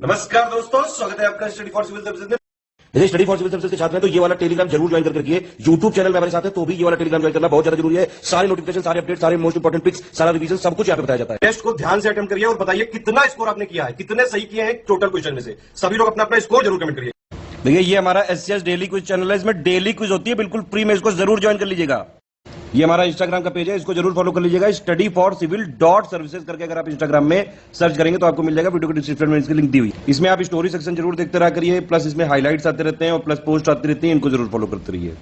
नमस्कार दोस्तों, स्वागत है आपका स्टडी फॉर सिविल सर्विसेज में। यदि स्टडी फॉर सिविल सर्विसेज के छात्र हैं तो ये वाला टेलीग्राम जरूर ज्वाइन करके रखिए। यूट्यूब चैनल में हमारे साथ है तो भी ये वाला टेलीग्राम ज्वाइन करना बहुत ज्यादा जरूरी है। सारे नोटिफिकेशन, सारे अपडेट, सारे मोस्ट इंपोर्टेंट पिक्स, सारा रिवीजन सब कुछ यहाँ पे बताया जाता है। टेस्ट को ध्यान से अटेम्प्ट करिए और बताइए कितना स्कोर आपने किया है, कितने सही किए हैं टोटल क्वेश्चन में से। सभी लोग अपना अपना स्कोर जरूर कमेंट करिए। देखिए ये हमारा एससीएस डेली क्विज चैनल है, इसमें डेली क्विज होती है, बिल्कुल फ्री में, इसको जरूर ज्वाइन कर लीजिएगा। ये हमारा इंस्टाग्राम का पेज है, इसको जरूर फॉलो कर लीजिएगा। Study for civil dot services करके अगर आप इंस्टाग्राम में सर्च करेंगे तो आपको मिल जाएगा। वीडियो के डिस्क्रिप्शन में इसकी लिंक दी हुई। इसमें आप स्टोरी सेक्शन जरूर देखते रहा करिए, प्लस इसमें हाईलाइट्स आते रहते हैं और प्लस पोस्ट आती रहती है, इनको जरूर फॉलो करते रहिए।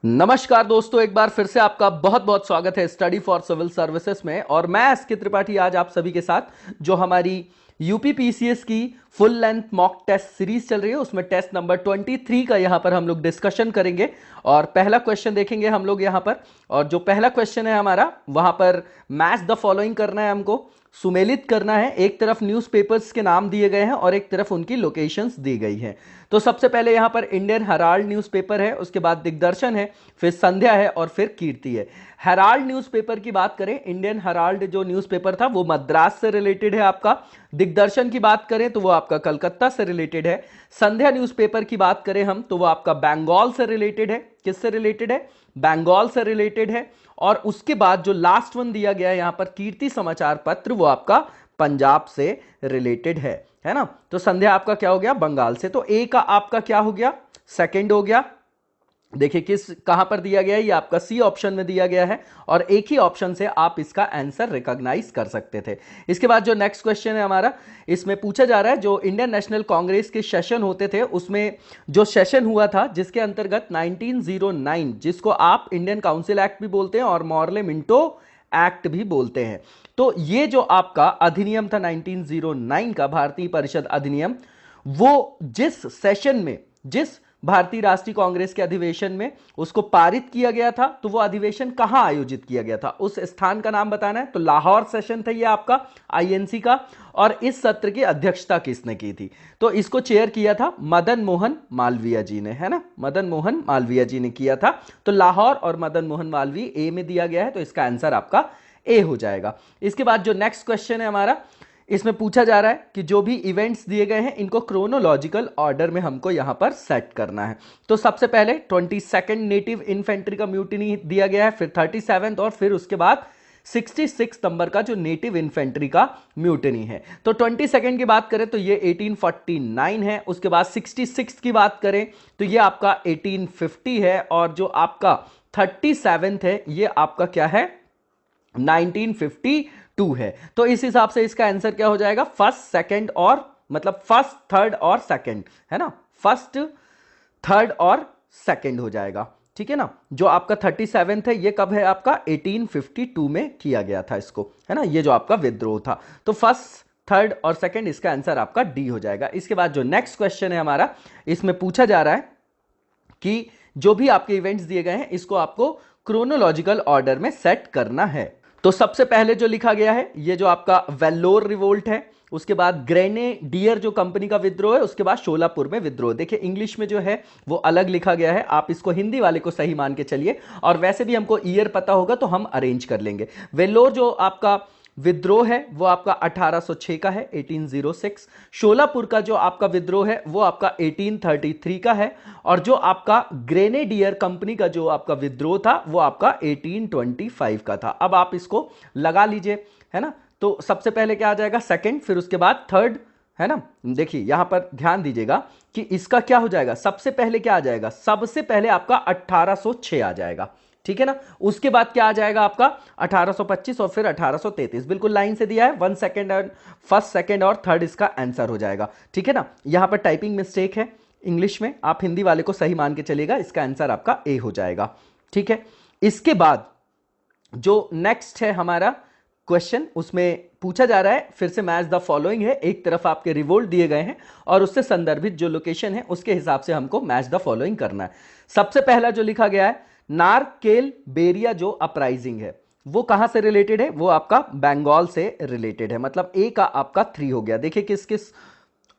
नमस्कार दोस्तों, एक बार फिर से आपका बहुत बहुत स्वागत है स्टडी फॉर सिविल सर्विसेज में। और मैं एस के त्रिपाठी आज आप सभी के साथ जो हमारी यूपी पीसीएस की full length mock test series चल रही है उसमें टेस्ट नंबर 23 का यहां पर हम लोग डिस्कशन करेंगे। और पहला क्वेश्चन देखेंगे हम लोग यहां पर। और जो पहला क्वेश्चन है हमारा, वहां पर मैच द फॉलोइंग करना है, हमको सुमेलित करना है। एक तरफ न्यूज़पेपर्स के नाम दिए गए हैं और एक तरफ उनकी लोकेशंस दी गई हैं। तो सबसे पहले यहां पर इंडियन हेराल्ड न्यूज़पेपर है, उसके बाद दिग्दर्शन है, फिर संध्या है और फिर कीर्ति है। हेराल्ड न्यूज़पेपर की बात करें, इंडियन हेराल्ड जो न्यूज़पेपर था वो मद्रास से रिलेटेड है आपका। दिग्दर्शन की बात करें तो वो आपका कलकत्ता से रिलेटेड है। संध्या न्यूज़पेपर की बात करें हम तो वो आपका बंगाल से रिलेटेड है। किससे रिलेटेड है? बंगाल से रिलेटेड है। और उसके बाद जो लास्ट वन दिया गया है यहां पर कीर्ति समाचार पत्र, वो आपका पंजाब से रिलेटेड है ना। तो संध्या आपका क्या हो गया? बंगाल से। तो ए का आपका क्या हो गया? सेकंड हो गया। देखिए किस कहां पर दिया गया है, ये आपका सी ऑप्शन में दिया गया है और एक ही ऑप्शन से आप इसका आंसर रिकॉग्नाइज कर सकते थे। इसके बाद जो नेक्स्ट क्वेश्चन है हमारा, इसमें पूछा जा रहा है जो इंडियन नेशनल कांग्रेस के सेशन होते थे उसमें जो सेशन हुआ था जिसके अंतर्गत 1909, जिसको आप इंडियन काउंसिल एक्ट भी बोलते हैं और मॉर्ले मिंटो एक्ट भी बोलते हैं, तो ये जो आपका अधिनियम था 1909 का भारतीय परिषद अधिनियम, वो जिस सेशन में, जिस भारतीय राष्ट्रीय कांग्रेस के अधिवेशन में उसको पारित किया गया था, तो वो अधिवेशन कहां आयोजित किया गया था, उस स्थान का नाम बताना है। तो लाहौर सेशन था ये आपका आईएनसी का। और इस सत्र की अध्यक्षता किसने की थी? तो इसको चेयर किया था मदन मोहन मालवीय जी ने, है ना। मदन मोहन मालवीय जी ने किया था। तो लाहौर और मदन मोहन मालवीय ए में दिया गया है, तो इसका आंसर आपका ए हो जाएगा। इसके बाद जो नेक्स्ट क्वेश्चन है हमारा, इसमें पूछा जा रहा है कि जो भी इवेंट्स दिए गए हैं इनको क्रोनोलॉजिकल ऑर्डर में हमको यहां पर सेट करना है। तो सबसे पहले 22nd नेटिव इन्फेंट्री का म्यूटिनी दिया गया है, फिर 37th और फिर उसके बाद 66 नंबर का जो नेटिव इन्फेंट्री का म्यूटिनी है। तो 22nd की बात करें तो ये 1849 है। उसके बाद 66 की बात करें तो ये आपका 1850 है। और जो आपका 37th है ये आपका क्या है? 1952 है। तो इस हिसाब से इसका आंसर क्या हो जाएगा? फर्स्ट, सेकंड और मतलब फर्स्ट, थर्ड और सेकंड, है ना। फर्स्ट, थर्ड और सेकंड हो जाएगा, ठीक है ना। जो आपका 37th है ये कब है आपका? 1852 में किया गया था इसको, है ना। ये जो आपका विद्रोह था, तो फर्स्ट, थर्ड और सेकंड, इसका आंसर आपका डी हो जाएगा। इसके बाद जो नेक्स्ट क्वेश्चन है हमारा, इसमें पूछा जा रहा है कि जो भी आपके इवेंट्स दिए गए हैं इसको आपको क्रोनोलॉजिकल ऑर्डर में सेट करना है। तो सबसे पहले जो लिखा गया है ये जो आपका वेल्लोर रिवोल्ट है, उसके बाद ग्रेनेडियर जो कंपनी का विद्रोह है, उसके बाद शोलापुर में विद्रोह। देखिए इंग्लिश में जो है वो अलग लिखा गया है, आप इसको हिंदी वाले को सही मान के चलिए। और वैसे भी हमको ईयर पता होगा तो हम अरेंज कर लेंगे। वेल्लोर जो आपका विद्रोह है वो आपका 1806 का है, 1806। शोलापुर का जो आपका विद्रोह है वो आपका 1833 का है। और जो आपका ग्रेनेडियर कंपनी का जो आपका विद्रोह था वो आपका 1825 का था। अब आप इसको लगा लीजिए, है ना। तो सबसे पहले क्या आ जाएगा? सेकंड, फिर उसके बाद थर्ड, है ना। देखिए यहां पर ध्यान दीजिएगा कि इसका क्या हो जाएगा? सबसे पहले क्या आ जाएगा? सबसे पहले आपका 1806 आ जाएगा, ठीक है ना। उसके बाद क्या आ जाएगा आपका? 1825 और फिर 1833। बिल्कुल लाइन से दिया है, 1 सेकंड और फर्स्ट, सेकंड और थर्ड इसका आंसर हो जाएगा, ठीक है ना। यहां पर टाइपिंग मिस्टेक है इंग्लिश में, आप हिंदी वाले को सही मान के चलिएगा, इसका आंसर आपका ए हो जाएगा, ठीक है। इसके बाद जो नेक्स्ट है हमारा क्वेश्चन, उसमें पूछा जा रहा है फिर से मैच द फॉलोइंग है। एक तरफ आपके रिवोल्ट दिए गए हैं और उससे संदर्भित जो लोकेशन है उसके हिसाब से हमको मैच द फॉलोइंग करना है। सबसे पहला जो लिखा गया है, नारकेल बेरिया जो अपराइजिंग है वो कहां से रिलेटेड है? वो आपका बंगाल से रिलेटेड है। मतलब ए का आपका 3 हो गया। देखिए किस किस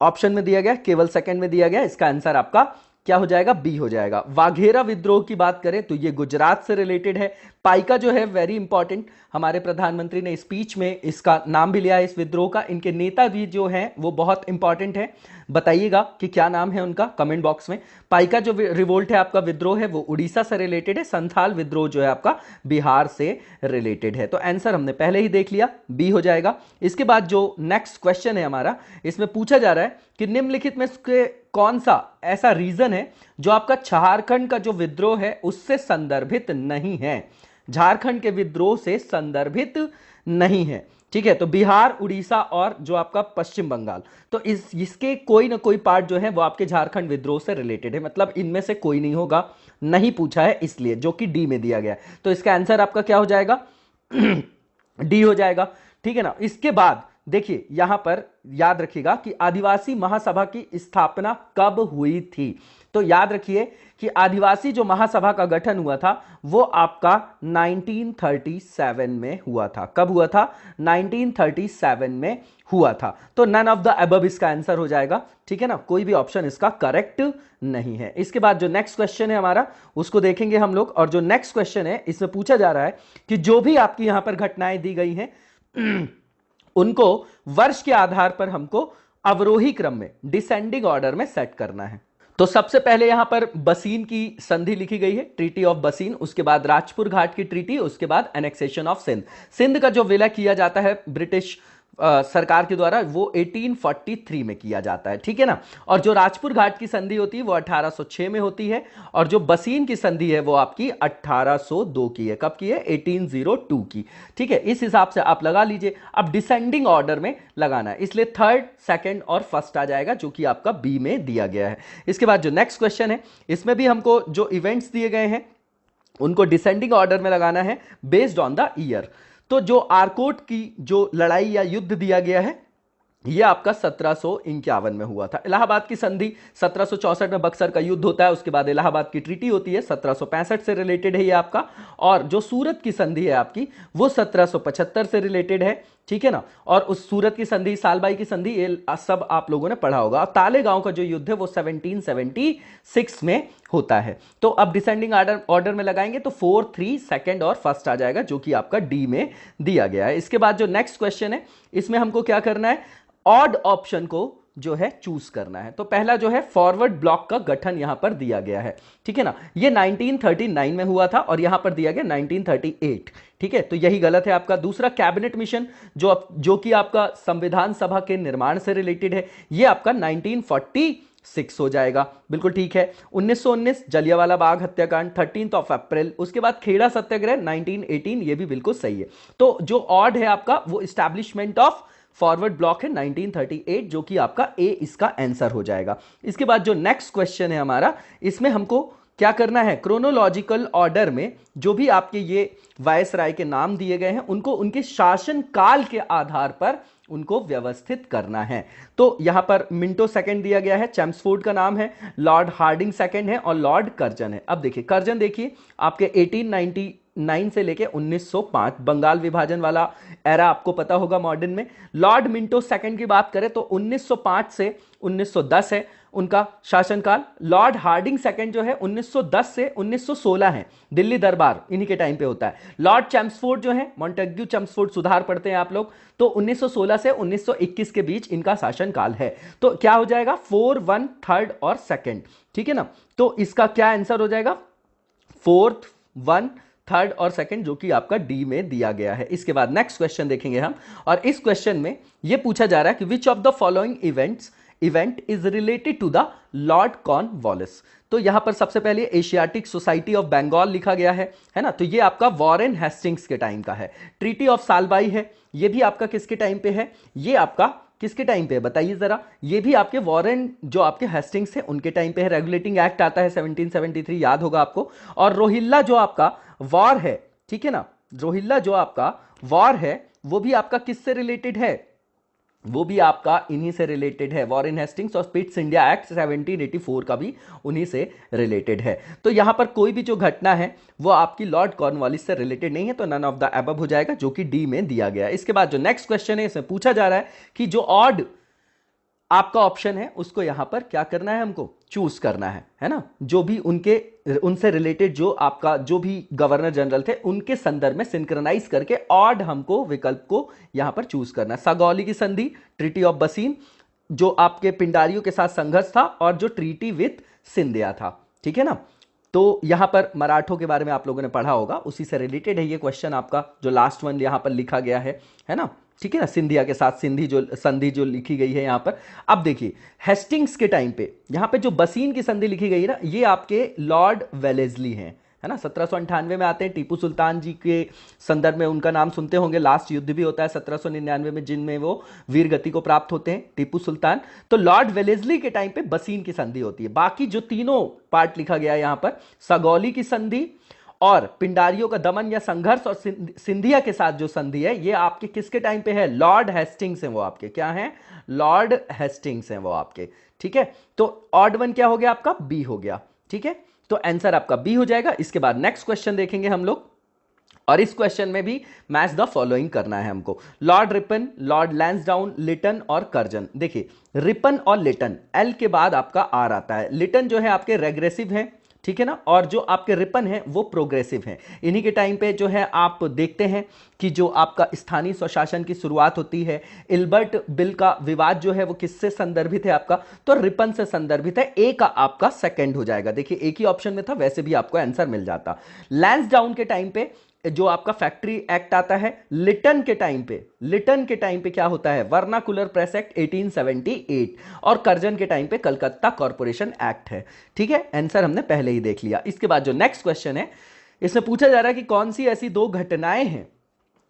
ऑप्शन में दिया गया? केवल सेकंड में दिया गया। इसका आंसर आपका क्या हो जाएगा, बी हो जाएगा। वाघेरा विद्रोह की बात करें तो ये गुजरात से रिलेटेड है। पाइका जो है वेरी इंपॉर्टेंट, हमारे प्रधानमंत्री ने स्पीच में इसका नाम भी लिया है इस विद्रोह का। इनके नेता भी जो हैं वो बहुत इंपॉर्टेंट है, बताइएगा कि क्या नाम है उनका कमेंट बॉक्स में। पाइका जो रिवोल्ट है आपका, विद्रोह है, वो उड़ीसा से रिलेटेड है। संथाल विद्रोह जो है आपका बिहार से रिलेटेड है। तो आंसर हमने पहले ही देख लिया, बी हो जाएगा। इसके बाद जो नेक्स्ट क्वेश्चन है हमारा, इसमें पूछा जा रहा है कि निम्नलिखित में से कौन सा ऐसा रीजन है जो आपका झारखंड का जो विद्रोह है उससे संदर्भित नहीं है, झारखंड के विद्रोह से संदर्भित नहीं है। ठीक है, तो बिहार, उड़ीसा और जो आपका पश्चिम बंगाल, तो इसके कोई ना कोई पार्ट जो है वो आपके झारखंड विद्रोह से रिलेटेड है, मतलब इनमें से कोई नहीं होगा, नहीं पूछा है इसलिए, जो कि डी में दिया गया है। तो इसका आंसर आपका क्या हो जाएगा, डी हो जाएगा। ठीक है ना। इसके बाद देखिए यहां पर याद रखिएगा कि आदिवासी महासभा की स्थापना कब हुई थी। तो याद रखिए कि आदिवासी जो महासभा का गठन हुआ था वो आपका 1937 में हुआ था। कब हुआ था, 1937 में हुआ था। तो नन ऑफ द अबव इसका आंसर हो जाएगा। ठीक है ना, कोई भी ऑप्शन इसका करेक्ट नहीं है। इसके बाद जो नेक्स्ट क्वेश्चन है हमारा उसको देखेंगे हम लोग, और जो नेक्स्ट क्वेश्चन है इसमें पूछा जा रहा है कि जो भी आपकी यहां पर घटनाएं दी गई हैं उनको वर्ष के आधार पर हमको अवरोही क्रम में, डिसेंडिंग ऑर्डर में सेट करना है। तो सबसे पहले यहां पर बसीन की संधि लिखी गई है, ट्रीटी ऑफ बसीन, उसके बाद राजपुर घाट की ट्रीटी, उसके बाद एनेक्सेशन ऑफ सिंध। सिंध का जो विलय किया जाता है ब्रिटिश सरकार के द्वारा वो 1843 में किया जाता है। ठीक है ना। और जो राजपुर घाट की संधि होती है वो 1806 में होती है, और जो बसीन की संधि है वो आपकी 1802 की है। कब की है, 1802 की। ठीक है, इस हिसाब से आप लगा लीजिए। अब डिसेंडिंग ऑर्डर में लगाना है, इसलिए थर्ड, सेकंड और फर्स्ट आ जाएगा, जो कि आपका बी में दिया गया है। इसके बाद जो नेक्स्ट क्वेश्चन है इसमें भी हमको जो इवेंट्स दिए गए हैं उनको डिसेंडिंग ऑर्डर में लगाना है बेस्ड ऑन द ईयर। तो जो आरकोट की जो लड़ाई या युद्ध दिया गया है यह आपका 1751 में हुआ था। इलाहाबाद की संधि 1764 में बक्सर का युद्ध होता है, उसके बाद इलाहाबाद की ट्रीटी होती है, 1765 से रिलेटेड है ये आपका। और जो सूरत की संधि है आपकी वो 1775 से रिलेटेड है। ठीक है ना। और उस सूरत की संधि, सालबाई की संधि, ये सब आप लोगों ने पढ़ा होगा। और तालेगांव का जो युद्ध है वो 1776 में होता है। तो अब डिसेंडिंग ऑर्डर में लगाएंगे तो 4, 3, सेकंड और फर्स्ट आ जाएगा, जो कि आपका डी में दिया गया है। इसके बाद जो नेक्स्ट क्वेश्चन है इसमें हमको क्या करना है, ऑड ऑप्शन को जो है चूज करना है। तो पहला जो है फॉरवर्ड ब्लॉक का गठन यहां पर दिया गया है। ठीक है ना, ये 1939 में हुआ था और यहां पर दिया गया 1938। ठीक है, तो यही गलत है आपका। दूसरा कैबिनेट मिशन जो कि आपका संविधान सभा के निर्माण से रिलेटेड है, ये आपका 1946 हो जाएगा, बिल्कुल ठीक है। 1919 जलियांवाला बाग हत्याकांड 13 अप्रैल, उसके बाद खेड़ा सत्याग्रह 1918, ये भी बिल्कुल सही है। तो जो ऑड है आपका वो इस्टेब्लिशमेंट ऑफ फॉरवर्ड ब्लॉक है 1938, जो कि आपका ए इसका आंसर हो जाएगा। इसके बाद जो नेक्स्ट क्वेश्चन है हमारा, इसमें हमको क्या करना है, क्रोनोलॉजिकल ऑर्डर में जो भी आपके ये वायसराय के नाम दिए गए हैं उनको उनके शासन काल के आधार पर उनको व्यवस्थित करना है। तो यहां पर मिंटो सेकंड दिया गया है, चैम्सफोर्ड का नाम है, लॉर्ड हार्डिंग सेकंड है और लॉर्ड कर्जन है। अब देखिए कर्जन देखिए आपके 1899 से लेके 1905 बंगाल विभाजन वाला एरा आपको पता होगा मॉडर्न में। लॉर्ड मिंटो सेकंड की बात करें तो 1905 से 1910 है उनका शासनकाल। लॉर्ड हार्डिंग सेकंड जो है 1910 से 1916 है, दिल्ली दरबार इन्हीं के टाइम पे होता है। लॉर्ड चैम्सफोर्ड जो है, मॉन्टेग्यू चैम्सफोर्ड, सुधार पढ़ते हैं आप लोग, तो 1916 से 1921 के बीच इनका शासनकाल है। तो क्या हो जाएगा, 4, 1, थर्ड और सेकंड। ठीक है ना। तो इसका क्या आंसर हो जाएगा, 4th, 1, थर्ड और सेकंड, जो कि आपका डी में दिया गया है। इसके बाद नेक्स्ट क्वेश्चन देखेंगे हम, और इस क्वेश्चन में यह पूछा जा रहा है कि which of the following event is related to the lord Cornwallis. तो यहां पर सबसे पहले एशियाटिक सोसाइटी ऑफ बंगाल लिखा गया है ना। तो ये आपका वॉरेन हेस्टिंग्स के टाइम का है। ट्रीटी ऑफ सालबाई है, ये भी आपका किसके टाइम पे है, ये आपका किसके टाइम पे है बताइए जरा, ये भी आपके वॉरेन जो आपके हेस्टिंग्स है उनके टाइम पे है। रेगुलेटिंग एक्ट आता है 1773, याद होगा आपको। और रोहिल्ला जो आपका वॉर है, ठीक है ना, रोहिल्ला जो आपका वॉर है वो भी आपका किससे रिलेटेड है, वो भी आपका इन्हीं से रिलेटेड है। वॉरेन हेस्टिंग्स और पिट्स इंडिया एक्ट 1784 का भी उन्हीं से रिलेटेड है। तो यहां पर कोई भी जो घटना है वो आपकी लॉर्ड कॉर्नवालिस से रिलेटेड नहीं है, तो नन ऑफ द अबव हो जाएगा, जो कि डी में दिया गया है। इसके बाद जो नेक्स्ट क्वेश्चन है इसमें पूछा जा रहा है कि जो ऑड आपका ऑप्शन है उसको यहां पर क्या करना है, हमको चूज करना है ना। जो भी उनसे रिलेटेड जो आपका जो भी गवर्नर जनरल थे उनके संदर्भ में सिंक्रोनाइज करके ऑड हमको विकल्प को यहां पर चूज करना है। सागौली की संधि, ट्रीटी ऑफ बसीन, जो आपके पिंडारियों के साथ संघर्ष था, और जो ट्रीटी विथ सिंधिया था, ठीक है ना। तो यहां पर मराठों के बारे में आप लोगों ने पढ़ा होगा, उसी से रिलेटेड है ये क्वेश्चन आपका, जो लास्ट वन यहां पर लिखा गया है ना, ठीक है ना। सिंधिया के साथ संधि जो लिखी गई है यहां पर। अब देखिए हेस्टिंग्स के टाइम पे यहां पे जो बसीन की संधि लिखी गई है ना, ये आपके लॉर्ड वेलेस्ली हैं, है ना। 1798 में आते हैं। टीपू सुल्तान जी के संदर्भ में उनका नाम सुनते होंगे। लास्ट युद्ध भी होता है 1799 में, जिनमें वो वीर गति को प्राप्त होते हैं, टीपू सुल्तान। तो लॉर्ड वेलेस्ली के टाइम पे बसीन की संधि होती है। बाकी जो तीनों पार्ट लिखा गया है यहां पर, सगौली की संधि और पिंडारियों का दमन या संघर्ष और सिंधिया के साथ जो संधि है, ये आपके किसके टाइम पे है, लॉर्ड हेस्टिंग्स हैं वो आपके, क्या हैं, लॉर्ड हेस्टिंग्स हैं वो आपके, ठीक है। तो ऑड वन क्या हो गया आपका, बी हो गया, ठीक है। तो आंसर आपका बी हो जाएगा। इसके बाद नेक्स्ट क्वेश्चन देखेंगे हम लोग, और इस क्वेश्चन में भी मैच द फॉलोइंग करना है हमको। Lord Ripon, lord Lansdowne, Lytton और कर्जन। देखिए रिपन और लिटन, एल के बाद आपका आर आता है। लिटन जो है आपके रेग्रेसिव है, ठीक है ना, और जो आपके रिपन है वो प्रोग्रेसिव है। इन्हीं के टाइम पे जो है आप देखते हैं कि जो आपका स्थानीय स्वशासन की शुरुआत होती है। इल्बर्ट बिल का विवाद जो है वो किससे संदर्भित है आपका, तो रिपन से संदर्भित है। ए का आपका सेकंड हो जाएगा। देखिए एक ही ऑप्शन में था, वैसे भी आपको आंसर मिल जाता। लैंसडाउन के टाइम पे जो आपका फैक्ट्री एक्ट आता है। लिटन के टाइम पे क्या होता है, वर्नाकुलर प्रेस एक्ट 1878, और कर्जन के टाइम पे कलकत्ता कॉर्पोरेशन एक्ट है, ठीक है। आंसर हमने पहले ही देख लिया। इसके बाद जो नेक्स्ट क्वेश्चन है, इसमें पूछा जा रहा है कि कौन सी ऐसी दो घटनाएं हैं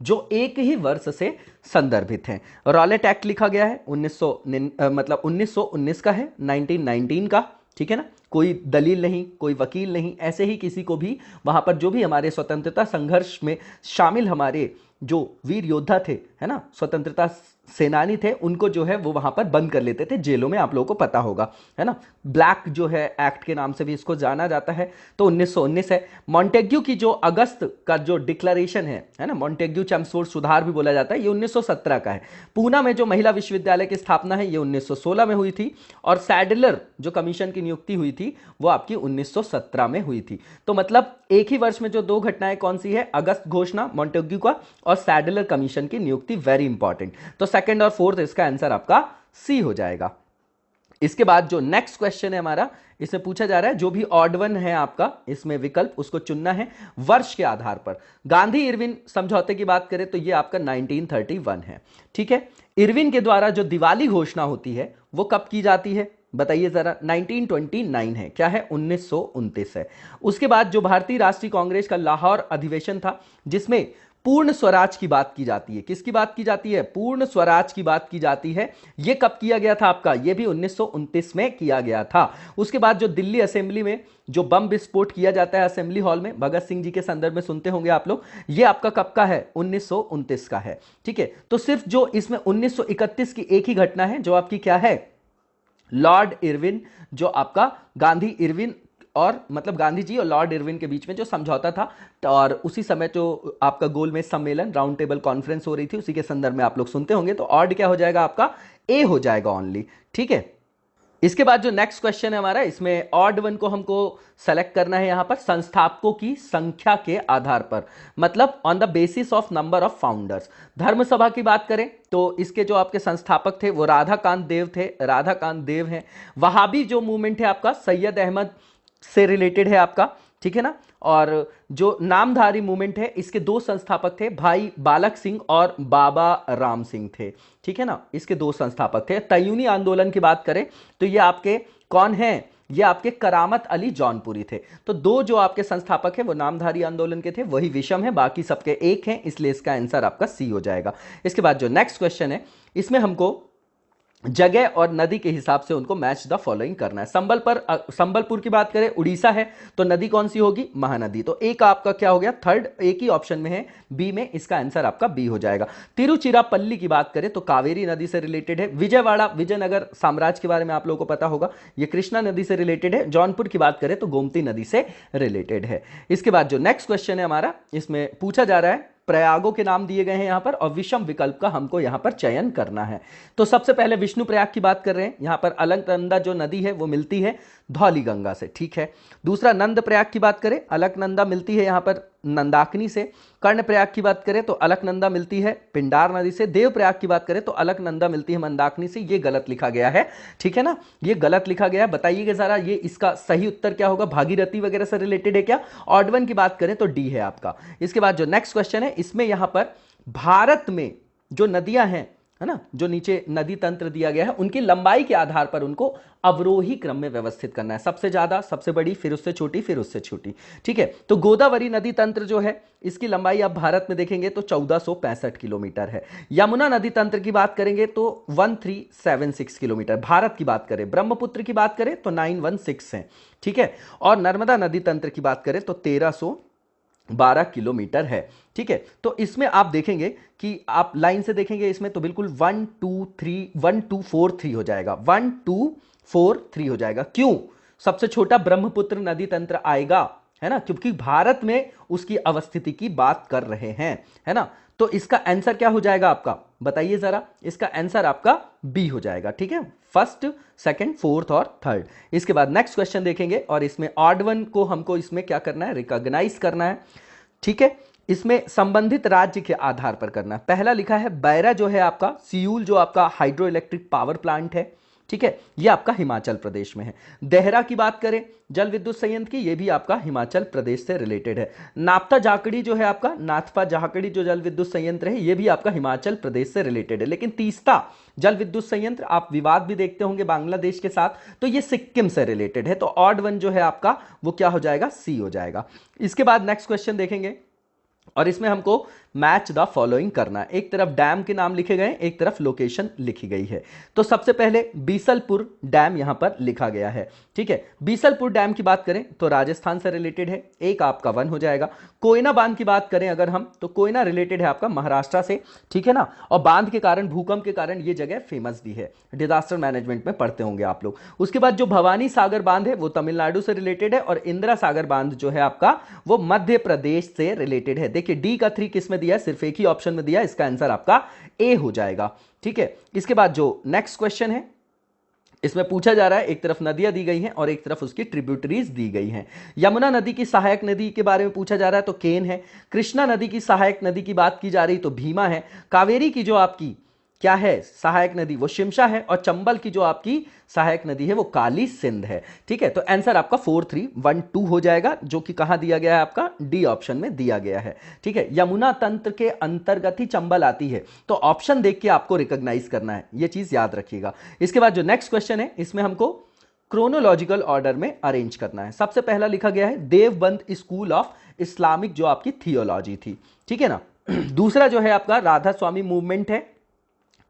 जो एक ही वर्ष से संदर्भित हैं। रॉलेट एक्ट लिखा गया है 1919 का है, 1919 का, ठीक है ना। कोई दलील नहीं, कोई वकील नहीं, ऐसे ही किसी को भी वहां पर जो भी हमारे स्वतंत्रता संघर्ष में शामिल हमारे जो वीर योद्धा थे, है ना, स्वतंत्रता सेनानी थे, उनको जो है वो वहां पर बंद कर लेते थे जेलों में, आप लोगों को पता होगा, है ना। ब्लैक जो है एक्ट के नाम से भी इसको जाना जाता है। तो 1919 है। मॉन्टेग्यू की जो अगस्त का जो डिक्लेरेशन है ना, मॉन्टेग्यू चैम्सफोर्ड सुधार भी बोला जाता है, ये 1917 का है। पूना में जो महिला विश्वविद्यालय की स्थापना है ये 1916 में हुई थी, और सैडलर जो कमीशन की नियुक्ति हुई थी वो आपकी 1917 में हुई थी। तो मतलब एक ही वर्ष में जो दो घटनाएं कौन सी है, अगस्त घोषणा मॉन्टेग्यू का, और सैडलर कमीशन की नियुक्ति, वेरी इंपॉर्टेंट। तो सेकंड और फोर्थ इसका आंसर आपका सी हो जाएगा। इसके बाद जो नेक्स्ट क्वेश्चन है हमारा, इसमें पूछा जा रहा है जो भी ऑड वन है आपका इसमें विकल्प, उसको चुनना है वर्ष के आधार पर। गांधी इरविन समझौते की बात करें तो ये आपका 1931 है, ठीक है। इरविन के द्वारा जो दिवाली घोषणा होती है वो कब की जाती है, बताइए जरा, 1929 है, क्या है, 1929 है। उसके बाद जो भारतीय राष्ट्रीय कांग्रेस का लाहौर अधिवेशन था, जिसमें पूर्ण स्वराज की बात की जाती है, किसकी बात की जाती है, पूर्ण स्वराज की बात की जाती है, यह कब किया गया था आपका, यह भी 1929 में किया गया था। उसके बाद जो दिल्ली असेंबली में जो बम विस्फोट किया जाता है असेंबली हॉल में, भगत सिंह जी के संदर्भ में सुनते होंगे आप लोग, यह आपका कब का है, 1929 का है, ठीक है। तो सिर्फ जो इसमें 1931 की एक ही घटना है जो आपकी क्या है, लॉर्ड इरविन, जो आपका गांधी इरविन और मतलब गांधी जी और लॉर्ड इरविन के बीच में जो समझौता था, और उसी समय जो आपका गोलमेज सम्मेलन, राउंड टेबल कॉन्फ्रेंस हो रही थी, उसी के संदर्भ में आप लोग सुनते होंगे। तो ऑड क्या हो जाएगा आपका, ए हो जाएगा ओनली, ठीक है। इसके बाद जो नेक्स्ट क्वेश्चन है हमारा, इसमें ऑड वन को हमको सेलेक्ट करना है यहां पर संस्थापकों की संख्या के आधार पर, मतलब on the basis of number of founders. धर्म सभा की बात करें तो इसके जो आपके संस्थापक थे वो राधाकांत देव थे, राधाकांत देव हैं। वहाबी जो मूवमेंट है आपका सैयद अहमद से रिलेटेड है आपका, ठीक है ना। और जो नामधारी मूवमेंट है इसके दो संस्थापक थे, भाई बालक सिंह और बाबा राम सिंह थे, ठीक है ना, इसके दो संस्थापक थे। तयूनी आंदोलन की बात करें तो ये आपके कौन हैं, ये आपके करामत अली जौनपुरी थे। तो दो जो आपके संस्थापक हैं वो नामधारी आंदोलन के थे, वही विषम है, बाकी सबके एक हैं, इसलिए इसका आंसर आपका सी हो जाएगा। इसके बाद जो नेक्स्ट क्वेश्चन है इसमें हमको जगह और नदी के हिसाब से उनको मैच द फॉलोइंग करना है। संबलपुर की बात करें, उड़ीसा है, तो नदी कौन सी होगी, महानदी। तो ए का आपका क्या हो गया, थर्ड, एक ही ऑप्शन में है, बी में, इसका आंसर आपका बी हो जाएगा। तिरुचिरापल्ली की बात करें तो कावेरी नदी से रिलेटेड है। विजयवाड़ा, विजयनगर साम्राज्य के बारे में आप लोगों को पता होगा, ये कृष्णा नदी से रिलेटेड है। जौनपुर की बात करें तो गोमती नदी से रिलेटेड है। इसके बाद जो नेक्स्ट क्वेश्चन है हमारा, इसमें पूछा जा रहा है प्रयागों के नाम दिए गए हैं यहां पर, और विषम विकल्प का हमको यहां पर चयन करना है। तो सबसे पहले विष्णु प्रयाग की बात कर रहे हैं, यहां पर अलकनंदा जो नदी है वो मिलती है धौली गंगा से, ठीक है। दूसरा नंद प्रयाग की बात करें, अलकनंदा मिलती है यहां पर नंदाकिनी से। कर्ण प्रयाग की बात करें तो अलकनंदा मिलती है पिंडार नदी से। देव प्रयाग की बात करें तो अलकनंदा मिलती है मंदाकिनी से। ये गलत लिखा गया है, ठीक है ना, ये गलत लिखा गया है। बताइएगा जरा ये इसका सही उत्तर क्या होगा, भागीरथी वगैरह से रिलेटेड है क्या? ऑड वन की बात करें तो डी है आपका। इसके बाद जो नेक्स्ट क्वेश्चन है, इसमें यहां पर भारत में जो नदियां हैं, है ना, जो नीचे नदी तंत्र दिया गया है, उनकी लंबाई के आधार पर उनको अवरोही क्रम में व्यवस्थित करना है। सबसे ज्यादा, सबसे बड़ी, फिर उससे छोटी, फिर उससे छोटी, ठीक है। तो गोदावरी नदी तंत्र जो है इसकी लंबाई आप भारत में देखेंगे तो 1465 किलोमीटर है। यमुना नदी तंत्र की बात करेंगे तो 1376 किलोमीटर भारत की बात करें। ब्रह्मपुत्र की बात करें तो 916 है, ठीक है। और नर्मदा नदी तंत्र की बात करें तो 1312 किलोमीटर है, ठीक है। तो इसमें आप देखेंगे कि आप लाइन से देखेंगे इसमें तो बिल्कुल 1243 हो जाएगा, 1243 हो जाएगा। क्यों? सबसे छोटा ब्रह्मपुत्र नदी तंत्र आएगा, है ना, क्योंकि भारत में उसकी अवस्थिति की बात कर रहे हैं, है ना। तो इसका आंसर क्या हो जाएगा आपका, बताइए जरा। इसका आंसर आपका बी हो जाएगा, ठीक है। फर्स्ट, सेकंड, फोर्थ और थर्ड। इसके बाद नेक्स्ट क्वेश्चन देखेंगे और इसमें ऑड वन को हमको इसमें क्या करना है, रिकॉग्नाइज करना है, ठीक है। इसमें संबंधित राज्य के आधार पर करना है। पहला लिखा है बैरा जो है आपका, सियूल जो आपका हाइड्रो इलेक्ट्रिक पावर प्लांट है, ठीक है, ये आपका हिमाचल प्रदेश में है। देहरा की बात करें जल विद्युत संयंत्र की, ये भी आपका हिमाचल प्रदेश से रिलेटेड है। नाप्ता जाखड़ी जो है आपका, नाथपा जाखड़ी जो जल विद्युत संयंत्र है, ये भी आपका हिमाचल प्रदेश से रिलेटेड है। लेकिन तीस्ता जल विद्युत संयंत्र, आप विवाद भी देखते होंगे बांग्लादेश के साथ, तो ये सिक्किम से रिलेटेड है। तो ऑड वन जो है आपका वो क्या हो जाएगा, सी हो जाएगा। इसके बाद नेक्स्ट क्वेश्चन देखेंगे और इसमें हमको मैच द फॉलोइंग करना है। एक तरफ डैम के नाम लिखे गए, एक तरफ लोकेशन लिखी गई है। तो सबसे पहले बीसलपुर डैम यहां पर लिखा गया है, ठीक है। बीसलपुर डैम की बात करें तो राजस्थान से रिलेटेड है, एक आपका वन हो जाएगा। कोयना बांध की बात करें अगर हम, तो कोयना रिलेटेड है आपका महाराष्ट्र से, ठीक है ना। और बांध के कारण, भूकंप के कारण ये जगह फेमस भी है, डिजास्टर मैनेजमेंट में पढ़ते होंगे आप लोग। उसके बाद जो भवानी सागर बांध है वो तमिलनाडु से रिलेटेड है, और इंदिरा सागर बांध जो है आपका वो मध्य प्रदेश से रिलेटेड है। देखिए डी का 3 किस में दिया है, सिर्फ एक ही ऑप्शन में दिया है, इसका आंसर आपका ए हो जाएगा, ठीक है। इसके बाद जो नेक्स्ट क्वेश्चन है इसमें पूछा जा रहा है, एक तरफ नदियां दी गई हैं और एक तरफ उसकी ट्रिब्यूटरीज दी गई हैं। यमुना नदी की सहायक नदी के बारे में पूछा जा रहा है तो केन है। कृष्णा नदी की सहायक नदी की बात की जा रही तो भीमा है। कावेरी की जो आपकी क्या है सहायक नदी, वो शिमशा है। और चंबल की जो आपकी सहायक नदी है वो काली सिंध है, ठीक है। तो आंसर आपका 4312 हो जाएगा, जो कि कहां दिया गया है, आपका डी ऑप्शन में दिया गया है, ठीक है। यमुना तंत्र के अंतर्गत ही चंबल आती है, तो ऑप्शन देख के आपको रिकॉग्नाइज करना है, ये चीज याद रखिएगा। इसके बाद जो नेक्स्ट क्वेश्चन है इसमें हमको क्रोनोलॉजिकल ऑर्डर में अरेंज करना है। सबसे पहला लिखा गया है देवबंद स्कूल ऑफ इस्लामिक जो आपकी थियोलॉजी थी, ठीक है ना। दूसरा जो है आपका राधा स्वामी मूवमेंट है,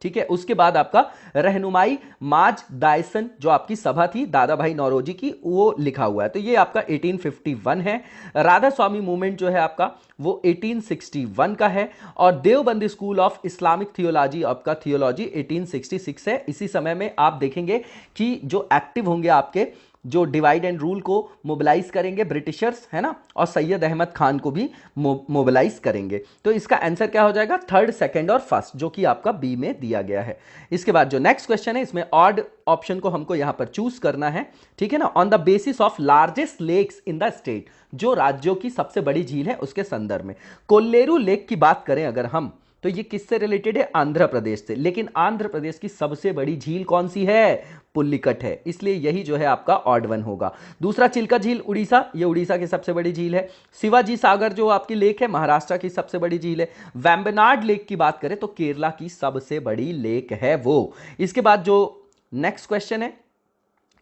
ठीक है। उसके बाद आपका रहनुमाई माज दायसन जो आपकी सभा थी दादा भाई नौरोजी की, वो लिखा हुआ है, तो ये आपका 1851 है। राधा स्वामी मूवमेंट जो है आपका वो 1861 का है। और Deoband school of Islamic theology आपका थियोलॉजी 1866 है। इसी समय में आप देखेंगे कि जो एक्टिव होंगे आपके, जो डिवाइड एंड रूल को मोबिलाइज करेंगे ब्रिटिशर्स, है ना, और सैयद अहमद खान को भी मोबिलाइज करेंगे। तो इसका आंसर क्या हो जाएगा, थर्ड, सेकंड और फर्स्ट, जो कि आपका बी में दिया गया है। इसके बाद जो नेक्स्ट क्वेश्चन है इसमें ऑड ऑप्शन को हमको यहां पर चूज करना है, ठीक है ना। On the basis of largest lakes in the state, जो राज्यों की सबसे बड़ी झील है उसके संदर्भ में। कोल्लेरू लेक की बात करें अगर हम, तो ये किससे रिलेटेड है, आंध्र प्रदेश से। लेकिन आंध्र प्रदेश की सबसे बड़ी झील कौन सी है, पुल्लिकट है, इसलिए यही जो है आपका ऑड वन होगा। दूसरा चिल्का झील उड़ीसा, ये उड़ीसा की सबसे बड़ी झील है। शिवाजी सागर जो आपकी लेक है महाराष्ट्र की सबसे बड़ी झील है। वेम्बनाड लेक की बात करें तो केरला की सबसे बड़ी लेक है वो। इसके बाद जो नेक्स्ट क्वेश्चन है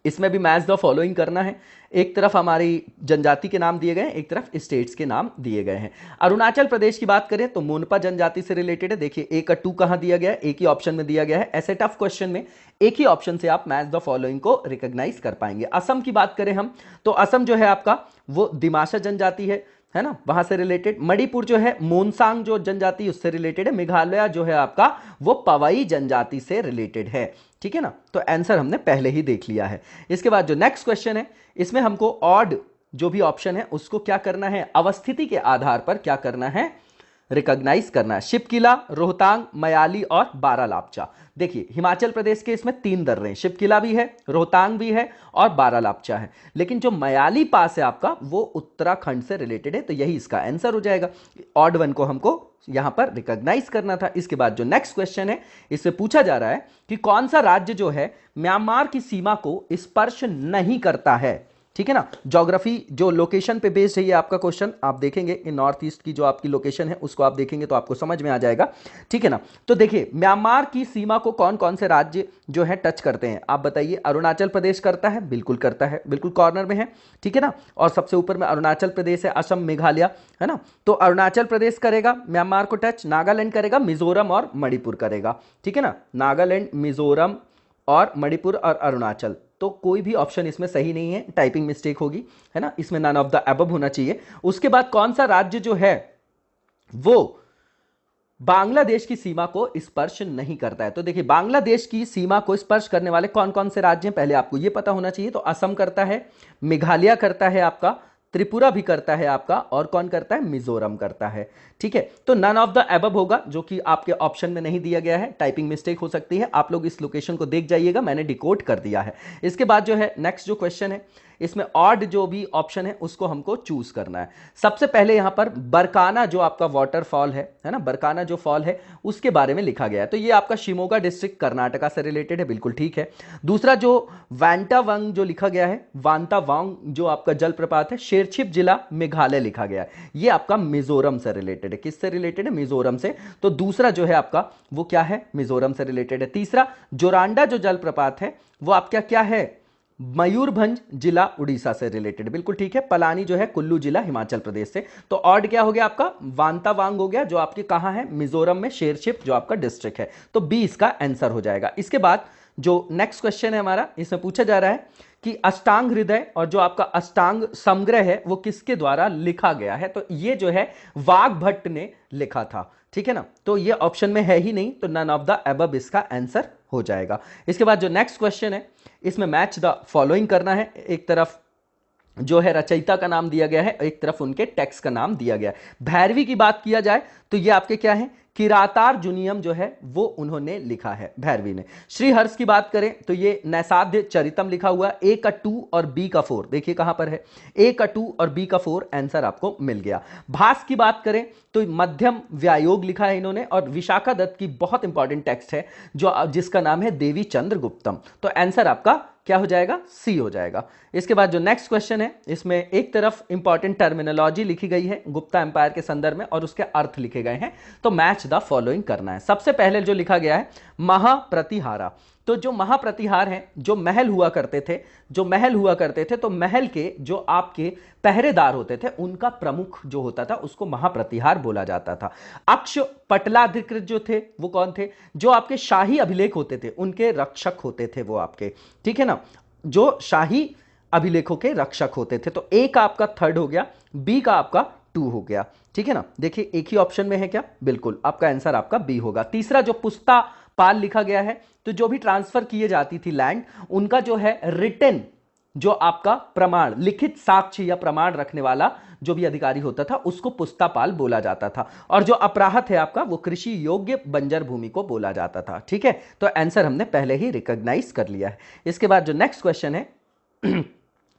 इसमें भी मैच द फॉलोइंग करना है। एक तरफ हमारी जनजाति के नाम दिए गए हैं, एक तरफ स्टेट्स के नाम दिए गए हैं। अरुणाचल प्रदेश की बात करें तो मोनपा जनजाति से रिलेटेड है। देखिए ए का 2 कहां दिया गया है, एक ही ऑप्शन में दिया गया है। ऐसे टफ क्वेश्चन में एक ही ऑप्शन से आप मैच द फॉलोइंग को रिकॉग्नाइज कर पाएंगे। असम की बात करें हम तो असम जो है आपका वो दिमासा जनजाति है ना, वहां से रिलेटेड। मणिपुर जो है मोनसांग जो जनजाति उससे रिलेटेड है। मेघालय जो है आपका वो पवई जनजाति से रिलेटेड है, ठीक है ना। तो आंसर हमने पहले ही देख लिया है। इसके बाद जो नेक्स्ट क्वेश्चन है इसमें हमको ऑड जो भी ऑप्शन है उसको क्या करना है, अवस्थिति के आधार पर क्या करना है, रिकॉग्नाइज करना है। शिपकिला, रोहतांग, मयाली और बारालापचा। देखिए हिमाचल प्रदेश के इसमें 3 दर्रे हैं, शिपकिला भी है, रोहतांग भी है और बारालापचा है, लेकिन जो मयाली पास है आपका वो उत्तराखंड से रिलेटेड है, तो यही इसका आंसर हो जाएगा। ऑड वन को हमको यहां पर रिकॉग्नाइज करना था। इसके बाद जो नेक्स्ट क्वेश्चन है, इससे पूछा जा रहा है कि कौन सा राज्य जो है म्यांमार की सीमा को स्पर्श नहीं करता है। ठीक है ना, ज्योग्राफी जो लोकेशन पे बेस्ड है ये आपका क्वेश्चन आप देखेंगे कि नॉर्थ ईस्ट की जो आपकी लोकेशन है उसको आप देखेंगे तो आपको समझ में आ जाएगा। ठीक है ना, तो देखिए म्यांमार की सीमा को कौन कौन से राज्य जो है टच करते हैं आप बताइए। अरुणाचल प्रदेश करता है, बिल्कुल करता है, बिल्कुल कॉर्नर में है। ठीक है ना, और सबसे ऊपर में अरुणाचल प्रदेश है, असम, मेघालय, है ना। तो अरुणाचल प्रदेश करेगा म्यांमार को टच, नागालैंड करेगा, मिजोरम और मणिपुर करेगा। ठीक है ना, नागालैंड, मिजोरम और मणिपुर और अरुणाचल, तो कोई भी ऑप्शन इसमें सही नहीं है, टाइपिंग मिस्टेक होगी, है ना, इसमें नन ऑफ द अबव होना चाहिए। उसके बाद कौन सा राज्य जो है वो बांग्लादेश की सीमा को स्पर्श नहीं करता है। तो देखिए बांग्लादेश की सीमा को स्पर्श करने वाले कौन कौन से राज्य हैं पहले आपको यह पता होना चाहिए। तो असम करता है, मेघालय करता है आपका, त्रिपुरा भी करता है आपका, और कौन करता है, मिजोरम करता है। ठीक है, तो नन ऑफ द अबव होगा, जो कि आपके ऑप्शन में नहीं दिया गया है, टाइपिंग मिस्टेक हो सकती है, आप लोग इस लोकेशन को देख जाइएगा, मैंने डिकोड कर दिया है। इसके बाद जो है नेक्स्ट जो क्वेश्चन है, इसमें ऑड जो भी ऑप्शन है उसको हमको चूज करना है। सबसे पहले यहां पर बरकाना जो आपका वाटरफॉल है ना, बरकाना जो फॉल है उसके बारे में लिखा गया है, तो ये आपका शिमोगा डिस्ट्रिक्ट कर्नाटका से रिलेटेड है, बिल्कुल ठीक है। दूसरा जो वांटावांग जो लिखा गया है, वांतावांग जो आपका जलप्रपात है, शेरछिप जिला मेघालय लिखा गया है, ये आपका मिजोरम से रिलेटेड है। किससे रिलेटेड है, मिजोरम से। तो दूसरा जो है आपका वो क्या है, मिजोरम से रिलेटेड है। तीसरा जोरांडा जो जलप्रपात है वो आपका क्या है, मयूरभंज जिला उड़ीसा से रिलेटेड, बिल्कुल ठीक है। पलानी जो है कुल्लू जिला हिमाचल प्रदेश से। तो ऑड क्या हो गया आपका, वांतावांग हो गया, जो आपके कहां है, मिजोरम में, शेरशिप जो आपका डिस्ट्रिक्ट है, तो बी इसका आंसर हो जाएगा। इसके बाद जो नेक्स्ट क्वेश्चन है हमारा, इसमें पूछा जा रहा है कि अष्टांग हृदय और जो आपका अष्टांग समग्र है वो किसके द्वारा लिखा गया है। तो ये जो है वाग्भट्ट ने लिखा था। ठीक है ना, तो ये ऑप्शन में है ही नहीं, तो नन ऑफ द अबव इसका आंसर हो जाएगा। इसके बाद जो नेक्स्ट क्वेश्चन है, इसमें मैच द फॉलोइंग करना है। एक तरफ जो है रचयिता का नाम दिया गया है, एक तरफ उनके टेक्स्ट का नाम दिया गया है। भैरवी की बात किया जाए तो ये आपके क्या है, किरातार्जुनियम जो है वो उन्होंने लिखा है, भैरवी ने। श्रीहर्ष की बात करें तो ये नैसाध्य चरितम लिखा हुआ, ए का 2 और बी का 4, देखिए कहां पर है, ए का 2 और बी का 4, आंसर आपको मिल गया। भास की बात करें तो मध्यम व्यायोग लिखा है इन्होंने, और विशाखा दत्त की बहुत इंपॉर्टेंट टेक्स्ट है जो जिसका नाम है देवी चंद्र गुप्तम, तो आंसर आपका क्या हो जाएगा, सी हो जाएगा। इसके बाद जो नेक्स्ट क्वेश्चन है, इसमें एक तरफ इंपॉर्टेंट टर्मिनोलॉजी लिखी गई है गुप्ता एम्पायर के संदर्भ में और उसके अर्थ लिखे गए हैं, तो मैच द फॉलोइंग करना है। सबसे पहले जो लिखा गया है महाप्रतिहारा, तो जो महाप्रतिहार हैं, जो महल हुआ करते थे, जो महल हुआ करते थे, तो महल के जो आपके पहरेदार होते थे उनका प्रमुख जो होता था उसको महाप्रतिहार बोला जाता था। अक्ष पटलाधिकृत जो थे वो कौन थे, जो आपके शाही अभिलेख होते थे उनके रक्षक होते थे वो आपके, ठीक है ना, जो शाही अभिलेखों के रक्षक होते थे। तो ए का आपका 3rd हो गया, बी का आपका 2 हो गया, ठीक है ना। देखिए एक ही ऑप्शन में है क्या, बिल्कुल आपका आंसर आपका बी होगा। तीसरा जो पुस्ता पाल लिखा गया है, तो जो भी ट्रांसफर किए जाती थी लैंड, उनका जो है रिटन जो आपका प्रमाण, लिखित साक्ष्य या प्रमाण रखने वाला जो भी अधिकारी होता था उसको पुस्तापाल बोला जाता था। और जो अपराहत है आपका वो कृषि योग्य बंजर भूमि को बोला जाता था, ठीक है। तो आंसर हमने पहले ही रिकॉग्नाइज कर लिया है। इसके बाद जो नेक्स्ट क्वेश्चन है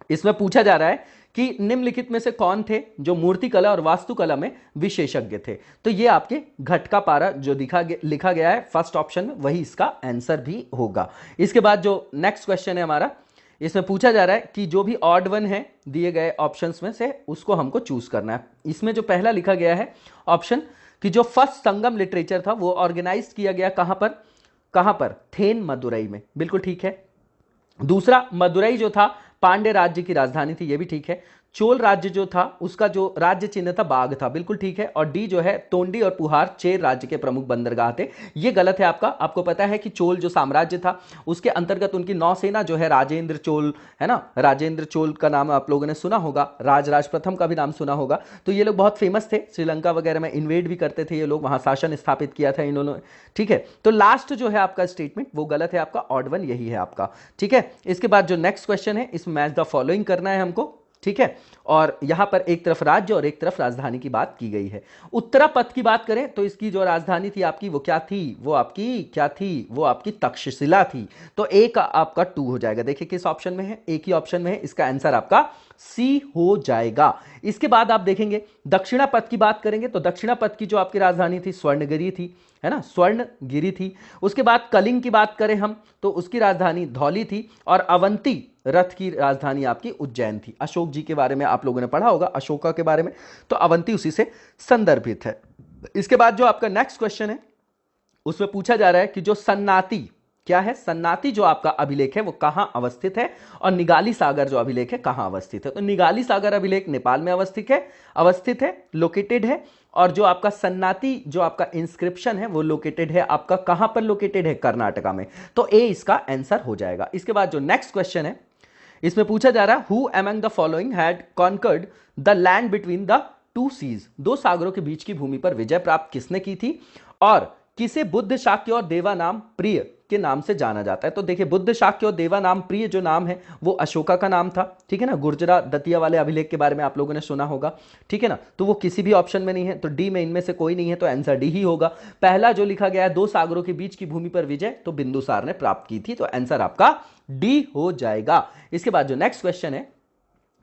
इसमें पूछा जा रहा है कि निम्नलिखित में से कौन थे जो मूर्तिकला और वास्तुकला में विशेषज्ञ थे। तो ये आपके घटका पारा जो लिखा गया है फर्स्ट ऑप्शन में, वही इसका आंसर भी होगा। इसके बाद जो नेक्स्ट क्वेश्चन है हमारा, इसमें पूछा जा रहा है कि जो भी ऑड वन है दिए गए ऑप्शंस में से उसको हमको चूज करना है। इसमें जो पहला लिखा गया है ऑप्शन कि जो फर्स्ट संगम लिटरेचर था वो ऑर्गेनाइज किया गया कहां पर, थेन मदुरई में, बिल्कुल ठीक है। दूसरा मदुरई जो था पांड्य राज्य की राजधानी थी, ये भी ठीक है। चोल राज्य जो था उसका जो राज्य चिन्ह था बाघ था, बिल्कुल ठीक है। और डी जो है तोंडी और पुहार चेर राज्य के प्रमुख बंदरगाह थे, ये गलत है आपका। आपको पता है कि चोल जो साम्राज्य था उसके अंतर्गत उनकी नौसेना जो है राजेंद्र चोल है ना, राजेंद्र चोल का नाम आप लोगों ने सुना होगा, राज प्रथम का भी नाम सुना होगा। तो ये लोग बहुत फेमस थे, श्रीलंका वगैरह में इन्वेड भी करते थे ये लोग, वहां शासन स्थापित किया था इन्होंने, ठीक है। तो लास्ट जो है आपका स्टेटमेंट वो गलत है आपका, ऑड वन यही है आपका, ठीक है। इसके बाद जो नेक्स्ट क्वेश्चन है इसमें मैच द फॉलोइंग करना है हमको। ठीक है। और यहां पर एक तरफ राज्य और एक तरफ राजधानी की बात की गई है। उत्तरापथ की बात करें तो इसकी जो राजधानी थी आपकी वो क्या थी, वो आपकी क्या थी, वो आपकी तक्षशिला थी। तो ए का आपका 2 हो जाएगा। देखिए किस ऑप्शन में है, एक ही ऑप्शन में है, इसका आंसर आपका सी हो जाएगा। इसके बाद आप देखेंगे दक्षिणापथ की बात करेंगे तो दक्षिणापथ की जो आपकी राजधानी थी स्वर्णगिरी थी, है ना, स्वर्णगिरी थी। उसके बाद कलिंग की बात करें हम तो उसकी राजधानी धौली थी। और अवंती रथ की राजधानी आपकी उज्जैन थी। अशोक जी के बारे में आप लोगों ने पढ़ा होगा, अशोका के बारे में, तो अवंती उसी से संदर्भित है। इसके बाद जो आपका नेक्स्ट क्वेश्चन है उसमें पूछा जा रहा है कि जो सन्नाती क्या है, सन्नाती जो आपका अभिलेख है वो कहां अवस्थित है, और निगाली सागर जो अभिलेख है कहां अवस्थित है। तो निगाली सागर अभिलेख नेपाल में अवस्थित है, लोकेटेड है। और जो आपका सन्नाती जो आपका इंस्क्रिप्शन है वो लोकेटेड है आपका कहां पर लोकेटेड है, कर्नाटका में। तो ए इसका आंसर हो जाएगा। इसके बाद जो नेक्स्ट क्वेश्चन है इसमें पूछा जा रहा है who among the following had conquered the land between the two seas, दो सागरों के बीच की भूमि पर विजय प्राप्त किसने की थी, और किसे बुद्ध, शाक्य और देवा नाम प्रिय के नाम से जाना जाता है। तो देखिए बुद्ध, शाक्य और देवा नाम प्रिय जो नाम है वो अशोका का नाम था, ठीक है ना। गुर्जरा दतिया वाले अभिलेख के बारे में आप लोगों ने सुना होगा, ठीक है ना। तो वो किसी भी ऑप्शन में नहीं है, तो डी में इनमें से कोई नहीं है, तो आंसर डी ही होगा। पहला जो लिखा गया है दो सागरों के बीच की भूमि पर विजय, तो बिंदुसार ने प्राप्त की थी, तो आंसर आपका डी हो जाएगा। इसके बाद जो नेक्स्ट क्वेश्चन है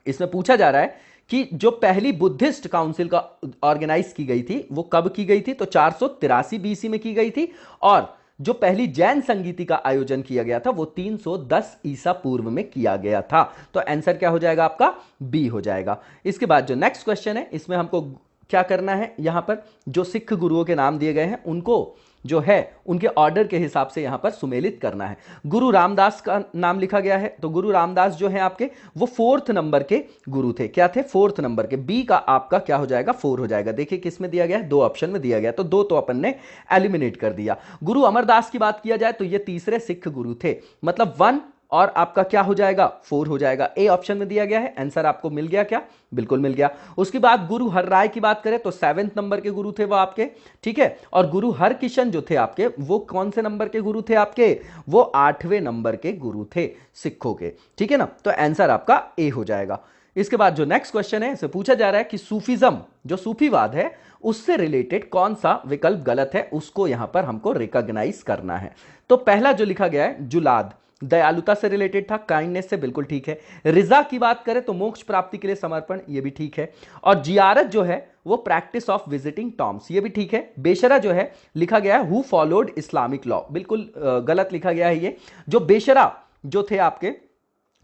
इसमें पूछा जा रहा है कि जो पहली बुद्धिस्ट काउंसिल का ऑर्गेनाइज की गई थी वो कब की गई थी, तो 483 बीसी में की गई थी। और जो पहली जैन संगीति का आयोजन किया गया था वो 310 ईसा पूर्व में किया गया था। तो आंसर क्या हो जाएगा आपका, बी हो जाएगा। इसके बाद जो नेक्स्ट क्वेश्चन है इसमें हमको क्या करना है, यहां पर जो सिख गुरुओं के नाम दिए गए हैं उनको जो है उनके ऑर्डर के हिसाब से यहां पर सुमेलित करना है। गुरु रामदास का नाम लिखा गया है, तो गुरु रामदास जो है आपके वो 4th नंबर के गुरु थे। क्या थे, 4th नंबर के। बी का आपका क्या हो जाएगा, 4 हो जाएगा। देखिए किस में दिया गया है, 2 ऑप्शन में दिया गया, तो 2 तो अपन ने एलिमिनेट कर दिया। गुरु अमरदास की बात किया जाए तो ये तीसरे सिख गुरु थे, मतलब 1 और आपका क्या हो जाएगा, 4 हो जाएगा। ए ऑप्शन में दिया गया है, आंसर आपको मिल गया क्या, बिल्कुल मिल गया। उसके बाद गुरु हरराय की बात करें तो 7th नंबर के गुरु थे वो आपके, ठीक है। और गुरु हरकिशन जो थे आपके वो कौन से नंबर के गुरु थे आपके, वो 8वें नंबर के गुरु थे सिखों के, ठीक है ना। तो आंसर आपका ए हो जाएगा। इसके बाद जो नेक्स्ट क्वेश्चन है इसे पूछा जा रहा है कि सूफीज्म जो सूफीवाद है उससे रिलेटेड कौन सा विकल्प गलत है, उसको यहां पर हमको रिकॉग्नाइज करना है। तो पहला जो लिखा गया है जुलाद दयालुता से रिलेटेड था, काइंडनेस से, बिल्कुल ठीक है। रिजा की बात करें तो मोक्ष प्राप्ति के लिए समर्पण, ये भी ठीक है। और जियारत जो है वो प्रैक्टिस ऑफ विजिटिंग टॉम्स, ये भी ठीक है। बेशरा जो है लिखा गया है हु फॉलोड इस्लामिक लॉ, बिल्कुल गलत लिखा गया है ये। जो बेशरा जो थे आपके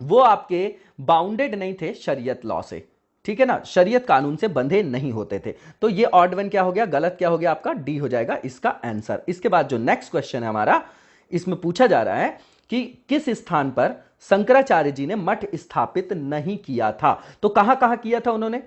वो आपके बाउंडेड नहीं थे शरीयत लॉ से, ठीक है ना, शरीयत कानून से बंधे नहीं होते थे। तो ये ऑड वन क्या हो गया, गलत क्या हो गया आपका, डी हो जाएगा इसका आंसर। इसके बाद जो नेक्स्ट क्वेश्चन है हमारा इसमें पूछा जा रहा है कि किस स्थान पर शंकराचार्य जी ने मठ स्थापित नहीं किया था। तो कहां कहां किया था उन्होंने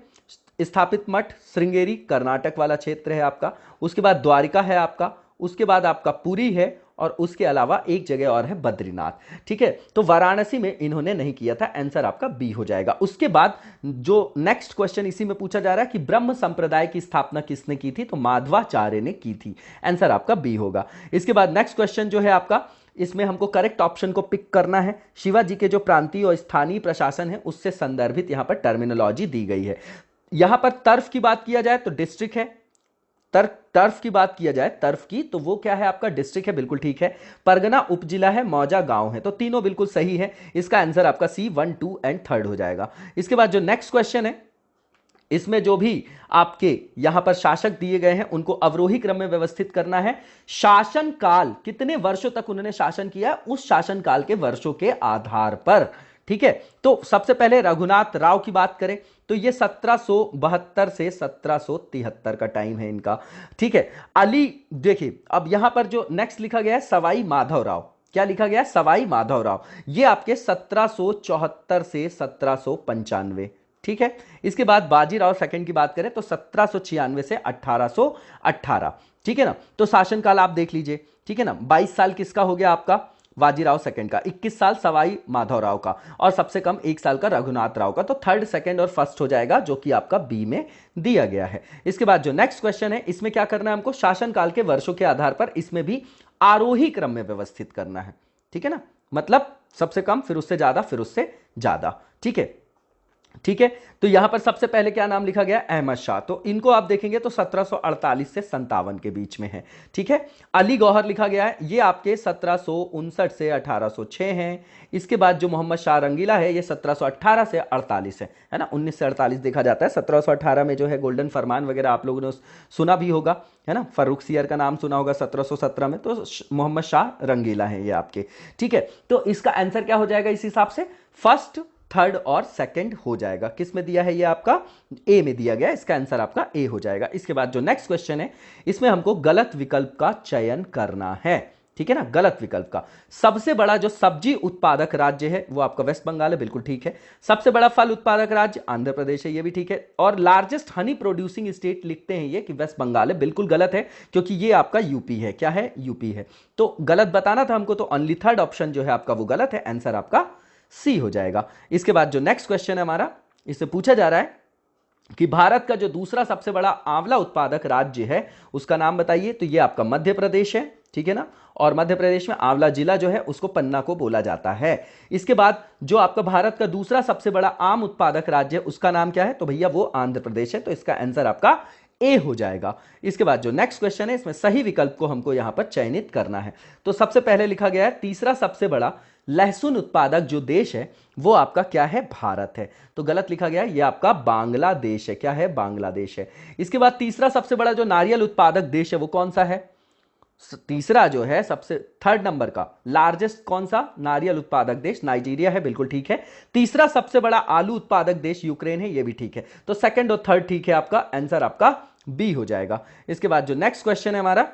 स्थापित मठ, श्रृंगेरी कर्नाटक वाला क्षेत्र है आपका, उसके बाद द्वारिका है आपका, उसके बाद आपका पुरी है, और उसके अलावा एक जगह और है बद्रीनाथ, ठीक है। तो वाराणसी में इन्होंने नहीं किया था, आंसर आपका बी हो जाएगा। उसके बाद जो नेक्स्ट क्वेश्चन इसी में पूछा जा रहा है कि ब्रह्म संप्रदाय की स्थापना किसने की थी, तो माधवाचार्य ने की थी, आंसर आपका बी होगा। इसके बाद नेक्स्ट क्वेश्चन जो है आपका इसमें हमको करेक्ट ऑप्शन को पिक करना है। शिवाजी के जो प्रांतीय और स्थानीय प्रशासन है उससे संदर्भित यहां पर टर्मिनोलॉजी दी गई है। यहां पर तर्फ की बात किया जाए तो डिस्ट्रिक्ट है, टर्फ की बात किया जाए तर्फ की तो वो क्या है आपका, डिस्ट्रिक्ट है, बिल्कुल ठीक है। परगना उपजिला है, मौजा गांव है, तो तीनों बिल्कुल सही है। इसका आंसर आपका सी 1, 2 एंड 3 हो जाएगा। इसके बाद जो नेक्स्ट क्वेश्चन है इसमें जो भी आपके यहां पर शासक दिए गए हैं उनको अवरोही क्रम में व्यवस्थित करना है। शासन काल कितने वर्षों तक उन्होंने शासन किया उस शासन काल के वर्षों के आधार पर, ठीक है। तो सबसे पहले रघुनाथ राव की बात करें तो ये 1772 से 1773 का टाइम है इनका, ठीक है। अली देखिए अब यहां पर जो नेक्स्ट लिखा गया है सवाई माधवराव, क्या लिखा गया है, सवाई माधवराव, ये आपके 1774 से 1795, ठीक है। इसके बाद बाजीराव सेकंड की बात करें तो 1796 से 1818, ठीक है ना। तो शासनकाल आप देख लीजिए, ठीक है ना। 22 साल किसका हो गया आपका, बाजीराव सेकंड का, 21 साल सवाई माधवराव का, और सबसे कम 1 साल का रघुनाथ राव का। तो 3rd, 2nd और 1st हो जाएगा जो कि आपका बी में दिया गया है। इसके बाद जो नेक्स्ट क्वेश्चन है इसमें क्या करना है हमको, शासनकाल के वर्षों के आधार पर इसमें भी आरोही क्रम में व्यवस्थित करना है, ठीक है ना, मतलब सबसे कम फिर उससे ज्यादा फिर उससे ज्यादा, ठीक है। ठीक है, तो यहां पर सबसे पहले क्या नाम लिखा गया? अहमद शाह। तो इनको आप देखेंगे तो 1748 से 57 के बीच में है। ठीक है, अली गौहर लिखा गया है, ये आपके 1759 से 1806 हैं। इसके बाद जो मोहम्मद शाह रंगीला है, ये 1718 से 48 है ना, 19 से 48 देखा जाता है। 1718 में जो है गोल्डन फरमान वगैरह आप लोगों ने सुना भी होगा, है ना, फर्रुख सियर का नाम सुना होगा 1717 में, तो मोहम्मद शाह रंगीला है ये आपके। ठीक है, तो इसका आंसर क्या हो जाएगा इस हिसाब से? फर्स्ट, थर्ड और सेकंड हो जाएगा। किस में दिया है ये आपका? ए में दिया गया, इसका आंसर आपका ए हो जाएगा। इसके बाद जो नेक्स्ट क्वेश्चन है, इसमें हमको गलत विकल्प का चयन करना है। ठीक है ना, गलत विकल्प का। सबसे बड़ा जो सब्जी उत्पादक राज्य है वो आपका वेस्ट बंगाल है, बिल्कुल ठीक है। सबसे बड़ा फल उत्पादक राज्य आंध्र प्रदेश है, ये भी ठीक है। और लार्जेस्ट हनी प्रोड्यूसिंग स्टेट लिखते हैं ये कि वेस्ट बंगाल है, बिल्कुल गलत है, क्योंकि ये आपका यूपी है। क्या है? यूपी है। तो गलत बताना था हमको, तो ओनली थर्ड ऑप्शन जो है आपका वो गलत है, आंसर आपका सी हो जाएगा। इसके बाद जो नेक्स्ट क्वेश्चन है हमारा, इससे पूछा जा रहा है कि भारत का जो दूसरा सबसे बड़ा आंवला उत्पादक राज्य है उसका नाम बताइए। तो ये आपका मध्य प्रदेश है, ठीक है ना, और मध्य प्रदेश में आंवला जिला जो है उसको पन्ना को बोला जाता है। इसके बाद जो आपका भारत का दूसरा सबसे बड़ा आम उत्पादक राज्य है उसका नाम क्या है? तो भैया वो आंध्र प्रदेश है, तो इसका आंसर आपका ए हो जाएगा। इसके बाद जो नेक्स्ट क्वेश्चन है, इसमें सही विकल्प को हमको यहां पर चयनित करना है। तो सबसे पहले लिखा गया है तीसरा सबसे बड़ा लहसुन उत्पादक जो देश है वो आपका क्या है? भारत है। तो गलत लिखा गया है, ये आपका बांग्लादेश है। क्या है? बांग्लादेश है। इसके बाद तीसरा सबसे बड़ा जो नारियल उत्पादक देश है वो कौन सा है? तीसरा जो है सबसे थर्ड नंबर का लार्जेस्ट कौन सा नारियल उत्पादक देश? नाइजीरिया है, बिल्कुल ठीक है। तीसरा सबसे बड़ा आलू उत्पादक देश यूक्रेन है, ये भी ठीक है। तो सेकंड और थर्ड ठीक है, आपका आंसर आपका बी हो जाएगा। इसके बाद जो नेक्स्ट क्वेश्चन है हमारा,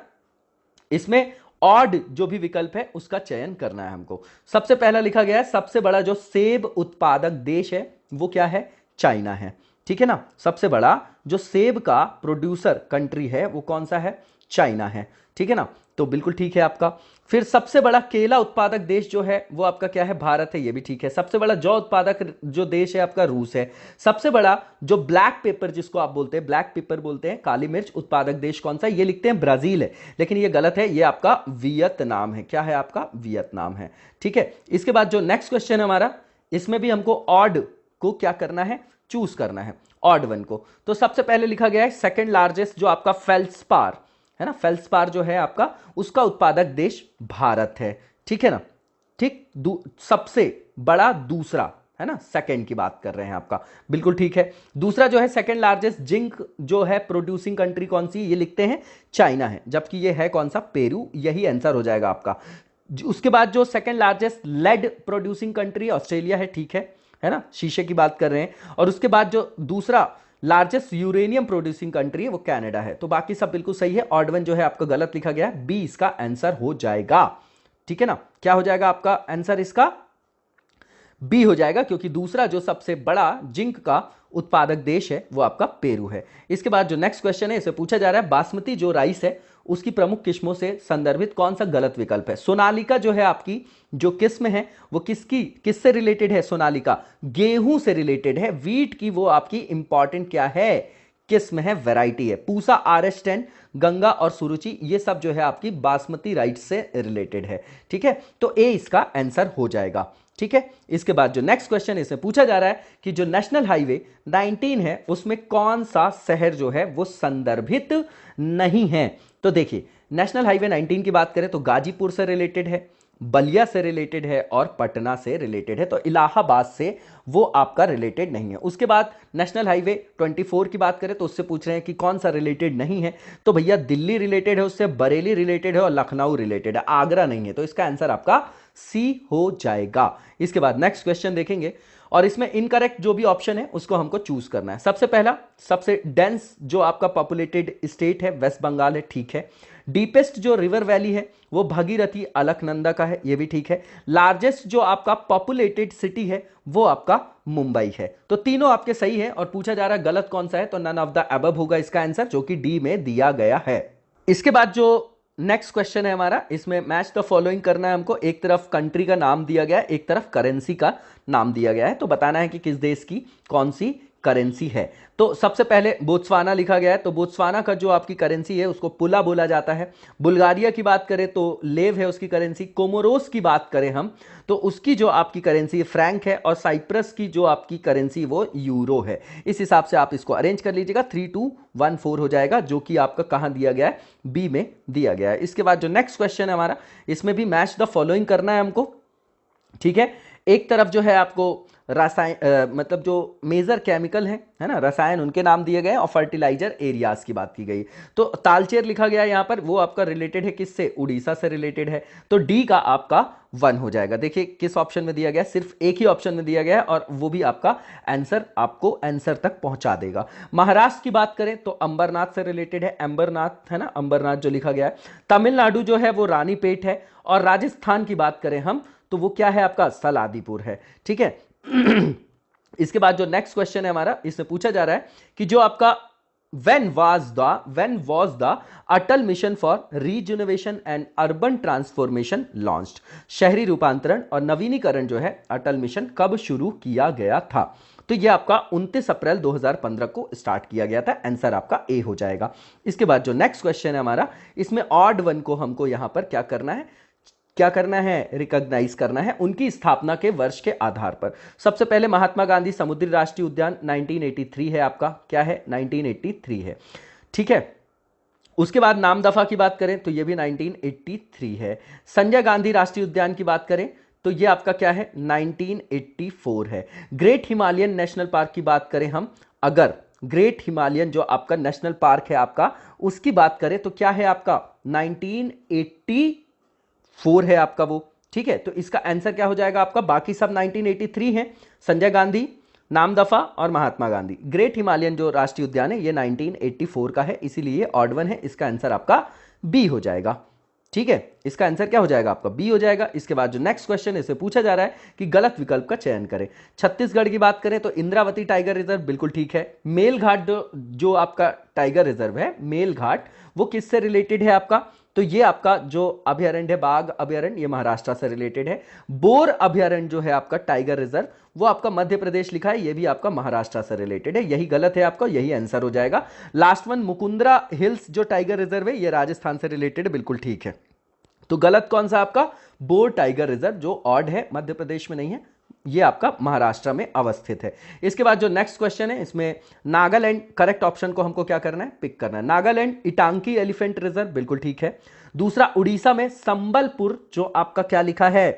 इसमें ऑड जो भी विकल्प है उसका चयन करना है हमको। सबसे पहला लिखा गया है सबसे बड़ा जो सेब उत्पादक देश है वो क्या है? चाइना है। ठीक है ना, सबसे बड़ा जो सेब का प्रोड्यूसर कंट्री है वो कौन सा है? चाइना है। ठीक है ना, तो बिल्कुल ठीक है आपका। फिर सबसे बड़ा केला उत्पादक देश जो है वो आपका क्या है? भारत है, ये भी ठीक है। सबसे बड़ा जौ उत्पादक जो देश है आपका रूस है। सबसे बड़ा जो ब्लैक पेपर जिसको आप बोलते हैं, ब्लैक पेपर बोलते हैं, काली मिर्च उत्पादक देश कौन सा? ये लिखते हैं ब्राजील है, लेकिन ये गलत है, ये आपका वियतनाम है। क्या है आपका? वियतनाम है। ठीक है, इसके बाद जो नेक्स्ट क्वेश्चन है हमारा, इसमें भी हमको ऑड को क्या करना है? चूज करना है, ऑड वन को। तो सबसे पहले लिखा गया है सेकेंड लार्जेस्ट जो आपका फेल्सपार है ना, फेल्सपार जो है आपका उसका उत्पादक देश भारत है। ठीक है ना, ठीक। सबसे बड़ा दूसरा है ना, सेकंड की बात कर रहे हैं आपका, बिल्कुल ठीक है। दूसरा जो है सेकंड लार्जेस्ट जिंक जो है प्रोड्यूसिंग कंट्री कौन सी? ये लिखते हैं चाइना है, जबकि ये है कौन सा? पेरू। यही आंसर हो जाएगा आपका। उसके बाद जो second largest lead producing country Australia है, ठीक है ना, शीशे की बात कर रहे हैं। और उसके बाद जो दूसरा लार्जेस्ट यूरेनियम प्रोड्यूसिंग कंट्री है वो कनाडा है। तो बाकी सब बिल्कुल सही है। ऑड वन जो है आपका गलत लिखा गया है, बी इसका आंसर हो जाएगा। ठीक है ना, क्या हो जाएगा आपका आंसर? इसका बी हो जाएगा, क्योंकि दूसरा जो सबसे बड़ा जिंक का उत्पादक देश है वो आपका पेरू है। इसके बाद जो नेक्स्ट क्वेश्चन है, इसे पूछा जा रहा है बासमती जो राइस है उसकी प्रमुख किस्मों से संदर्भित कौन सा गलत विकल्प है? सोनालिका जो है आपकी जो किस्म है वो किससे रिलेटेड है? सोनालिका गेहूं से रिलेटेड है। वीट की वो आपकी इंपॉर्टेंट क्या है? किस्म है, वैरायटी है। पूसा, RS10, गंगा और सुरुचि ये सब जो है आपकी बासमती राइस से रिलेटेड है। ठीक है, तो ए इसका आंसर हो जाएगा। ठीक है, इसके बाद जो नेक्स्ट क्वेश्चन इसमें पूछा जा रहा है कि जो नेशनल हाईवे 19 है उसमें कौन सा शहर जो है वो संदर्भित नहीं है? तो देखिए, नेशनल हाईवे 19 की बात करें तो गाजीपुर से रिलेटेड है, बलिया से रिलेटेड है और पटना से रिलेटेड है। तो इलाहाबाद से वो आपका रिलेटेड नहीं है। उसके बाद नेशनल हाईवे 24 की बात करें तो उससे पूछ रहे हैं कि कौन सा रिलेटेड नहीं है? तो भैया दिल्ली रिलेटेड है, उससे बरेली रिलेटेड है और लखनऊ रिलेटेड है, आगरा नहीं है। तो इसका आंसर आपका सी हो जाएगा। इसके बाद नेक्स्ट क्वेश्चन देखेंगे और इसमें इनकरेक्ट जो भी ऑप्शन है उसको हमको चूज करना है। सबसे पहला सबसे डेंस जो आपका पॉपुलेटेड स्टेट है वेस्ट बंगाल है, ठीक है। डीपेस्ट जो रिवर वैली है वो भगीरथी अलकनंदा का है, ये भी ठीक है। लार्जेस्ट जो आपका पॉपुलेटेड सिटी है वो आपका मुंबई है। तो तीनों आपके सही है और पूछा जा रहा है गलत कौन सा है? तो नन ऑफ द अबव होगा इसका आंसर, जो कि डी में दिया गया है। इसके बाद जो नेक्स्ट क्वेश्चन है हमारा, इसमें मैच द फॉलोइंग करना है हमको। एक तरफ कंट्री का नाम दिया गया है, एक तरफ करेंसी का नाम दिया गया है। तो बताना है कि किस देश की कौन सी करेंसी है। तो सबसे पहले बोत्सवाना लिखा गया है, तो बोत्सवाना का जो आपकी करेंसी है उसको पुला बोला जाता है। बुल्गारिया की बात करें तो लेव है उसकी करेंसी। कोमोरोस की बात करें हम तो उसकी जो आपकी करेंसी है फ्रैंक है, और साइप्रस की जो आपकी करेंसी वो यूरो है। इस हिसाब से आप इसको अरेंज कर लीजिएगा, 3214 हो जाएगा, जो कि आपका कहां दिया गया है, बी में दिया गया है। इसके बाद जो नेक्स्ट क्वेश्चन है हमारा, इसमें भी मैच द फॉलोइंग करना है हमको, ठीक है। एक तरफ जो है आपको रसायन मतलब जो मेजर केमिकल है ना, रसायन, उनके नाम दिए गए और फर्टिलाइजर एरियाज की बात की गई। तो तालचेर लिखा गया यहां पर, वो आपका रिलेटेड है किससे, उड़ीसा से रिलेटेड है। तो डी का आपका 1 हो जाएगा। देखिए किस ऑप्शन में दिया गया, सिर्फ एक ही ऑप्शन में दिया गया है और वो भी आपका आंसर आपको आंसर तक पहुंचा देगा। महाराष्ट्र की बात करें तो अंबरनाथ से रिलेटेड है, अंबरनाथ है ना, अंबरनाथ जो लिखा गया है। तमिलनाडु जो है वो रानीपेट है, और राजस्थान की बात करें हम तो वो क्या है आपका, सलादीपुर है, ठीक है। इसके बाद जो नेक्स्ट क्वेश्चन है हमारा, इसमें पूछा जा रहा है कि जो आपका when was the Atal mission for rejuvenation and urban transformation launched, शहरी रूपांतरण और नवीनीकरण जो है अटल मिशन कब शुरू किया गया था। तो ये आपका 29 अप्रैल 2015 को स्टार्ट किया गया था। आंसर आपका ए हो जाएगा। इसके बाद जो नेक्स्ट क्वेश्चन है हमारा, इसमें ऑड वन को हमको यहां पर क्या करना है, रिकॉग्नाइज करना है उनकी स्थापना के वर्ष के आधार पर। सबसे पहले महात्मा गांधी समुद्री राष्ट्रीय उद्यान 1983 है आपका, क्या है, 1983 है, ठीक है। उसके बाद नामदफा की बात करें तो ये भी 1983 है। संजय गांधी राष्ट्रीय उद्यान की बात करें तो ये आपका क्या है, 1984 है। ग्रेट हिमालयन नेशनल पार्क की बात करें हम, अगर ग्रेट हिमालयन जो आपका नेशनल पार्क है आपका, उसकी बात करें तो क्या है आपका 1984 है आपका वो, ठीक है। तो इसका आंसर क्या हो जाएगा आपका, बाकी सब 1983 है, संजय गांधी, नामदफा और महात्मा गांधी। ग्रेट हिमालयन जो राष्ट्रीय उद्यान है ये 1984 का है, इसीलिए ऑड वन है। इसका आंसर आपका बी हो जाएगा, ठीक है। इसका आंसर क्या हो जाएगा आपका, बी हो जाएगा। इसके बाद जो नेक्स्ट क्वेश्चन इसे पूछा जा रहा है कि गलत विकल्प का चयन करें। छत्तीसगढ़ की बात करें तो इंद्रावती टाइगर रिजर्व बिल्कुल ठीक है। मेलघाट जो आपका टाइगर रिजर्व है, मेलघाट, वो किससे रिलेटेड है आपका, तो ये आपका जो अभयारण्य है, बाघ अभयारण्य, ये महाराष्ट्र से रिलेटेड है। बोर अभयारण्य जो है आपका टाइगर रिजर्व, वो आपका मध्य प्रदेश लिखा है, ये भी आपका महाराष्ट्र से रिलेटेड है। यही गलत है आपका, यही आंसर हो जाएगा। लास्ट वन मुकुंदरा हिल्स जो टाइगर रिजर्व है, ये राजस्थान से रिलेटेड है, बिल्कुल ठीक है। तो गलत कौन सा आपका, बोर टाइगर रिजर्व जो ऑड है, मध्य प्रदेश में नहीं है, ये आपका महाराष्ट्र में अवस्थित है। इसके बाद जो नेक्स्ट क्वेश्चन है, इसमें नागालैंड, करेक्ट ऑप्शन को हमको क्या करना है, पिक करना है। नागालैंड इटांकी एलिफेंट रिजर्व बिल्कुल ठीक है। दूसरा उड़ीसा में संबलपुर जो आपका क्या लिखा है,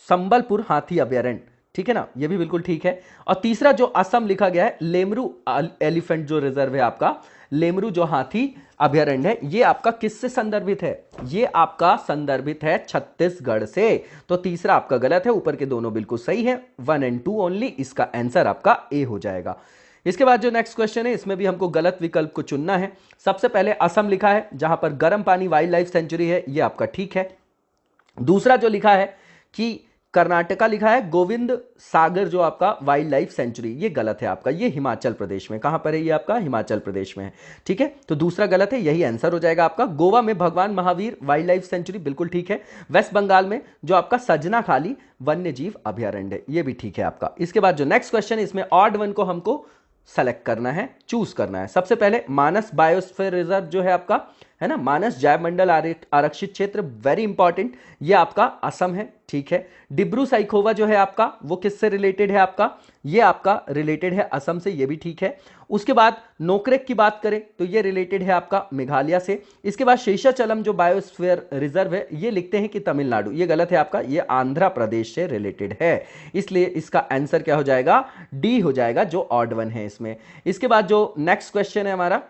संबलपुर हाथी अभयारण्य, ठीक है ना, ये भी बिल्कुल ठीक है। और तीसरा जो असम लिखा गया है, लेमरू एलिफेंट जो रिजर्व है आपका, लेमरू जो हाथी अभयारण्य है, ये आपका किससे संदर्भित है, ये आपका संदर्भित है छत्तीसगढ़ से। तो तीसरा आपका गलत है, ऊपर के दोनों बिल्कुल सही है, 1 और 2 ओनली। इसका आंसर आपका ए हो जाएगा। इसके बाद जो नेक्स्ट क्वेश्चन है, इसमें भी हमको गलत विकल्प को चुनना है। सबसे पहले असम लिखा है, जहां पर गर्म पानी वाइल्ड लाइफ सेंचुरी है, ये आपका ठीक है। दूसरा जो लिखा है कि कर्नाटका लिखा है गोविंद सागर जो आपका वाइल्ड लाइफ सेंचुरी, ये गलत है आपका, ये हिमाचल प्रदेश में, कहां पर है ये आपका, हिमाचल प्रदेश में है, ठीक है। तो दूसरा गलत है, यही आंसर हो जाएगा आपका। गोवा में भगवान महावीर वाइल्ड लाइफ सेंचुरी बिल्कुल ठीक है। वेस्ट बंगाल में जो आपका सजना खाली वन्य जीव अभयारण्य है, ये भी ठीक है आपका। इसके बाद जो नेक्स्ट क्वेश्चन है, इसमें ऑड वन को हमको सेलेक्ट करना है, चूज करना है। सबसे पहले मानस बायोस्फीयर रिजर्व जो है आपका, है ना, मानस जैव मंडल आरक्षित क्षेत्र, वेरी इंपॉर्टेंट, ये आपका असम है, ठीक है। डिब्रू साइखोवा जो है आपका, वो किससे रिलेटेड है आपका, ये आपका रिलेटेड है असम से, ये भी ठीक है। उसके बाद नोकरेक की बात करें तो ये रिलेटेड है आपका मेघालय से। इसके बाद शेषाचलम जो बायोस्फीयर रिजर्व है, ये लिखते हैं कि तमिलनाडु, ये गलत है आपका, ये आंध्र प्रदेश से रिलेटेड है, इसलिए इसका आंसर क्या हो जाएगा, डी हो जाएगा, जो ऑड वन है इसमें। इसके बाद जो नेक्स्ट क्वेश्चन है हमारा,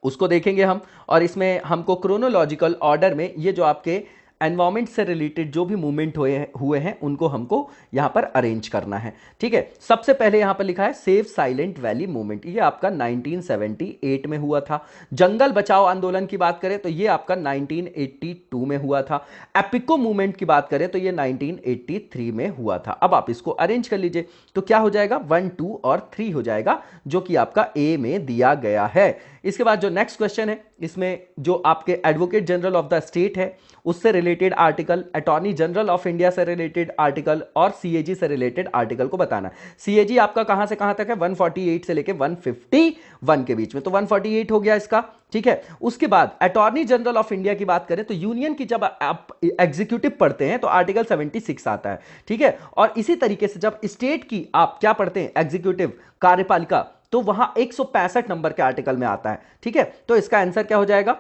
उसको देखेंगे हम, और इसमें हमको क्रोनोलॉजिकल ऑर्डर में ये जो आपके एनवायरमेंट से रिलेटेड जो भी मूवमेंट हुए हैं उनको हमको यहां पर अरेंज करना है, ठीक है। सबसे पहले यहां पर लिखा है सेव साइलेंट वैली मूवमेंट, ये आपका 1978 में हुआ था। जंगल बचाओ आंदोलन की बात करें तो ये आपका 1982 में हुआ था। एपिको मूवमेंट की बात करें तो ये 1983 में हुआ था। अब आप इसको अरेंज कर लीजिए तो क्या हो जाएगा, 1, 2 और 3 हो जाएगा, जो कि आपका ए में दिया गया है। इसके बाद जो नेक्स्ट क्वेश्चन है, इसमें जो आपके advocate general of the state है उससे related related article, attorney general of India से रिलेटेड आर्टिकल और सीएजी से रिलेटेड आर्टिकल को बताना है। सीएजी आपका कहां से कहां तक है? 148 से लेके 151 के बीच में, तो 148 हो गया इसका, ठीक है। उसके बाद अटॉर्नी जनरल ऑफ इंडिया की बात करें तो यूनियन की जब आप एग्जीक्यूटिव पढ़ते हैं तो आर्टिकल 76 आता है, ठीक है। और इसी तरीके से जब स्टेट की आप क्या पढ़ते हैं, एग्जीक्यूटिव, कार्यपालिका, तो वहां 165 नंबर के आर्टिकल में आता है, ठीक है। तो इसका आंसर क्या हो जाएगा?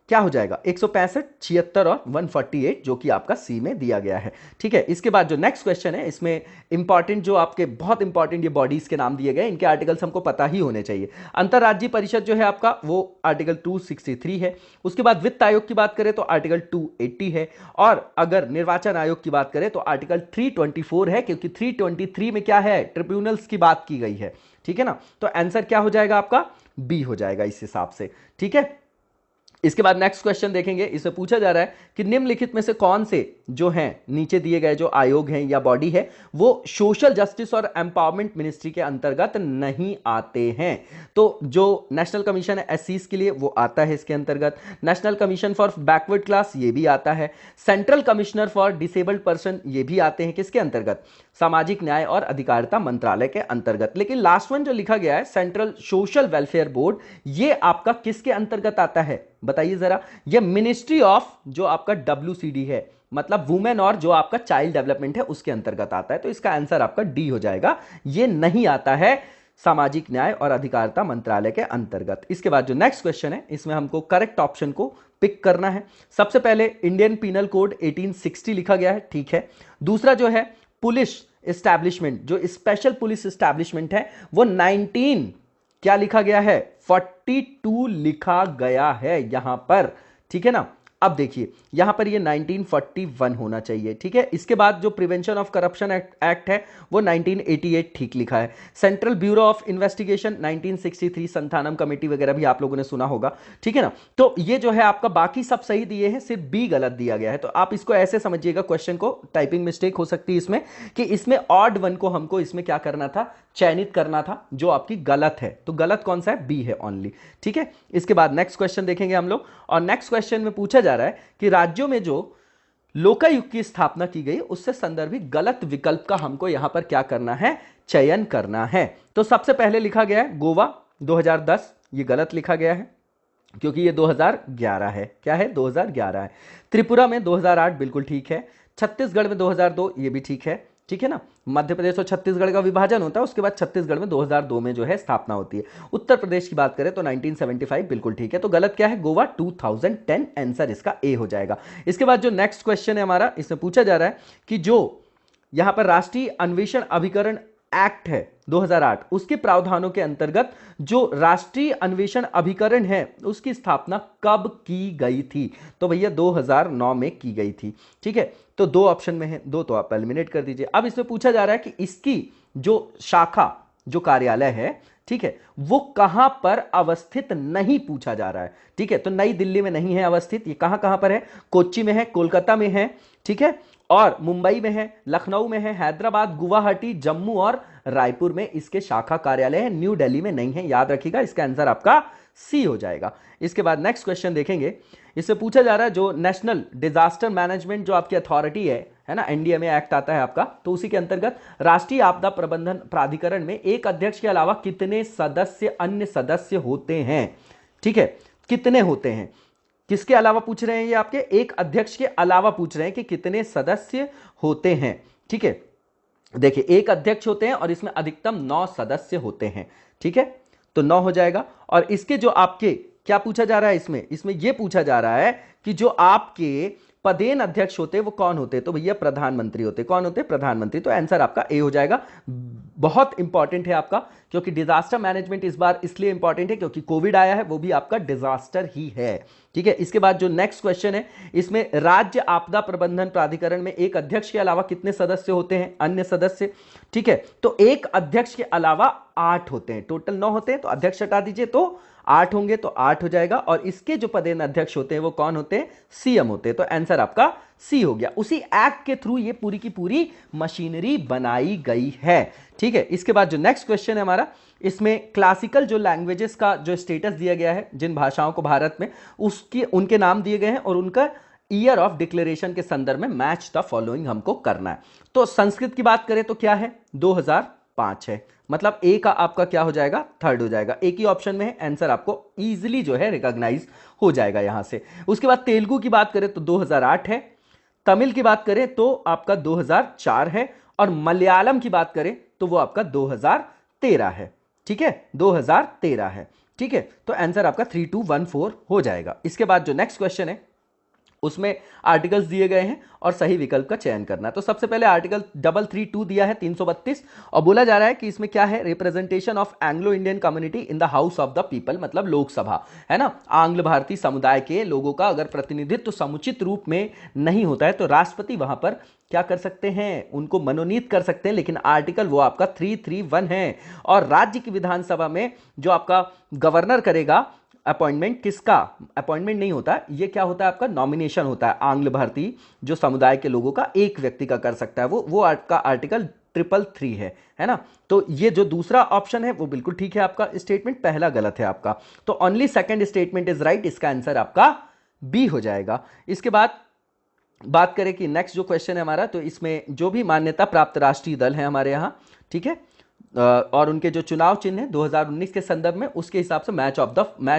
क्या हो जाएगा? 165, 76 और 148 जो कि आपका सी में दिया गया है, ठीक है। इसके बाद जो नेक्स्ट क्वेश्चन है, इसमें इंपॉर्टेंट जो आपके बहुत इंपॉर्टेंट ये बॉडीज के नाम दिए गए, इनके आर्टिकल्स हमको पता ही होने चाहिए। अंतरराज्यीय परिषद जो है आपका वो आर्टिकल 263 है। उसके बाद वित्त आयोग की बात करें तो आर्टिकल 280 है। और अगर निर्वाचन आयोग की बात करें तो आर्टिकल 324 है, क्योंकि 323 में क्या है, ट्रिब्यूनल्स की बात की गई है, ठीक है ना। तो आंसर क्या हो जाएगा आपका? बी हो जाएगा इस हिसाब से, ठीक है। इसके बाद नेक्स्ट क्वेश्चन देखेंगे, इसमें पूछा जा रहा है कि निम्नलिखित में से कौन से जो हैं नीचे दिए गए जो आयोग हैं या बॉडी है वो सोशल जस्टिस और एम्पावरमेंट मिनिस्ट्री के अंतर्गत नहीं आते हैं। तो जो नेशनल कमीशन है एससीज के लिए वो आता है इसके अंतर्गत, national commission for backward class ये भी आता है, central commissioner for disabled person ये भी आते हैं, किसके अंतर्गत? सामाजिक न्याय और अधिकारिता मंत्रालय के अंतर्गत। लेकिन लास्ट वन जो लिखा गया है सेंट्रल सोशल वेलफेयर बोर्ड, ये आपका किसके अंतर्गत आता है बताइए जरा? ये मिनिस्ट्री ऑफ जो आपका WCD है, मतलब वुमेन और जो आपका चाइल्ड डेवलपमेंट है उसके अंतर्गत आता है। तो इसका आंसर आपका डी हो जाएगा, ये नहीं आता है सामाजिक न्याय और अधिकारिता मंत्रालय के अंतर्गत। इसके बाद जो नेक्स्ट क्वेश्चन है इसमें हमको करेक्ट ऑप्शन को पिक करना है। सबसे पहले इंडियन पीनल कोड 1860 लिखा गया है, ठीक है। दूसरा जो है पुलिस एस्टैब्लिशमेंट, जो स्पेशल पुलिस एस्टैब्लिशमेंट है वो 19 क्या लिखा गया है? 42 लिखा गया है यहां पर, ठीक है ना। अब देखिए यहां पर ये 1941 होना चाहिए, ठीक है। इसके बाद जो प्रिवेंशन ऑफ करप्शन एक्ट है वो 1988 ठीक लिखा है। Central bureau of investigation 1963, Santhanam committee वगैरह भी आप लोगों ने सुना होगा, ठीक है ना। तो ये जो है आपका बाकी सब सही दिए हैं, सिर्फ बी गलत दिया गया है। तो आप इसको ऐसे समझिएगा, क्वेश्चन को टाइपिंग मिस्टेक हो सकती है इसमें, कि इसमें ऑड वन को हमको इसमें क्या करना था, चयनित करना था, जो आपकी गलत है। तो गलत कौन सा है? बी है ओनली, ठीक है। इसके बाद नेक्स्ट क्वेश्चन देखेंगे हम लोग, और नेक्स्ट क्वेश्चन में पूछा जा रहा है कि राज्यों में जो लोकायुक्त की स्थापना की गई उससे संदर्भित गलत विकल्प का हमको यहां पर क्या करना है? चयन करना है। तो सबसे पहले लिखा गया है गोवा 2010, ये गलत लिखा गया है क्योंकि ये 2011 है। क्या है? 2011 है। त्रिपुरा में 2008 बिल्कुल ठीक है। छत्तीसगढ़ में 2002 ये भी ठीक है, ठीक है ना। मध्य प्रदेश और छत्तीसगढ़ का विभाजन होता है, उसके बाद छत्तीसगढ़ में 2002 में जो है स्थापना होती है। उत्तर प्रदेश की बात करें तो 1975 बिल्कुल ठीक है। तो गलत क्या है? गोवा 2010, आंसर इसका ए हो जाएगा। इसके बाद जो नेक्स्ट क्वेश्चन है हमारा, इसमें पूछा जा रहा है कि जो यहां पर राष्ट्रीय अन्वेषण अभिकरण एक्ट है 2008, उसके प्रावधानों के अंतर्गत जो राष्ट्रीय अन्वेषण अभिकरण है उसकी स्थापना कब की गई थी? तो भैया 2009 में की गई थी, ठीक है। तो दो ऑप्शन में है, दो तो आप एलिमिनेट कर दीजिए। अब इसमें पूछा जा रहा है कि इसकी जो शाखा, जो कार्यालय है, ठीक है, वो कहां पर अवस्थित नहीं पूछा जा रहा है, ठीक है। तो नई दिल्ली में नहीं है अवस्थित, ये कहां कहां पर है? कोच्चि में है, कोलकाता में है, ठीक है, और मुंबई में है, लखनऊ में है, हैदराबाद, गुवाहाटी, जम्मू और रायपुर में इसके शाखा कार्यालय है, न्यू दिल्ली में नहीं है। याद रखिएगा, इसका आंसर आपका सी हो जाएगा। इसके बाद नेक्स्ट क्वेश्चन देखेंगे, इससे पूछा जा रहा है जो नेशनल डिजास्टर मैनेजमेंट जो आपकी अथॉरिटी है ना, एनडीएमए एक्ट आता है आपका, तो उसी के अंतर्गत राष्ट्रीय आपदा प्रबंधन प्राधिकरण में एक अध्यक्ष के अलावा कितने सदस्य, अन्य सदस्य होते हैं? ठीक है, कितने होते हैं? किसके अलावा पूछ रहे हैं ये आपके? एक अध्यक्ष के अलावा पूछ रहे हैं कि कितने सदस्य होते हैं, ठीक है। देखिए एक अध्यक्ष होते हैं और इसमें अधिकतम 9 सदस्य होते हैं, ठीक है, तो 9 हो जाएगा। और इसके जो आपके क्या पूछा जा रहा है इसमें यह पूछा जा रहा है कि जो आपके पदेन अध्यक्ष होते हैं वो कौन होते हैं? तो भैया प्रधानमंत्री होते हैं। कौन होते हैं? प्रधानमंत्री। तो आंसर आपका ए हो जाएगा। बहुत इंपॉर्टेंट है आपका, क्योंकि डिजास्टर मैनेजमेंट इस बार इसलिए इंपॉर्टेंट है क्योंकि कोविड आया है, वो भी आपका डिजास्टर ही है, ठीक है। इसके बाद जो नेक्स्ट क्वेश्चन है, इसमें राज्य आपदा प्रबंधन प्राधिकरण में एक अध्यक्ष के अलावा कितने सदस्य होते हैं, अन्य सदस्य? ठीक है, तो एक अध्यक्ष के अलावा 8 होते हैं, टोटल 9 होते हैं, तो अध्यक्ष हटा दीजिए तो 8 होंगे, तो 8 हो जाएगा। और इसके जो पदेन अध्यक्ष होते हैं वो कौन होते हैं? सीएम होते हैं। तो आंसर आपका सी हो गया। उसी एक्ट के थ्रू ये पूरी की पूरी मशीनरी बनाई गई है, ठीक है। इसके बाद जो नेक्स्ट क्वेश्चन है हमारा, इसमें क्लासिकल जो लैंग्वेजेस का जो स्टेटस दिया गया है, जिन भाषाओं को भारत में, उसकी उनके नाम दिए गए हैं और उनका ईयर ऑफ डिक्लेरेशन के संदर्भ में मैच द फॉलोइंग हमको करना है। तो संस्कृत की बात करें तो क्या है, 2005 है, मतलब ए का आपका क्या हो जाएगा, थर्ड हो जाएगा। एक ही ऑप्शन में है, आंसर आपको इजीली जो है रिकॉग्नाइज हो जाएगा यहां से। उसके बाद तेलुगु की बात करें तो 2008 है, तमिल की बात करें तो आपका 2004 है, और मलयालम की बात करें तो वो आपका 2013 है। ठीक है, 2013 है। ठीक है, तो आंसर आपका 3214 हो जाएगा। इसके बाद जो नेक्स्ट क्वेश्चन है उसमें आर्टिकल्स दिए गए हैं और सही विकल्प का चयन करना है। तो सबसे पहले आर्टिकल 332 दिया है 332, और बोला जा रहा है कि इसमें क्या है, representation of Anglo Indian community in the house of the people, मतलब लोकसभा है ना। आंग्ल भारतीय समुदाय के लोगों का अगर प्रतिनिधित्व समुचित रूप में नहीं होता है तो राष्ट्रपति वहां पर क्या कर सकते हैं, उनको मनोनीत कर सकते हैं, लेकिन आर्टिकल वो आपका 331 है। और राज्य की विधानसभा में जो आपका गवर्नर करेगा अपॉइंटमेंट, किसका अपॉइंटमेंट नहीं होता, ये क्या होता है आपका नॉमिनेशन होता है। आंग्ल भारतीय जो समुदाय के लोगों का एक व्यक्ति का कर सकता है, वो आपका आर्टिकल 333 है ना। तो ये जो दूसरा ऑप्शन है वो बिल्कुल ठीक है आपका स्टेटमेंट, पहला गलत है आपका। तो only second statement is right, इसका आंसर आपका बी हो जाएगा। इसके बाद बात करें कि नेक्स्ट जो क्वेश्चन है हमारा, तो इसमें जो भी मान्यता प्राप्त राष्ट्रीय दल है हमारे यहाँ, ठीक है, और उनके जो चुनाव चिन्ह है 2019 के संदर्भ में, उसके हिसाब से मैच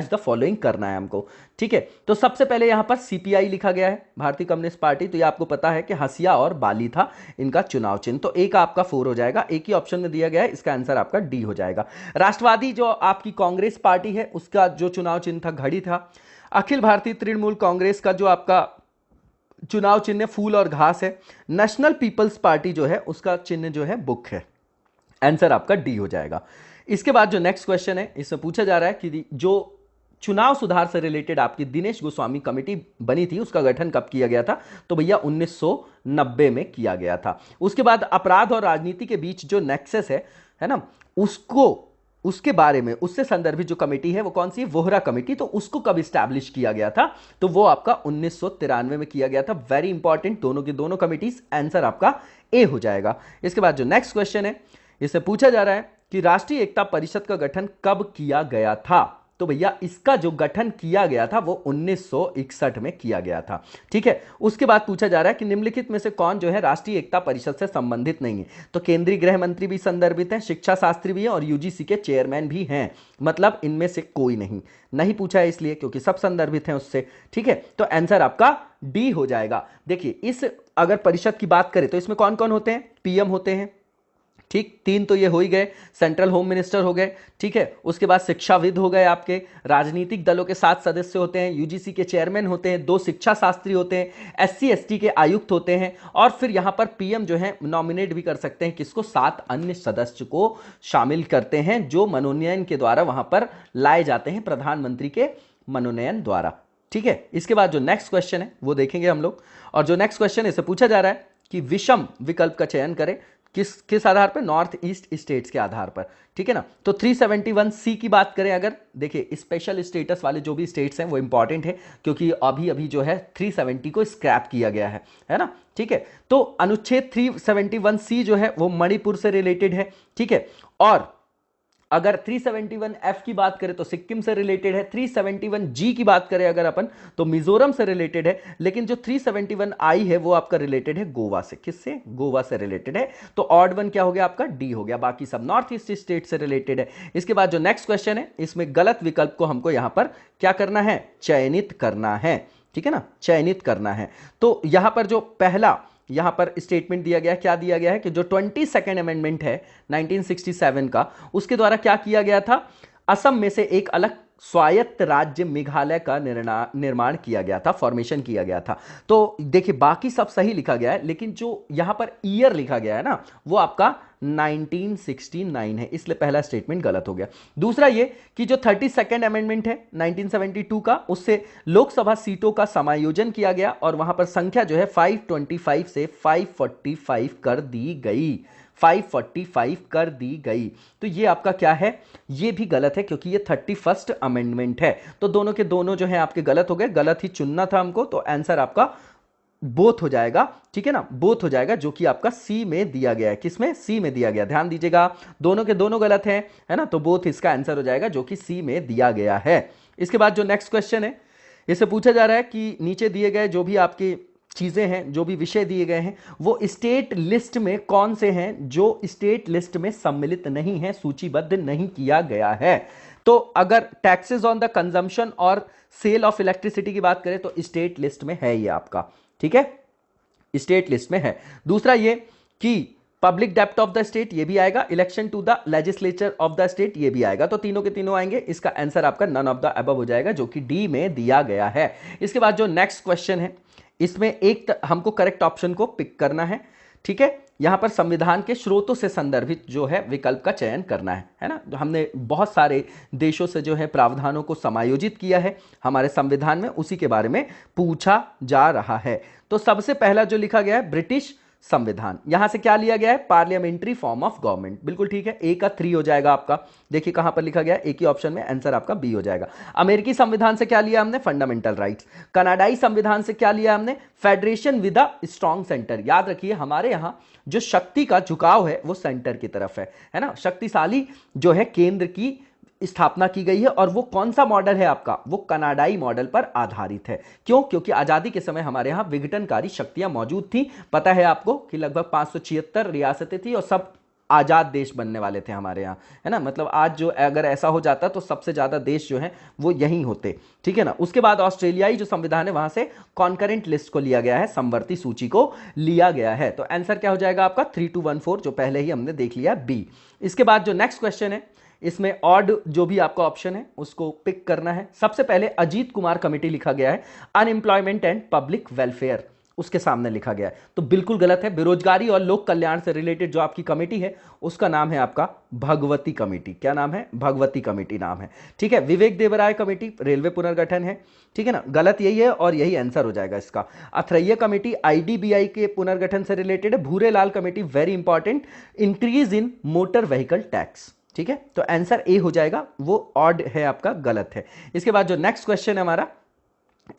द फॉलोइंग करना है हमको। ठीक है, तो सबसे पहले यहां पर सीपीआई लिखा गया है, भारतीय कम्युनिस्ट पार्टी। तो ये आपको पता है कि हसिया और बाली था इनका चुनाव चिन्ह। तो एक आपका 4 हो जाएगा, एक ही ऑप्शन में दिया गया है, इसका आंसर आपका डी हो जाएगा। राष्ट्रवादी जो आपकी कांग्रेस पार्टी है उसका जो चुनाव चिन्ह था घड़ी था। अखिल भारतीय तृणमूल कांग्रेस का जो आपका चुनाव चिन्ह फूल और घास है। नेशनल पीपल्स पार्टी जो है उसका चिन्ह जो है बुक है, आंसर आपका डी हो जाएगा। इसके बाद जो नेक्स्ट क्वेश्चन है इसमें पूछा जा रहा है कि जो चुनाव सुधार से रिलेटेड आपकी दिनेश गोस्वामी कमेटी बनी थी उसका गठन कब किया गया था, तो भैया 1990 में किया गया था। उसके बाद अपराध और राजनीति के बीच जो नेक्सस है ना, उसके बारे में उससे संदर्भित जो कमेटी है वो कौन सी है, वोहरा कमेटी। तो उसको कब स्टैब्लिश किया गया था, तो वो आपका 1993 में किया गया था। वेरी इंपॉर्टेंट, दोनों की दोनों कमिटीज, आंसर आपका ए हो जाएगा। इसके बाद जो नेक्स्ट क्वेश्चन है इससे पूछा जा रहा है कि राष्ट्रीय एकता परिषद का गठन कब किया गया था, तो भैया इसका जो गठन किया गया था वो 1961 में किया गया था। ठीक है, उसके बाद पूछा जा रहा है कि निम्नलिखित में से कौन जो है राष्ट्रीय एकता परिषद से संबंधित नहीं है, तो केंद्रीय गृह मंत्री भी संदर्भित है, शिक्षा शास्त्री भी है और यूजीसी के चेयरमैन भी हैं, मतलब इनमें से कोई नहीं पूछा है इसलिए क्योंकि सब संदर्भित हैं उससे। ठीक है, तो आंसर आपका डी हो जाएगा। देखिए, इस अगर परिषद की बात करें तो इसमें कौन कौन होते हैं, पीएम होते हैं, ठीक, 3 तो ये हो ही गए, सेंट्रल होम मिनिस्टर हो गए। ठीक है, उसके बाद शिक्षाविद हो गए, आपके राजनीतिक दलों के 7 सदस्य होते हैं, यूजीसी के चेयरमैन होते हैं, 2 शिक्षा शास्त्री होते हैं, एससी एसटी के आयुक्त होते हैं, और फिर यहां पर पीएम जो है नॉमिनेट भी कर सकते हैं किसको, 7 अन्य सदस्य को शामिल करते हैं जो मनोनयन के द्वारा वहां पर लाए जाते हैं, प्रधानमंत्री के मनोनयन द्वारा। ठीक है, इसके बाद जो नेक्स्ट क्वेश्चन है वो देखेंगे हम लोग, और जो नेक्स्ट क्वेश्चन है इसे पूछा जा रहा है कि विषम विकल्प का चयन करें, किस आधार पर, नॉर्थ ईस्ट स्टेट्स के आधार पर। ठीक है ना, तो 371C की बात करें अगर, देखिए स्पेशल स्टेटस वाले जो भी स्टेट्स हैं वो इंपॉर्टेंट है क्योंकि अभी जो है 370 को स्क्रैप किया गया है ना। ठीक है, तो अनुच्छेद 371C जो है वो मणिपुर से रिलेटेड है। ठीक है, और अगर 371F की बात करें तो सिक्किम से रिलेटेड है, 371G की बात करें अगर अपन तो मिजोरम से रिलेटेड है, लेकिन जो 371I है वो आपका रिलेटेड है गोवा से। किससे, गोवा से रिलेटेड है। तो ऑड वन क्या हो गया आपका, डी हो गया, बाकी सब नॉर्थ ईस्ट स्टेट से रिलेटेड है। इसके बाद जो नेक्स्ट क्वेश्चन है इसमें गलत विकल्प को हमको यहां पर क्या करना है, चयनित करना है। ठीक है ना, चयनित करना है। तो यहां पर जो पहला यहां पर स्टेटमेंट दिया गया, क्या दिया गया है कि जो 22nd अमेंडमेंट है 1967 का, उसके द्वारा क्या किया गया था, असम में से एक अलग स्वायत्त राज्य मेघालय का निर्माण किया गया था, फॉर्मेशन किया गया था। तो देखिए बाकी सब सही लिखा गया है, लेकिन जो यहां पर ईयर लिखा गया है ना वो आपका 1969 है, इसलिए पहला स्टेटमेंट गलत हो गया। दूसरा ये कि जो 32nd अमेंडमेंट है 1972 का, उससे लोकसभा सीटों का समायोजन किया गया और वहां पर संख्या जो है 525 से 545 कर दी गई, 545 कर दी गई। तो ये आपका क्या है, ये भी गलत है क्योंकि ये 31st अमेंडमेंट है। तो दोनों के दोनों जो है आपके गलत हो गए, गलत ही चुनना था हमको, तो आंसर आपका बोथ हो जाएगा। ठीक है ना, बोथ हो जाएगा, जो कि आपका सी में दिया गया है। किसमें, सी में दिया गया, ध्यान दीजिएगा, दोनों के दोनों गलत हैं, है ना, तो बोथ इसका आंसर हो जाएगा जो कि सी में दिया गया है। इसके बाद जो नेक्स्ट क्वेश्चन है इससे पूछा जा रहा है कि नीचे दिए गए जो भी आपके चीजें हैं, जो भी विषय दिए गए हैं, वो स्टेट लिस्ट में कौन से हैं जो स्टेट लिस्ट में सम्मिलित नहीं है, सूचीबद्ध नहीं किया गया है। तो अगर टैक्सेस ऑन द कंजम्पशन और सेल ऑफ इलेक्ट्रिसिटी की बात करें तो स्टेट लिस्ट में है ये आपका, ठीक है, स्टेट लिस्ट में है। दूसरा ये कि पब्लिक डेप्ट ऑफ द स्टेट, ये भी आएगा। Election to the legislature of the state, ये भी आएगा। तो तीनों के तीनों आएंगे। इसका आंसर आपका नन ऑफ द अबव हो जाएगा, जो कि डी में दिया गया है। इसके बाद जो नेक्स्ट क्वेश्चन है, इसमें एक हमको करेक्ट ऑप्शन को पिक करना है, ठीक है। यहां पर संविधान के स्रोतों से संदर्भित जो है विकल्प का चयन करना है ना। हमने बहुत सारे देशों से जो है प्रावधानों को समायोजित किया है हमारे संविधान में, उसी के बारे में पूछा जा रहा है। तो सबसे पहला जो लिखा गया है ब्रिटिश संविधान, यहां से क्या लिया गया है, पार्लियामेंट्री फॉर्म ऑफ गवर्नमेंट, बिल्कुल ठीक है। ए का 3 हो जाएगा आपका, देखिए कहां पर लिखा गया है, एक ही ऑप्शन में, आंसर आपका बी हो जाएगा। अमेरिकी संविधान से क्या लिया हमने, फंडामेंटल राइट्स। कनाडाई संविधान से क्या लिया हमने, federation with a strong centre. याद रखिए हमारे यहां जो शक्ति का झुकाव है वो सेंटर की तरफ है ना, शक्तिशाली जो है केंद्र की स्थापना की गई है। और वो कौन सा मॉडल है आपका, वो कनाडाई मॉडल पर आधारित है। क्यों, क्योंकि आजादी के समय हमारे यहां विघटनकारी शक्तियां मौजूद थी। पता है आपको कि लगभग 576 रियासतें थी और सब आजाद देश बनने वाले थे हमारे यहाँ, है ना। मतलब आज जो अगर ऐसा हो जाता तो सबसे ज्यादा देश जो है वो यही होते, ठीक है ना। उसके बाद ऑस्ट्रेलियाई जो संविधान है वहां से कॉन्करेंट लिस्ट को लिया गया है, समवर्ती सूची को लिया गया है। तो आंसर क्या हो जाएगा आपका 3214, जो पहले ही हमने देख लिया, बी। इसके बाद जो नेक्स्ट क्वेश्चन है, इसमें ऑड जो भी आपका ऑप्शन है उसको पिक करना है। सबसे पहले अजीत कुमार कमेटी लिखा गया है, अनएम्प्लॉयमेंट एंड पब्लिक वेलफेयर उसके सामने लिखा गया है, तो बिल्कुल गलत है। बेरोजगारी और लोक कल्याण से रिलेटेड जो आपकी कमेटी है उसका नाम है आपका भगवती कमेटी। क्या नाम है, भगवती कमेटी नाम है, ठीक है। विवेक देवराय कमेटी रेलवे पुनर्गठन है, ठीक है ना, गलत यही है और यही आंसर हो जाएगा इसका। अथरैया कमेटी आईडीबीआई के पुनर्गठन से रिलेटेड है। Bhurelal committee very important, increase in motor vehicle tax, ठीक है। तो आंसर ए हो जाएगा, वो ऑड है आपका, गलत है। इसके बाद जो नेक्स्ट क्वेश्चन है हमारा,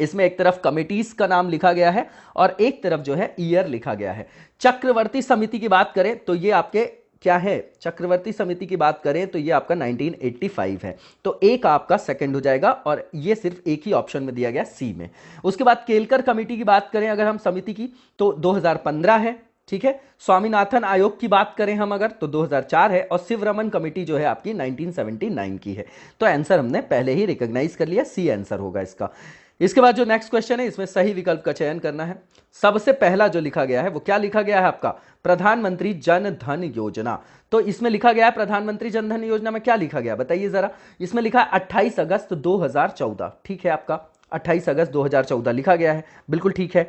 इसमें एक तरफ कमिटीज का नाम लिखा गया है और एक तरफ जो है ईयर लिखा गया है। चक्रवर्ती समिति की बात करें तो ये आपके क्या है, चक्रवर्ती समिति की बात करें तो ये आपका 1985 है, तो एक आपका सेकंड हो जाएगा और ये सिर्फ एक ही ऑप्शन में दिया गया, सी में। उसके बाद केलकर कमेटी की बात करें अगर हम समिति की तो 2015 है, ठीक है। स्वामीनाथन आयोग की बात करें हम अगर तो 2004 है और शिवरमन कमेटी जो है आपकी 1979 की है। तो आंसर हमने पहले ही रिकॉग्नाइज कर लिया, सी आंसर होगा इसका। इसके बाद जो नेक्स्ट क्वेश्चन है, इसमें सही विकल्प का चयन करना है। सबसे पहला जो लिखा गया है वो क्या लिखा गया है आपका, प्रधानमंत्री जन धन योजना। तो इसमें लिखा गया है प्रधानमंत्री जन धन योजना में क्या लिखा गया बताइए जरा। इसमें लिखा है 28 अगस्त 2014, ठीक है आपका, 28 अगस्त 2014 लिखा गया है, बिल्कुल ठीक है।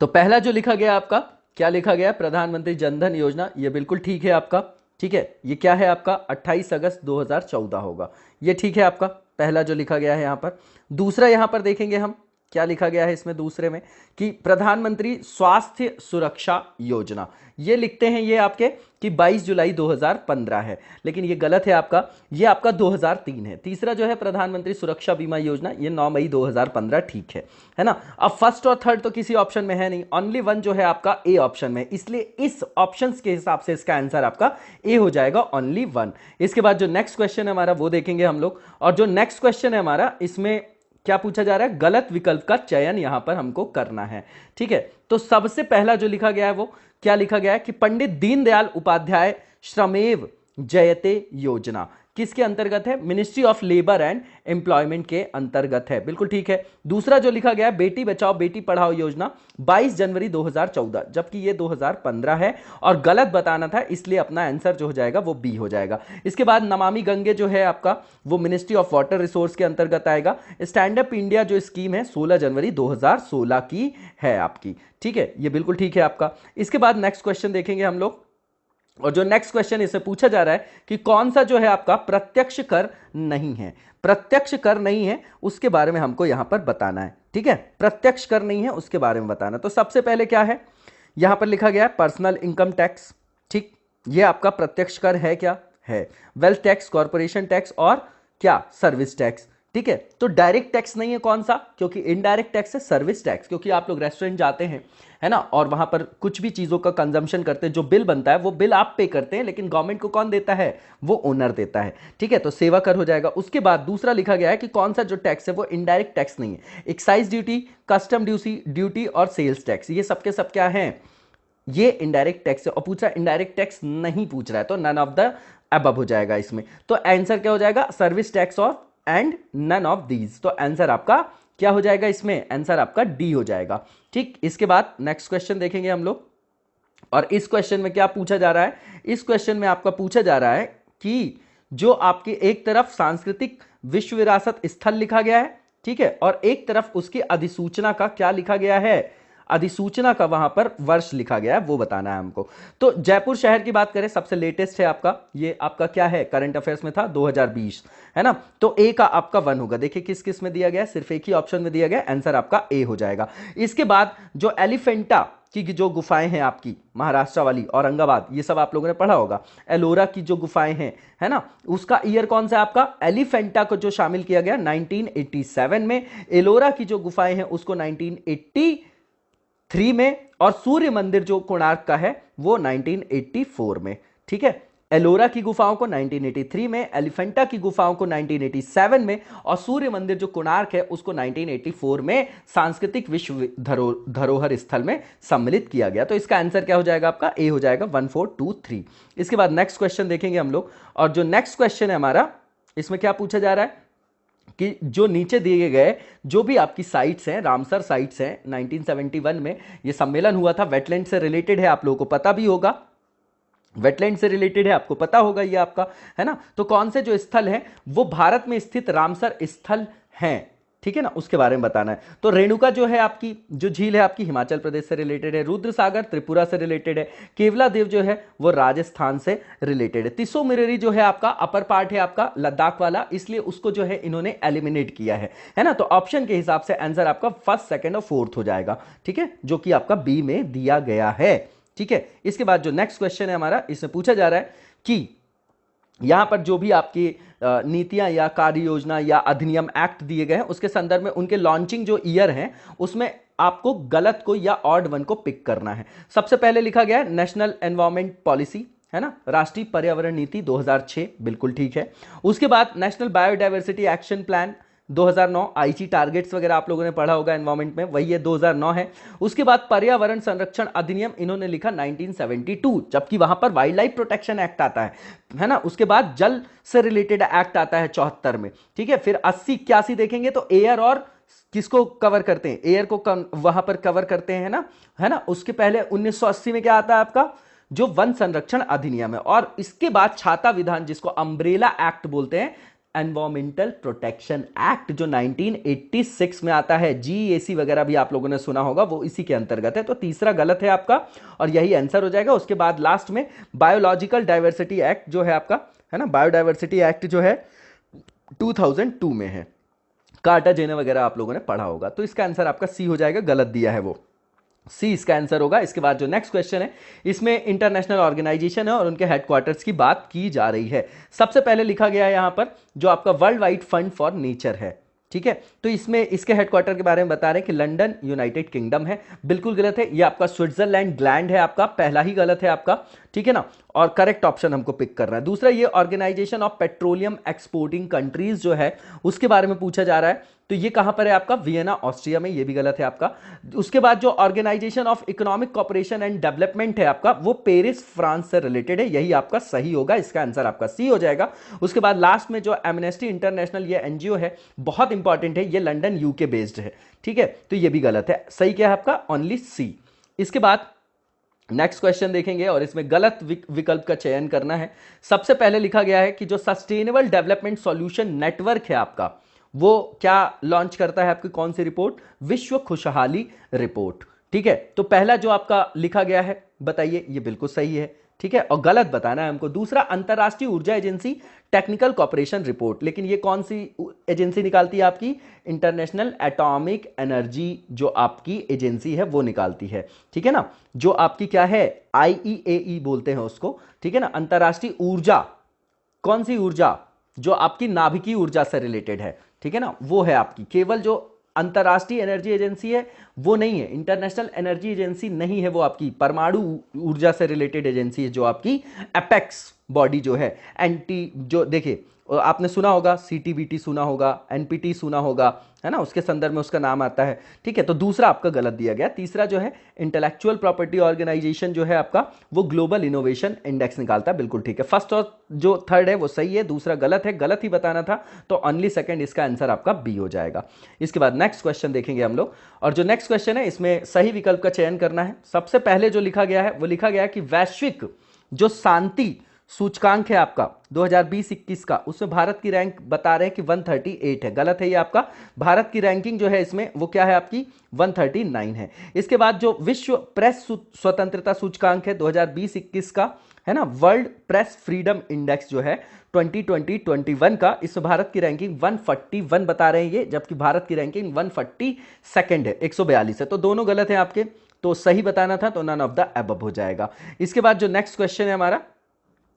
तो पहला जो लिखा गया आपका, क्या लिखा गया, प्रधानमंत्री जन धन योजना, ये बिल्कुल ठीक है आपका, ठीक है। ये क्या है आपका 28 अगस्त 2014 होगा, ये ठीक है आपका पहला जो लिखा गया है यहां पर। दूसरा यहां पर देखेंगे हम क्या लिखा गया है इसमें दूसरे में कि प्रधानमंत्री स्वास्थ्य सुरक्षा योजना, ये लिखते हैं ये आपके कि 22 जुलाई 2015 है, लेकिन ये गलत है आपका, ये आपका 2003 है। तीसरा जो है प्रधानमंत्री सुरक्षा बीमा योजना, ये 9 मई 2015 ठीक है ना। अब फर्स्ट और थर्ड तो किसी ऑप्शन में है नहीं, ओनली वन जो है आपका ए ऑप्शन में, इसलिए इस ऑप्शन के हिसाब से इसका आंसर आपका ए हो जाएगा, ओनली वन। इसके बाद जो नेक्स्ट क्वेश्चन है हमारा वो देखेंगे हम लोग, और जो नेक्स्ट क्वेश्चन है हमारा इसमें क्या पूछा जा रहा है, गलत विकल्प का चयन यहां पर हमको करना है, ठीक है। तो सबसे पहला जो लिखा गया है वो क्या लिखा गया है कि पंडित दीनदयाल उपाध्याय श्रमेव जयते योजना किसके अंतर्गत है, ministry of labour and employment के अंतर्गत है, बिल्कुल ठीक है। दूसरा जो लिखा गया है बेटी बचाओ बेटी पढ़ाओ योजना 22 जनवरी 2014, जबकि ये 2015 है और गलत बताना था, इसलिए अपना आंसर जो हो जाएगा वो बी हो जाएगा। इसके बाद नमामि गंगे जो है आपका वो मिनिस्ट्री ऑफ वाटर रिसोर्स के अंतर्गत आएगा। स्टैंड अप इंडिया जो स्कीम है 16 जनवरी 2016 की है आपकी, ठीक है, ये बिल्कुल ठीक है आपका। इसके बाद नेक्स्ट क्वेश्चन देखेंगे हम लोग, और जो नेक्स्ट क्वेश्चन इससे पूछा जा रहा है कि कौन सा जो है आपका प्रत्यक्ष कर नहीं है, प्रत्यक्ष कर नहीं है उसके बारे में हमको यहां पर बताना है, ठीक है। प्रत्यक्ष कर नहीं है उसके बारे में बताना। तो सबसे पहले क्या है, यहां पर लिखा गया है पर्सनल इनकम टैक्स, ठीक, ये आपका प्रत्यक्ष कर है, क्या है, वेल्थ टैक्स, कॉर्पोरेशन टैक्स और क्या सर्विस टैक्स, ठीक है। तो डायरेक्ट टैक्स नहीं है कौन सा, क्योंकि इनडायरेक्ट टैक्स है सर्विस टैक्स, क्योंकि आप लोग रेस्टोरेंट जाते हैं, है ना, और वहां पर कुछ भी चीजों का कंजम्पशन करते हैं, जो बिल बनता है वो बिल आप पे करते हैं, लेकिन गवर्नमेंट को कौन देता है, वो ओनर देता है। ठीक है, तो सेवा कर हो जाएगा। उसके बाद दूसरा लिखा गया है कि कौन सा जो टैक्स है वो इनडायरेक्ट टैक्स नहीं है। एक्साइज ड्यूटी, कस्टम ड्यूटी और सेल्स टैक्स, ये सबके सब क्या है, ये इनडायरेक्ट टैक्स है। और पूछा इनडायरेक्ट टैक्स नहीं पूछ रहा है, तो नन ऑफ द अबव हो जाएगा इसमें। तो आंसर क्या हो जाएगा, सर्विस टैक्स और एंड नन ऑफ दीज। तो आंसर आपका क्या हो जाएगा इसमें, आंसर आपका डी हो जाएगा। ठीक, इसके बाद नेक्स्ट क्वेश्चन देखेंगे हम लोग। और इस क्वेश्चन में क्या पूछा जा रहा है, इस क्वेश्चन में आपका पूछा जा रहा है कि जो आपके एक तरफ सांस्कृतिक विश्व विरासत स्थल लिखा गया है, ठीक है, और एक तरफ उसकी अधिसूचना का क्या लिखा गया है, अधिसूचना का वहां पर वर्ष लिखा गया है, वो बताना है हमको। तो जयपुर शहर की बात करें, सबसे लेटेस्ट है आपका, ये आपका क्या है, करंट अफेयर्स में था 2020, है ना। तो ए का आपका 1 होगा। देखिए किस किस में दिया गया है, सिर्फ एक ही ऑप्शन में दिया गया, आंसर आपका ए हो जाएगा। इसके बाद जो एलिफेंटा की जो गुफाएं हैं आपकी, महाराष्ट्र वाली, औरंगाबाद, ये सब आप लोगों ने पढ़ा होगा। एलोरा की जो गुफाएं हैं, है ना, उसका ईयर कौन सा है आपका, एलिफेंटा को जो शामिल किया गया 1987 में, एलोरा की जो गुफाएं हैं उसको 1983 में, और सूर्य मंदिर जो कोणार्क का है वो 1984 में। ठीक है, एलोरा की गुफाओं को 1983 में, एलिफेंटा की गुफाओं को 1987 में, और सूर्य मंदिर जो कोणार्क है उसको 1984 में सांस्कृतिक विश्व धरोहर स्थल में सम्मिलित किया गया। तो इसका आंसर क्या हो जाएगा आपका, ए हो जाएगा, 1423। इसके बाद नेक्स्ट क्वेश्चन देखेंगे हम लोग। और जो नेक्स्ट क्वेश्चन है हमारा, इसमें क्या पूछा जा रहा है कि जो नीचे दिए गए जो भी आपकी साइट्स हैं, रामसर साइट्स हैं, 1971 में ये सम्मेलन हुआ था, वेटलैंड से रिलेटेड है, आप लोगों को पता भी होगा, वेटलैंड से रिलेटेड है, आपको पता होगा ये आपका, है ना। तो कौन से जो स्थल हैं वो भारत में स्थित रामसर स्थल हैं, ठीक है ना, उसके बारे में बताना है। तो रेणुका जो है आपकी, जो झील है आपकी, हिमाचल प्रदेश से रिलेटेड है। रुद्र सागर त्रिपुरा से रिलेटेड है। केवला देव जो है वो राजस्थान से रिलेटेड है। तिसो मिरेरी जो है आपका अपर पार्ट है आपका लद्दाख वाला, इसलिए उसको जो है इन्होंने एलिमिनेट किया है ना। तो ऑप्शन के हिसाब से आंसर आपका फर्स्ट, सेकंड और फोर्थ हो जाएगा, ठीक है, जो कि आपका बी में दिया गया है। ठीक है, इसके बाद जो नेक्स्ट क्वेश्चन है हमारा, इसमें पूछा जा रहा है कि यहां पर जो भी आपकी नीतियां या कार्य योजना या अधिनियम एक्ट दिए गए हैं उसके संदर्भ में उनके लॉन्चिंग जो ईयर है उसमें आपको गलत को या ऑड वन को पिक करना है। सबसे पहले लिखा गया है नेशनल एनवायरमेंट पॉलिसी, है ना, राष्ट्रीय पर्यावरण नीति 2006, बिल्कुल ठीक है। उसके बाद national biodiversity action plan 2009, IG targets वगैरह आप लोगों ने पढ़ा होगा एनवायरमेंट में, वही ये 2009 है। उसके बाद पर्यावरण संरक्षण अधिनियम इन्होंने लिखा 1972, जबकि वहां पर वाइल्ड लाइफ प्रोटेक्शन एक्ट आता है ना। उसके बाद जल से रिलेटेड एक्ट आता है 74 में, ठीक है। फिर 80-81 देखेंगे तो एयर और किसको कवर करते हैं, एयर को वहां पर कवर करते हैं ना, है ना। उसके पहले 1980 में क्या आता है आपका, जो वन संरक्षण अधिनियम है। और इसके बाद छाता विधान, जिसको अम्ब्रेला एक्ट बोलते हैं, एनवायरमेंटल प्रोटेक्शन एक्ट, जो 1986 में आता है। जीएसी वगैरह भी आप लोगों ने सुना होगा, वो इसी के अंतर्गत है। तो तीसरा गलत है आपका और यही आंसर हो जाएगा। उसके बाद लास्ट में बायोलॉजिकल डाइवर्सिटी एक्ट जो है आपका, है ना, बायोडाइवर्सिटी एक्ट जो है 2002 में है। कार्टा जेने वगैरह आप लोगों ने पढ़ा होगा। तो इसका आंसर आपका सी हो जाएगा, गलत दिया है वो, सी इसका आंसर होगा। इसके बाद जो नेक्स्ट क्वेश्चन है, इसमें इंटरनेशनल ऑर्गेनाइजेशन है और उनके हेडक्वार्टर्स की बात की जा रही है। सबसे पहले लिखा गया है यहां पर जो आपका world wide fund for nature है, ठीक है। तो इसमें इसके हेडक्वार्टर के बारे में बता रहे हैं कि लंदन यूनाइटेड किंगडम है, बिल्कुल गलत है। ये आपका स्विट्जरलैंड ग्लैंड है आपका, पहला ही गलत है आपका, ठीक है ना। और करेक्ट ऑप्शन हमको पिक करना है। दूसरा, ये organisation of petroleum exporting countries जो है उसके बारे में पूछा जा रहा है। तो ये कहां पर है आपका, वियना ऑस्ट्रिया में, ये भी गलत है आपका। उसके बाद जो organisation of economic cooperation and development है आपका, वो पेरिस फ्रांस से रिलेटेड है, यही आपका सही होगा। इसका आंसर आपका सी हो जाएगा। उसके बाद लास्ट में जो एमनेस्टी इंटरनेशनल ये एनजीओ है, बहुत इंपॉर्टेंट है, ये लंदन यूके बेस्ड है, ठीक है। तो ये भी गलत है, सही क्या है आपका, ओनली सी। इसके बाद नेक्स्ट क्वेश्चन देखेंगे और इसमें गलत विकल्प का चयन करना है। सबसे पहले लिखा गया है कि जो सस्टेनेबल डेवलपमेंट सॉल्यूशन नेटवर्क है आपका, वो क्या लॉन्च करता है, आपकी कौन सी रिपोर्ट, विश्व खुशहाली रिपोर्ट, ठीक है। तो पहला जो आपका लिखा गया है, बताइए, ये बिल्कुल सही है, ठीक है, और गलत बताना है हमको। दूसरा, अंतरराष्ट्रीय ऊर्जा एजेंसी टेक्निकल कॉपरेशन रिपोर्ट, लेकिन ये कौन सी एजेंसी निकालती है आपकी, इंटरनेशनल एटॉमिक एनर्जी जो आपकी एजेंसी है वो निकालती है, ठीक है ना। जो आपकी क्या है, IEAE बोलते हैं उसको, ठीक है ना। अंतरराष्ट्रीय ऊर्जा, कौन सी ऊर्जा, जो आपकी नाभिकीय ऊर्जा से रिलेटेड है, ठीक है ना, वो है आपकी। केवल जो अंतर्राष्ट्रीय एनर्जी एजेंसी है वो नहीं है, इंटरनेशनल एनर्जी एजेंसी नहीं है, वो आपकी परमाणु ऊर्जा से रिलेटेड एजेंसी है, जो आपकी एपेक्स बॉडी जो है, एंटी जो देखिए आपने सुना होगा, सीटीबीटी सुना होगा, एनपीटी सुना होगा, है ना, उसके संदर्भ में उसका नाम आता है। ठीक है, तो दूसरा आपका गलत दिया गया। तीसरा जो है इंटेलेक्चुअल प्रॉपर्टी ऑर्गेनाइजेशन जो है आपका, वो ग्लोबल इनोवेशन इंडेक्स निकालता है, बिल्कुल ठीक है। फर्स्ट और जो थर्ड है वो सही है, दूसरा गलत है, गलत ही बताना था, तो ओनली सेकंड इसका आंसर आपका बी हो जाएगा। इसके बाद नेक्स्ट क्वेश्चन देखेंगे हम लोग, और जो नेक्स्ट क्वेश्चन है इसमें सही विकल्प का चयन करना है। सबसे पहले जो लिखा गया है वो लिखा गया है कि वैश्विक जो शांति सूचकांक है आपका 2020-21 का, उसमें भारत की रैंक बता रहे हैं कि 138 है। गलत है ये आपका, भारत की रैंकिंग जो है इसमें वो क्या है आपकी 139 है। इसके बाद जो विश्व प्रेस स्वतंत्रता सूचकांक है 2020-21 का, है ना, वर्ल्ड प्रेस फ्रीडम इंडेक्स जो है 2020-21 का, इसमें भारत की रैंकिंग 141 बता रहे हैं ये, जबकि भारत की रैंकिंग 142 है, 142 है। तो दोनों गलत हैं आपके, तो सही बताना था, तो नन ऑफ द अबव हो जाएगा। इसके बाद जो नेक्स्ट क्वेश्चन है हमारा,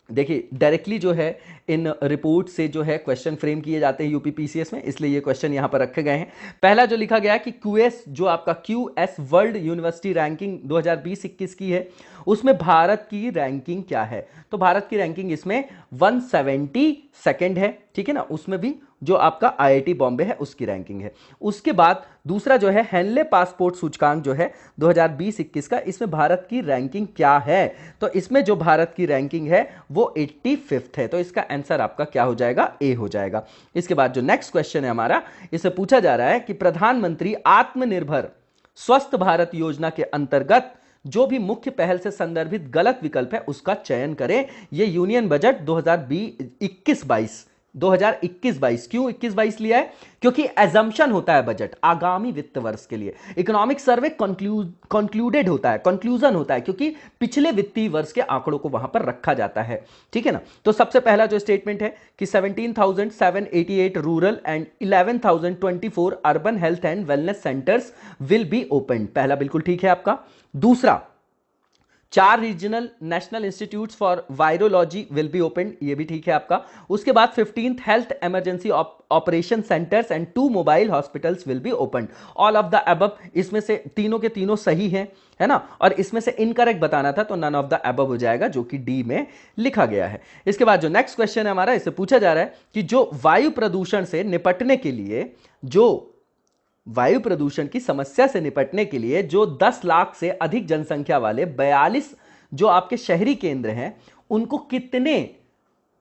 देखिए डायरेक्टली जो है इन रिपोर्ट से जो है क्वेश्चन फ्रेम किए जाते हैं यूपीपीसीएस में, इसलिए ये क्वेश्चन यहां पर रखे गए हैं। पहला जो लिखा गया है कि क्यूएस जो आपका क्यूएस वर्ल्ड यूनिवर्सिटी रैंकिंग 2020-21 की है, उसमें भारत की रैंकिंग क्या है? तो भारत की रैंकिंग इसमें 172 है, ठीक है ना, उसमें भी जो आपका आईआईटी बॉम्बे है उसकी रैंकिंग है। उसके बाद दूसरा जो है हेनले पासपोर्ट सूचकांक जो है 2020-21 का, इसमें भारत की रैंकिंग क्या है? तो इसमें जो भारत की रैंकिंग है वो 85 है, तो इसका आंसर आपका क्या हो जाएगा? ए हो जाएगा। इसके बाद जो नेक्स्ट क्वेश्चन है हमारा, इससे पूछा जा रहा है कि प्रधानमंत्री आत्मनिर्भर स्वस्थ भारत योजना के अंतर्गत जो भी मुख्य पहल से संदर्भित गलत विकल्प है उसका चयन करें। यह यूनियन बजट 2021-22 क्यों 21-22 लिया है? क्योंकि एजम्पशन होता है बजट आगामी वित्त वर्ष के लिए, इकोनॉमिक सर्वे कंक्लूडेड होता है, कंक्लूजन होता है, क्योंकि पिछले वित्तीय वर्ष के आंकड़ों को वहां पर रखा जाता है, ठीक है ना। तो सबसे पहला जो स्टेटमेंट है कि 17,788 rural and 11,024 urban health and wellness centres will be open, पहला बिल्कुल ठीक है आपका। दूसरा, 4 regional national institutes for virology will be open, ये भी ठीक है आपका। उसके बाद 15th health emergency operation centres and 2 mobile hospitals will be open, all of the above. इसमें से तीनों के तीनों सही हैं, है ना, और इसमें से इनकरेक्ट बताना था, तो नन ऑफ द अबव हो जाएगा, जो कि डी में लिखा गया है। इसके बाद जो नेक्स्ट क्वेश्चन है हमारा, इससे पूछा जा रहा है कि जो वायु प्रदूषण से निपटने के लिए, जो वायु प्रदूषण की समस्या से निपटने के लिए जो 10 लाख से अधिक जनसंख्या वाले 42 जो आपके शहरी केंद्र हैं, उनको कितने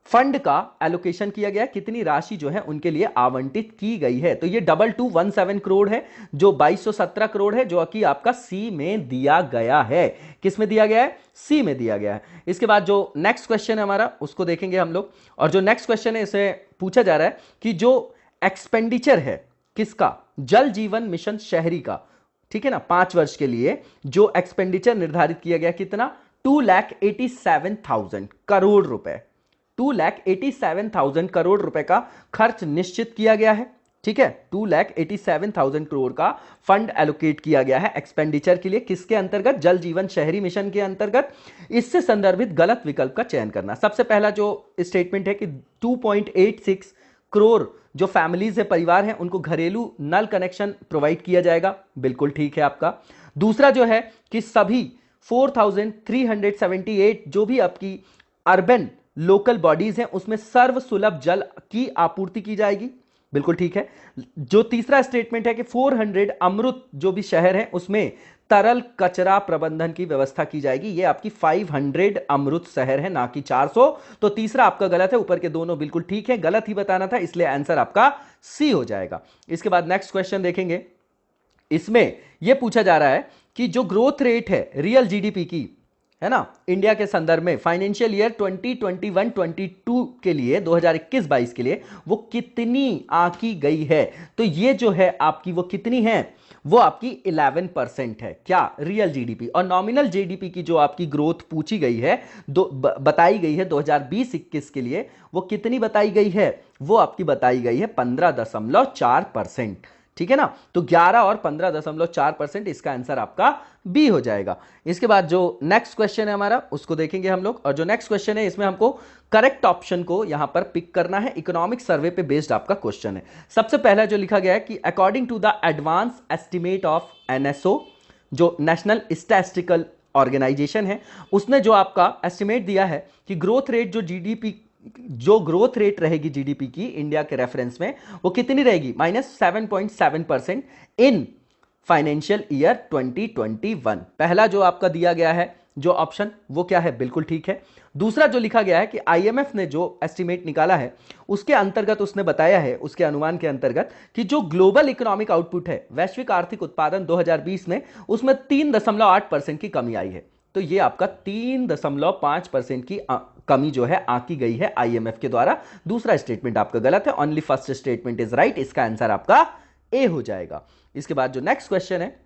फंड का एलोकेशन किया गया, कितनी राशि जो है उनके लिए आवंटित की गई है? तो ये 2217 करोड़ है, जो 2217 करोड़ है, जो कि आपका सी में दिया गया है। किस में दिया गया है? सी में दिया गया है। इसके बाद जो नेक्स्ट क्वेश्चन है हमारा, उसको देखेंगे हम लोग, और जो नेक्स्ट क्वेश्चन है इसे पूछा जा रहा है कि जो एक्सपेंडिचर है किसका? जल जीवन मिशन शहरी का, ठीक है ना, 5 वर्ष के लिए जो एक्सपेंडिचर निर्धारित किया गया, कितना? 2,87,000 करोड़ रुपए, 2,87,000 करोड़ रुपए का खर्च निश्चित किया गया है, ठीक है। 2,87,000 करोड़ का फंड एलोकेट किया गया है एक्सपेंडिचर के लिए, किसके अंतर्गत? जल जीवन शहरी मिशन के अंतर्गत। इससे संदर्भित गलत विकल्प का चयन करना। सबसे पहला जो स्टेटमेंट है कि 2.86 करोड़ जो फैमिलीज है, परिवार हैं, उनको घरेलू नल कनेक्शन प्रोवाइड किया जाएगा, बिल्कुल ठीक है आपका। दूसरा जो है कि सभी 4,378 जो भी आपकी अर्बन लोकल बॉडीज हैं उसमें सर्व सुलभ जल की आपूर्ति की जाएगी, बिल्कुल ठीक है। जो तीसरा स्टेटमेंट है कि 400 अमृत जो भी शहर हैं उसमें तरल कचरा प्रबंधन की व्यवस्था की जाएगी, ये आपकी 500 अमृत शहर है, ना कि 400। तो तीसरा आपका गलत है, ऊपर के दोनों बिल्कुल ठीक है, गलत ही बताना था, इसलिए आंसर आपका सी हो जाएगा। इसके बाद नेक्स्ट क्वेश्चन देखेंगे, इसमें यह पूछा जा रहा है कि जो ग्रोथ रेट है रियल जीडीपी की, है ना, इंडिया के संदर्भ में फाइनेंशियल ईयर 2021-22 के लिए, 2021-22 के लिए वो कितनी आंकी गई है? तो ये जो है आपकी वो कितनी है? वो आपकी 11% है। क्या? Real GDP. और नॉमिनल जीडीपी की जो आपकी ग्रोथ पूछी गई है, बताई गई है 2020-21 के लिए, वो कितनी बताई गई है? वो आपकी बताई गई है 15.4%, ठीक है ना। तो 11 और 15.4% इसका आंसर आपका बी हो जाएगा। इसके बाद जो नेक्स्ट क्वेश्चन है हमारा उसको देखेंगे हम लोग, और जो नेक्स्ट क्वेश्चन है इसमें हमको करेक्ट ऑप्शन को यहां पर पिक करना है। इकोनॉमिक सर्वे पे बेस्ड आपका क्वेश्चन है। सबसे पहला जो लिखा गया है कि according to the advance estimate of NSO, जो नेशनल स्टैटिस्टिकल ऑर्गेनाइजेशन है, उसने जो आपका एस्टिमेट दिया है कि ग्रोथ रेट जो ग्रोथ रेट रहेगी जीडीपी की इंडिया के रेफरेंस में, वो कितनी रहेगी, -7.7% इन फाइनेंशियल ईयर 2021। पहला जो आपका दिया गया है जो ऑप्शन, वो क्या है, बिल्कुल ठीक है। दूसरा जो लिखा गया है कि आईएमएफ ने जो एस्टिमेट निकाला है उसके अंतर्गत उसने बताया है, उसके अनुमान के अंतर्गत, कि जो ग्लोबल इकोनॉमिक आउटपुट है, वैश्विक आर्थिक उत्पादन 2020 में, उसमें 3.8% की कमी आई है। तो ये आपका 3.5% की कमी जो है आंकी गई है आईएमएफ के द्वारा। दूसरा स्टेटमेंट आपका गलत है, only first statement is right. इसका आंसर आपका ए हो जाएगा। इसके बाद जो नेक्स्ट क्वेश्चन है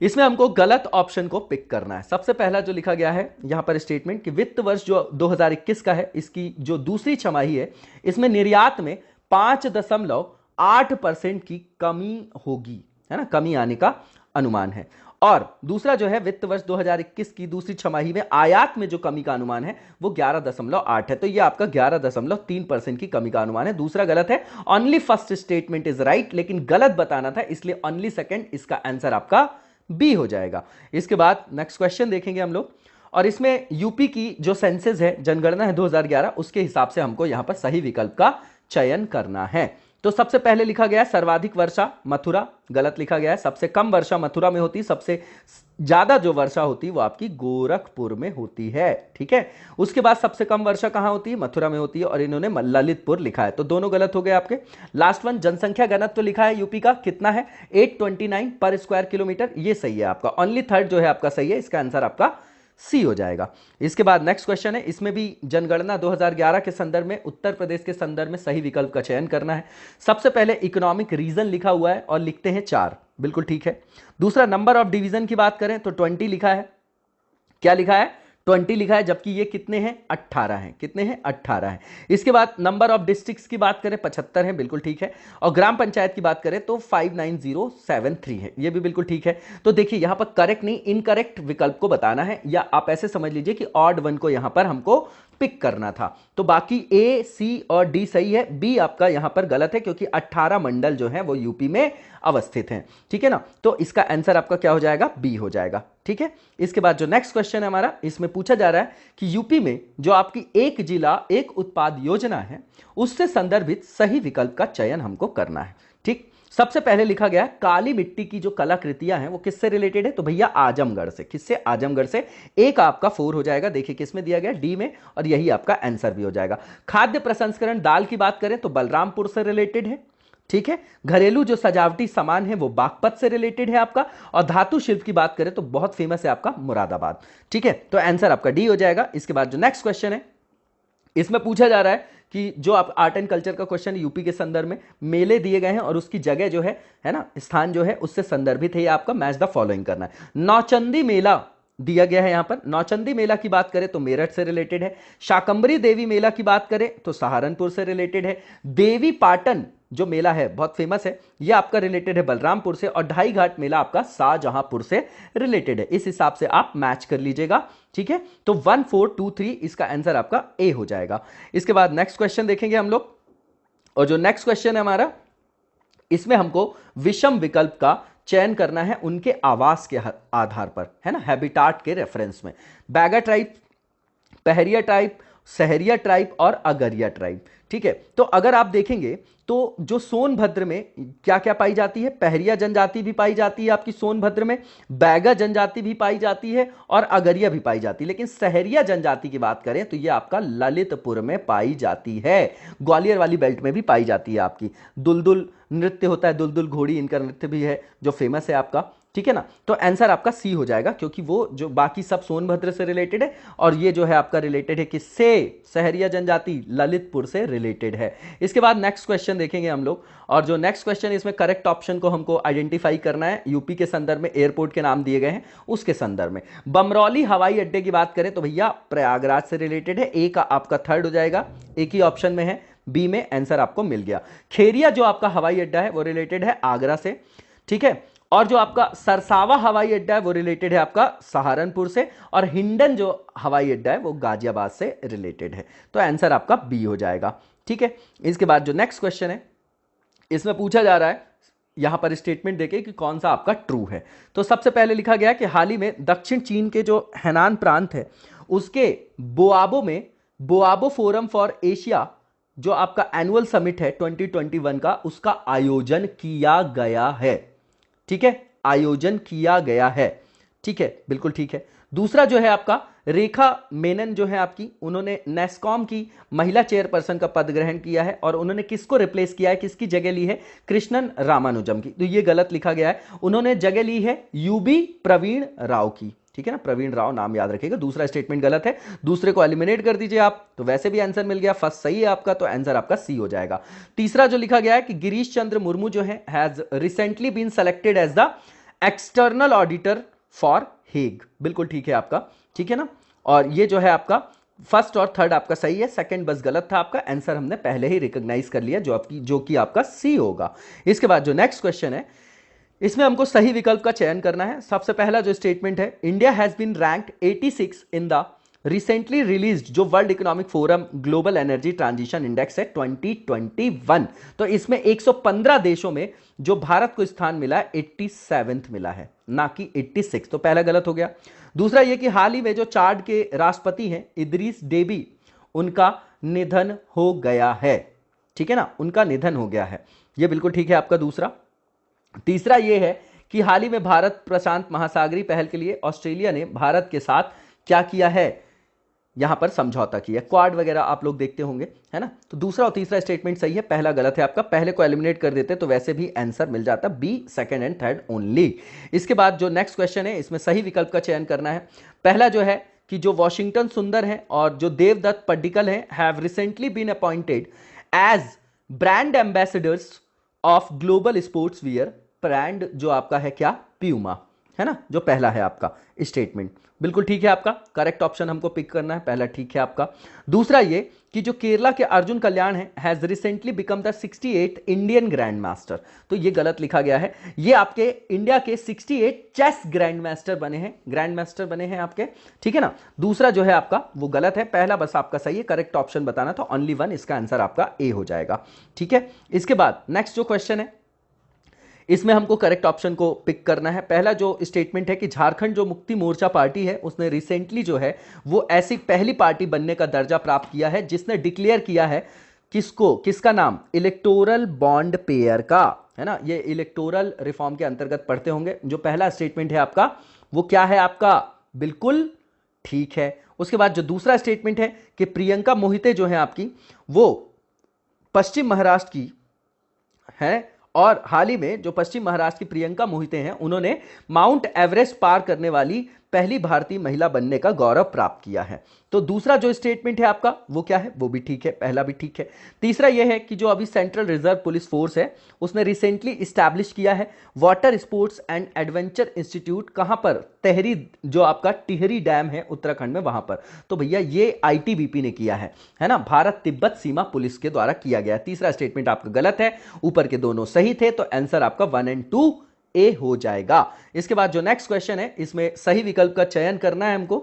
इसमें हमको गलत ऑप्शन को पिक करना है। सबसे पहला जो लिखा गया है यहां पर स्टेटमेंट कि वित्त वर्ष जो 2021 का है, इसकी जो दूसरी छमाही है, इसमें निर्यात में 5.8% की कमी होगी, है ना, कमी आने का अनुमान है। और दूसरा जो है वित्त वर्ष 2021 की दूसरी छमाही में आयात में जो कमी का अनुमान है वो 11.8 है। तो ये आपका 11.3% की कमी का अनुमान है। दूसरा गलत है, only first statement is right, लेकिन गलत बताना था इसलिए ओनली सेकंड, इसका आंसर आपका बी हो जाएगा। इसके बाद नेक्स्ट क्वेश्चन देखेंगे हम लोग, और इसमें यूपी की जो सेंसस है, जनगणना है 2011, उसके हिसाब से हमको यहां पर सही विकल्प का चयन करना है। तो सबसे पहले लिखा गया है सर्वाधिक वर्षा मथुरा, गलत लिखा गया है। सबसे कम वर्षा मथुरा में होती, सबसे ज्यादा जो वर्षा होती वो आपकी गोरखपुर में होती है, ठीक है। उसके बाद सबसे कम वर्षा कहां होती है, मथुरा में होती है, और इन्होंने ललितपुर लिखा है, तो दोनों गलत हो गए आपके। लास्ट वन, जनसंख्या घनत्व तो लिखा है यूपी का कितना है, 829 पर स्क्वायर किलोमीटर, ये सही है आपका। ओनली थर्ड जो है आपका सही है, इसका आंसर आपका सी हो जाएगा। इसके बाद नेक्स्ट क्वेश्चन है, इसमें भी जनगणना 2011 के संदर्भ में उत्तर प्रदेश के संदर्भ में सही विकल्प का चयन करना है। सबसे पहले इकोनॉमिक रीजन लिखा हुआ है और लिखते हैं 4, बिल्कुल ठीक है। दूसरा नंबर ऑफ डिवीजन की बात करें तो 20 लिखा है, क्या लिखा है, 20 लिखा है, जबकि ये कितने हैं, 18 हैं, कितने हैं, 18 हैं। इसके बाद नंबर ऑफ डिस्ट्रिक्ट्स की बात करें 75 है, बिल्कुल ठीक है। और ग्राम पंचायत की बात करें तो 59073 है, ये भी बिल्कुल ठीक है। तो देखिए यहां पर करेक्ट नहीं, इनकरेक्ट विकल्प को बताना है, या आप ऐसे समझ लीजिए कि ऑड वन को यहां पर हमको पिक करना था। तो बाकी ए, सी और डी सही है, बी आपका यहां पर गलत है, क्योंकि 18 मंडल जो है वो यूपी में अवस्थित हैं, ठीक है ना। तो इसका आंसर आपका क्या हो जाएगा, बी हो जाएगा, ठीक है। इसके बाद जो नेक्स्ट क्वेश्चन है हमारा, इसमें पूछा जा रहा है कि यूपी में जो आपकी एक जिला एक उत्पाद योजना है, उससे संदर्भित सही विकल्प का चयन हमको करना है, ठीक। सबसे पहले लिखा गया है काली मिट्टी की जो कलाकृतियां हैं वो किससे रिलेटेड है, तो भैया आजमगढ़ से। किससे, आजमगढ़ से। एक आपका 4 हो जाएगा, देखिए किसमें दिया गया, डी में, और यही आपका आंसर भी हो जाएगा। खाद्य प्रसंस्करण दाल की बात करें तो बलरामपुर से रिलेटेड है, ठीक है। घरेलू जो सजावटी सामान है वो बागपत से रिलेटेड है आपका, और धातु शिल्प की बात करें तो बहुत फेमस है आपका मुरादाबाद, ठीक है। तो आंसर आपका डी हो जाएगा। इसके बाद जो नेक्स्ट क्वेश्चन है इसमें पूछा जा रहा है कि जो आप आर्ट एंड कल्चर का क्वेश्चन यूपी के संदर्भ में मेले दिए गए हैं और उसकी जगह जो है ना, स्थान जो है उससे संदर्भित है, आपका मैच द फॉलोइंग करना है। नौचंदी मेला दिया गया है यहां पर, नौचंदी मेला की बात करें तो मेरठ से रिलेटेड है। शाकंबरी देवी मेला की बात करें तो सहारनपुर से रिलेटेड है। देवी पाटन जो मेला है बहुत फेमस है, यह आपका रिलेटेड है बलरामपुर से, और ढाई घाट मेला आपका शाहजहांपुर से रिलेटेड है। इस हिसाब से आप मैच कर लीजिएगा, ठीक है। तो 1 4 2 3 इसका आंसर आपका ए हो जाएगा। इसके बाद नेक्स्ट क्वेश्चन देखेंगे हम लोग, और जो नेक्स्ट क्वेश्चन है हमारा, इसमें हमको विषम विकल्प का चयन करना है उनके आवास के आधार पर, है ना, हैबिटाट के रेफरेंस में। बैगा ट्राइब, पहरिया ट्राइब, सहरिया ट्राइब और अगरिया ट्राइब, ठीक है। तो अगर आप देखेंगे तो जो सोनभद्र में क्या क्या पाई जाती है, पहरिया जनजाति भी पाई जाती है आपकी सोनभद्र में, बैगा जनजाति भी पाई जाती है और अगरिया भी पाई जाती है। लेकिन सहरिया जनजाति की बात करें तो ये आपका ललितपुर में पाई जाती है, ग्वालियर वाली बेल्ट में भी पाई जाती है आपकी। दुलदुल नृत्य होता है, दुलदुल घोड़ी इनका नृत्य भी है जो फेमस है आपका, ठीक है ना। तो आंसर आपका सी हो जाएगा, क्योंकि वो जो बाकी सब सोनभद्र से रिलेटेड है, और ये जो है आपका रिलेटेड है किससे, सहरिया जनजाति ललितपुर से रिलेटेड है। इसके बाद नेक्स्ट क्वेश्चन देखेंगे हम लोग, और जो नेक्स्ट क्वेश्चन इसमें करेक्ट ऑप्शन को हमको आइडेंटिफाई करना है। यूपी के संदर्भ में एयरपोर्ट के नाम दिए गए हैं, उसके संदर्भ में बमरौली हवाई अड्डे की बात करें तो भैया प्रयागराज से रिलेटेड है, ए का आपका थर्ड हो जाएगा, एक ही ऑप्शन में है बी में आंसर आपको मिल गया। खेरिया जो आपका हवाई अड्डा है वो रिलेटेड है आगरा से, ठीक है, और जो आपका सरसावा हवाई अड्डा है वो रिलेटेड है आपका सहारनपुर से, और हिंडन जो हवाई अड्डा है वो गाजियाबाद से रिलेटेड है। तो आंसर आपका बी हो जाएगा, ठीक है। इसके बाद जो नेक्स्ट क्वेश्चन है इसमें पूछा जा रहा है यहां पर स्टेटमेंट देके कि कौन सा आपका ट्रू है। तो सबसे पहले लिखा गया कि हाल ही में दक्षिण चीन के जो हैनान प्रांत है उसके बोआबो में बोआबो फोरम फॉर एशिया जो आपका एनुअल समिट है 2021 का, उसका आयोजन किया गया है, ठीक है, आयोजन किया गया है, ठीक है, बिल्कुल ठीक है। दूसरा जो है आपका रेखा मेनन जो है आपकी, उन्होंने नेस्कॉम की महिला चेयरपर्सन का पद ग्रहण किया है और उन्होंने किसको रिप्लेस किया है, किसकी जगह ली है, कृष्णन रामानुजम की। तो ये गलत लिखा गया है, उन्होंने जगह ली है यूबी प्रवीण राव की, ठीक है ना, प्रवीण राव नाम याद रखिएगा। दूसरा स्टेटमेंट गलत है, दूसरे को एलिमिनेट कर दीजिए आप, तो वैसे भी आंसर मिल गया, फर्स्ट सही है आपका, तो आंसर आपका सी हो जाएगा। तीसरा जो लिखा गया है कि गिरीश चंद्र मुर्मू जो है has recently been selected as the external auditor for Hague, बिल्कुल ठीक है आपका, ठीक है ना। और ये जो है आपका फर्स्ट और थर्ड आपका सही है, सेकंड बस गलत था आपका, आंसर हमने पहले ही रिकॉग्नाइज कर लिया जो कि आपका सी होगा। इसके बाद जो नेक्स्ट क्वेश्चन है इसमें हमको सही विकल्प का चयन करना है। सबसे पहला जो स्टेटमेंट है, India has been ranked 86 in the recently released जो world economic forum global energy transition index है 2021, तो इसमें 115 देशों में जो भारत को स्थान मिला 87th मिला है, ना कि 86, तो पहला गलत हो गया। दूसरा ये कि हाल ही में जो चाड के राष्ट्रपति हैं इदरीस डेबी, उनका निधन हो गया है, ठीक है ना, उनका निधन हो गया है, ये बिल्कुल ठीक है आपका दूसरा। तीसरा ये है कि हाल ही में भारत प्रशांत महासागरीय पहल के लिए ऑस्ट्रेलिया ने भारत के साथ क्या किया है, यहां पर समझौता किया, क्वाड वगैरह आप लोग देखते होंगे, है ना। तो दूसरा और तीसरा स्टेटमेंट सही है, पहला गलत है आपका, पहले को एलिमिनेट कर देते तो वैसे भी आंसर मिल जाता, B second and third only. इसके बाद जो नेक्स्ट क्वेश्चन है इसमें सही विकल्प का चयन करना है। पहला जो है कि जो वॉशिंगटन सुंदर है और जो देवदत्त पड्डिकल है have recently been appointed as brand ambassadors of global sports wear, brand जो आपका है क्या, प्यूमा, है ना, जो पहला है आपका स्टेटमेंट, बिल्कुल ठीक है आपका, करेक्ट ऑप्शन हमको पिक करना है, पहला ठीक है आपका। दूसरा ये कि जो केरला के अर्जुन कल्याण है has recently become the 68th Indian grand master, तो ये गलत लिखा गया है, ये आपके इंडिया के 68 चेस ग्रैंड मास्टर बने हैं आपके, ठीक है ना। दूसरा जो है आपका वो गलत है, पहला बस आपका सही है, करेक्ट ऑप्शन बताना तो ओनली वन, इसका आंसर आपका ए हो जाएगा, ठीक है। इसके बाद नेक्स्ट जो क्वेश्चन है इसमें हमको करेक्ट ऑप्शन को पिक करना है। पहला जो स्टेटमेंट है कि झारखंड जो मुक्ति मोर्चा पार्टी है उसने रिसेंटली जो है वो ऐसी पहली पार्टी बनने का दर्जा प्राप्त किया है जिसने डिक्लेयर किया है किसका नाम, इलेक्टोरल बॉन्ड पेयर का, है ना, ये इलेक्टोरल रिफॉर्म के अंतर्गत पढ़ते होंगे। जो पहला स्टेटमेंट है आपका वो क्या है आपका, बिल्कुल ठीक है। उसके बाद जो दूसरा स्टेटमेंट है कि प्रियंका मोहिते जो है आपकी वो पश्चिम महाराष्ट्र की है, और हाल ही में जो पश्चिम महाराष्ट्र की प्रियंका मोहिते हैं उन्होंने माउंट एवरेस्ट पार करने वाली पहली भारतीय महिला बनने का गौरव प्राप्त किया है। तो दूसरा जो स्टेटमेंट है आपका वो क्या है, वो भी ठीक है, पहला भी ठीक है। तीसरा यह है कि जो अभी सेंट्रल रिजर्व पुलिस फोर्स है उसने रिसेंटली इस्टेब्लिश किया है water sports and adventure institute, कहां पर, तेहरी, जो आपका टिहरी डैम है उत्तराखंड में वहां पर, तो भैया ये आईटीबीपी ने किया है ना, भारत तिब्बत सीमा पुलिस के द्वारा किया गया। तीसरा स्टेटमेंट आपका गलत है, ऊपर के दोनों सही थे, तो आंसर आपका 1 और 2 ए हो जाएगा। इसके बाद जो नेक्स्ट क्वेश्चन है इसमें सही विकल्प का चयन करना है हमको।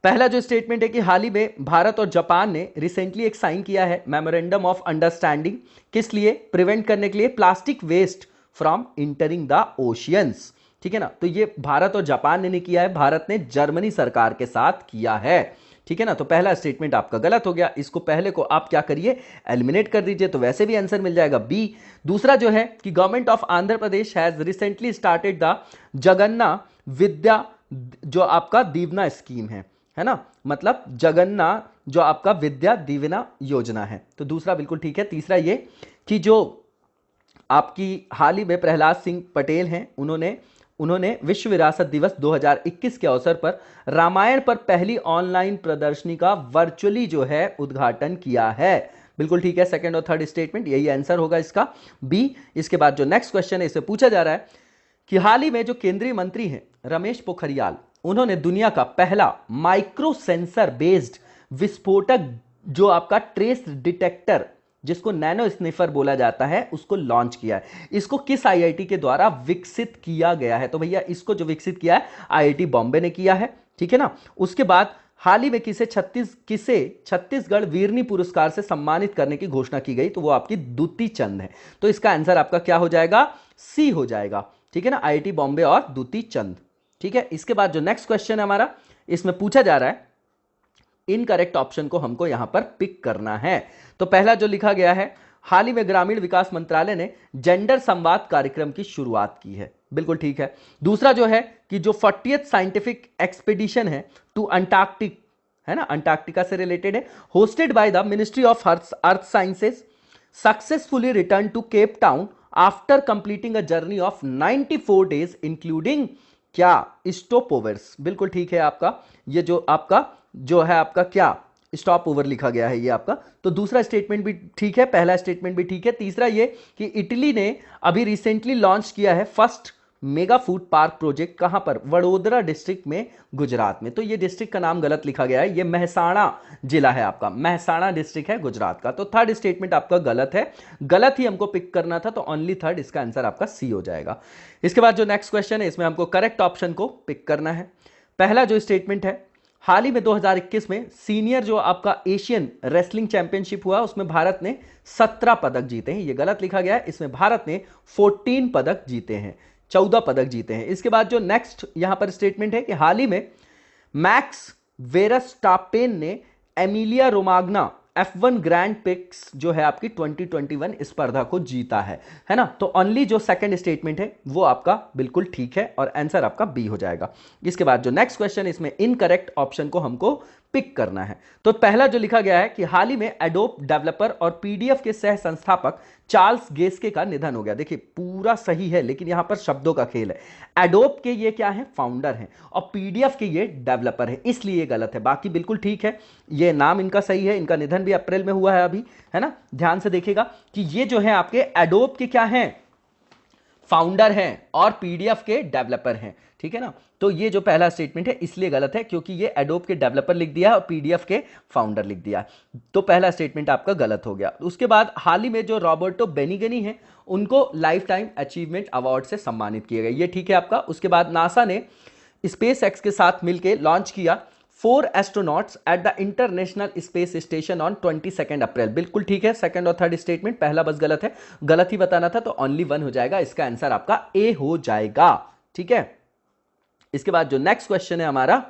पहला जो स्टेटमेंट है कि हाल ही में भारत और जापान ने रिसेंटली एक साइन किया है मेमोरेंडम ऑफ अंडरस्टैंडिंग, किस लिए, प्रिवेंट करने के लिए plastic waste from entering the oceans, ठीक है ना। तो ये भारत और जापान ने नहीं किया है, भारत ने जर्मनी सरकार के साथ किया है, ठीक है ना। तो पहला स्टेटमेंट आपका गलत हो गया, इसको पहले को आप क्या करिए, एलिमिनेट कर दीजिए, तो वैसे भी आंसर मिल जाएगा बी। दूसरा जो है कि government of Andhra Pradesh has recently started the Jagananna Vidya जो आपका दीवना स्कीम है ना, मतलब जगन्ना जो आपका विद्या दीवना योजना है, तो दूसरा बिल्कुल ठीक है। तीसरा ये कि जो आपकी हाल ही में प्रहलाद सिंह पटेल हैं उन्होंने विश्व विरासत दिवस 2021 के अवसर पर रामायण पर पहली ऑनलाइन प्रदर्शनी का वर्चुअली जो है उद्घाटन किया है, बिल्कुल ठीक है। सेकंड और थर्ड स्टेटमेंट यही आंसर होगा इसका, बी। इसके बाद जो नेक्स्ट क्वेश्चन है इसे पूछा जा रहा है कि हाल ही में जो केंद्रीय मंत्री हैं रमेश पोखरियाल, उन्होंने दुनिया का पहला माइक्रो सेंसर बेस्ड विस्फोटक जो आपका ट्रेस डिटेक्टर जिसको नैनो स्निफर बोला जाता है, उसको लॉन्च किया है। इसको किस आईआईटी के द्वारा विकसित किया गया है? तो भैया इसको जो विकसित किया है आईआईटी बॉम्बे ने किया है, ठीक है ना। उसके बाद हाल ही में किसे छत्तीसगढ़ वीरनी पुरस्कार से सम्मानित करने की घोषणा की गई, तो वो आपकी दूती चंद है। तो इसका आंसर आपका क्या हो जाएगा? सी हो जाएगा, ठीक है ना, आईआईटी बॉम्बे और दूती चंद, ठीक है। इसके बाद जो नेक्स्ट क्वेश्चन है हमारा, इसमें पूछा जा रहा है इनकरेक्ट ऑप्शन को हमको यहां पर पिक करना है। तो पहला जो लिखा गया है, हाल ही में ग्रामीण विकास मंत्रालय ने जेंडर संवाद कार्यक्रम की शुरुआत की है, बिल्कुल ठीक है। दूसरा जो है कि जो 40th साइंटिफिक एक्सपीडिशन है टू अंटार्कटिक, है ना, अंटार्कटिका से रिलेटेड है, hosted by the ministry of earth sciences, successfully return to Cape Town after completing a journey of 94 days including क्या? स्टॉपओवर्स, बिल्कुल ठीक है आपका। ये जो आपका जो है आपका क्या स्टॉप ओवर लिखा गया है ये आपका। तो दूसरा स्टेटमेंट भी ठीक है, पहला स्टेटमेंट भी ठीक है। तीसरा ये कि इटली ने अभी रिसेंटली लॉन्च किया है first mega food park project, कहां पर? वडोदरा डिस्ट्रिक्ट में, गुजरात में। तो ये डिस्ट्रिक्ट का नाम गलत लिखा गया है, ये महसाणा जिला है आपका, महसाणा डिस्ट्रिक्ट है गुजरात का। तो थर्ड स्टेटमेंट आपका गलत है, गलत ही हमको पिक करना था, तो ओनली थर्ड, इसका आंसर आपका सी हो जाएगा। इसके बाद जो नेक्स्ट क्वेश्चन है, इसमें हमको करेक्ट ऑप्शन को पिक करना है। पहला जो स्टेटमेंट है, हाल ही में 2021 में सीनियर जो आपका एशियन रेसलिंग चैंपियनशिप हुआ, उसमें भारत ने 17 पदक जीते हैं, ये गलत लिखा गया है। इसमें भारत ने 14 पदक जीते हैं, 14 पदक जीते हैं। इसके बाद जो नेक्स्ट यहां पर स्टेटमेंट है कि हाल ही में मैक्स वेरस्टापेन ने Emilia Romagna F1 grand pics जो है आपकी 2021 स्पर्धा को जीता है ना। तो ओनली जो सेकंड स्टेटमेंट है वो आपका बिल्कुल ठीक है और आंसर आपका बी हो जाएगा। इसके बाद जो नेक्स्ट क्वेश्चन, इसमें इनकरेक्ट ऑप्शन को हमको पिक करना है। तो पहला जो लिखा गया है कि हाल ही में एडोब डेवलपर और पीडीएफ के सह संस्थापक चार्ल्स गेस्के का निधन हो गया। देखिए पूरा सही है, लेकिन यहां पर शब्दों का खेल है। एडोब के ये क्या है? फाउंडर हैं, और पीडीएफ के ये डेवलपर है, इसलिए ये गलत है। बाकी बिल्कुल ठीक है, ये नाम इनका सही है। इनका निधन भी अप्रैल में हुआ है अभी, है ना। ध्यान से देखिएगा कि ये जो है आपके एडोब के क्या हैं? फाउंडर हैं और पीडीएफ के डेवलपर हैं, ठीक है ना। तो ये जो पहला स्टेटमेंट है इसलिए गलत है, क्योंकि ये एडोब के डेवलपर लिख दिया और पीडीएफ के फाउंडर लिख दिया, तो पहला स्टेटमेंट आपका गलत हो गया। उसके बाद हाल ही में जो रॉबर्टो बेनिगनी हैं, उनको लाइफ टाइम अचीवमेंट अवार्ड से सम्मानित किया गया, ये ठीक है आपका। उसके बाद नासा ने स्पेस एक्स के साथ मिलकर लॉन्च किया 4 astronauts at the international space station on 22 अप्रैल, बिल्कुल ठीक है। सेकंड और थर्ड स्टेटमेंट, पहला बस गलत है, गलत ही बताना था, तो ओनली 1 हो जाएगा। इसका आंसर आपका ए हो जाएगा, ठीक है। इसके बाद जो नेक्स्ट क्वेश्चन है हमारा,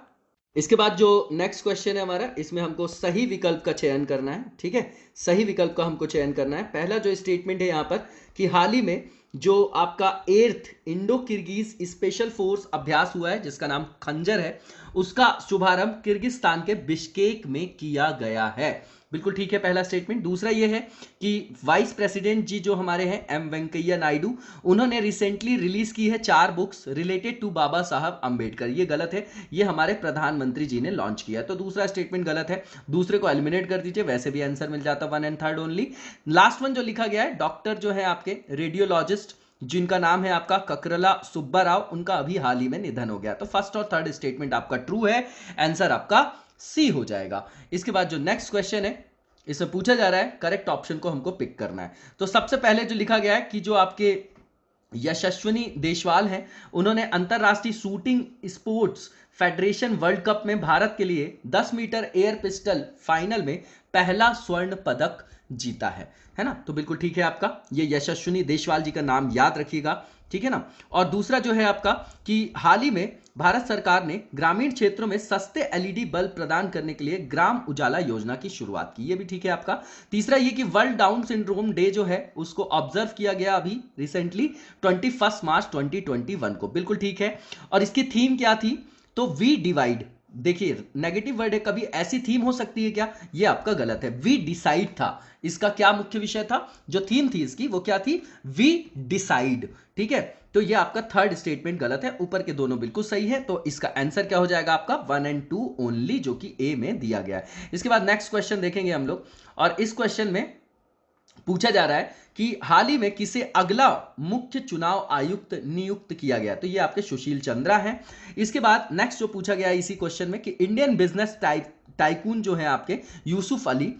इसमें हमको सही विकल्प का चयन करना है, ठीक है। सही विकल्प का हमको चयन करना है। पहला जो स्टेटमेंट है यहां पर कि हाल ही में जो आपका 8th Indo Kyrgyz special force अभ्यास हुआ है, जिसका नाम खंजर है, उसका शुभारंभ किर्गिस्तान के बिश्केक में किया गया है, बिल्कुल ठीक है पहला स्टेटमेंट। दूसरा ये है कि वाइस प्रेसिडेंट जी जो हमारे हैं एम वेंकैया नायडू, उन्होंने रिसेंटली रिलीज की है 4 बुक्स रिलेटेड टू बाबा साहब अंबेडकर, ये गलत है, ये हमारे प्रधानमंत्री जी ने लॉन्च किया। तो दूसरा स्टेटमेंट गलत है, दूसरे को एलिमिनेट कर दीजिए, वैसे भी आंसर मिल जाता 1 एंड 3 ओनली। लास्ट वन जो लिखा गया है, डॉक्टर जो है आपके रेडियोलॉजिस्ट जिनका नाम है आपका ककरला सुब्बा राव, उनका अभी हाल ही में निधन हो गया। तो फर्स्ट और थर्ड स्टेटमेंट आपका ट्रू है, आंसर आपका सी हो जाएगा। इसके बाद जो नेक्स्ट क्वेश्चन है, इसमें पूछा जा रहा है करेक्ट ऑप्शन को हमको पिक करना है। तो सबसे पहले जो लिखा गया है कि जो आपके यशस्विनी देशवाल हैं, उन्होंने अंतरराष्ट्रीय shooting sports federation world cup में भारत के लिए 10 मीटर एयर पिस्टल फाइनल में पहला स्वर्ण पदक जीता है ना। तो बिल्कुल ठीक है आपका, ये यशस्विनी देशवाल जी का नाम याद रखिएगा, ठीक है ना। और दूसरा जो है आपका कि हाल ही में भारत सरकार ने ग्रामीण क्षेत्रों में सस्ते एलईडी बल्ब प्रदान करने के लिए ग्राम उजाला योजना की शुरुआत की, ये भी ठीक है आपका। तीसरा ये कि वर्ल्ड डाउन सिंड्रोम डे जो है उसको ऑब्जर्व किया गया अभी रिसेंटली 21 मार्च 2021 को, बिल्कुल ठीक है। और इसकी थीम क्या थी? तो वी डिवाइड, देखिए नेगेटिव वर्ड है, कभी ऐसी थीम हो सकती है क्या? ये आपका गलत है, वी डिसाइड था इसका क्या मुख्य विषय था, जो थीम थी इसकी वो क्या थी? वी डिसाइड, ठीक है। तो ये आपका थर्ड स्टेटमेंट गलत है, ऊपर के दोनों बिल्कुल सही है। तो इसका आंसर क्या हो जाएगा आपका 1 एंड 2 ओनली, जो कि ए में दिया गया है। इसके बाद नेक्स्ट क्वेश्चन देखेंगे हम लोग, और इस क्वेश्चन में पूछा जा रहा है कि हाल ही में किसे अगला मुख्य चुनाव आयुक्त नियुक्त किया गया, तो ये आपके सुशील चंद्रा हैं। इसके बाद नेक्स्ट जो पूछा गया इसी क्वेश्चन में कि इंडियन बिजनेस टाइकून जो है आपके यूसुफ अली,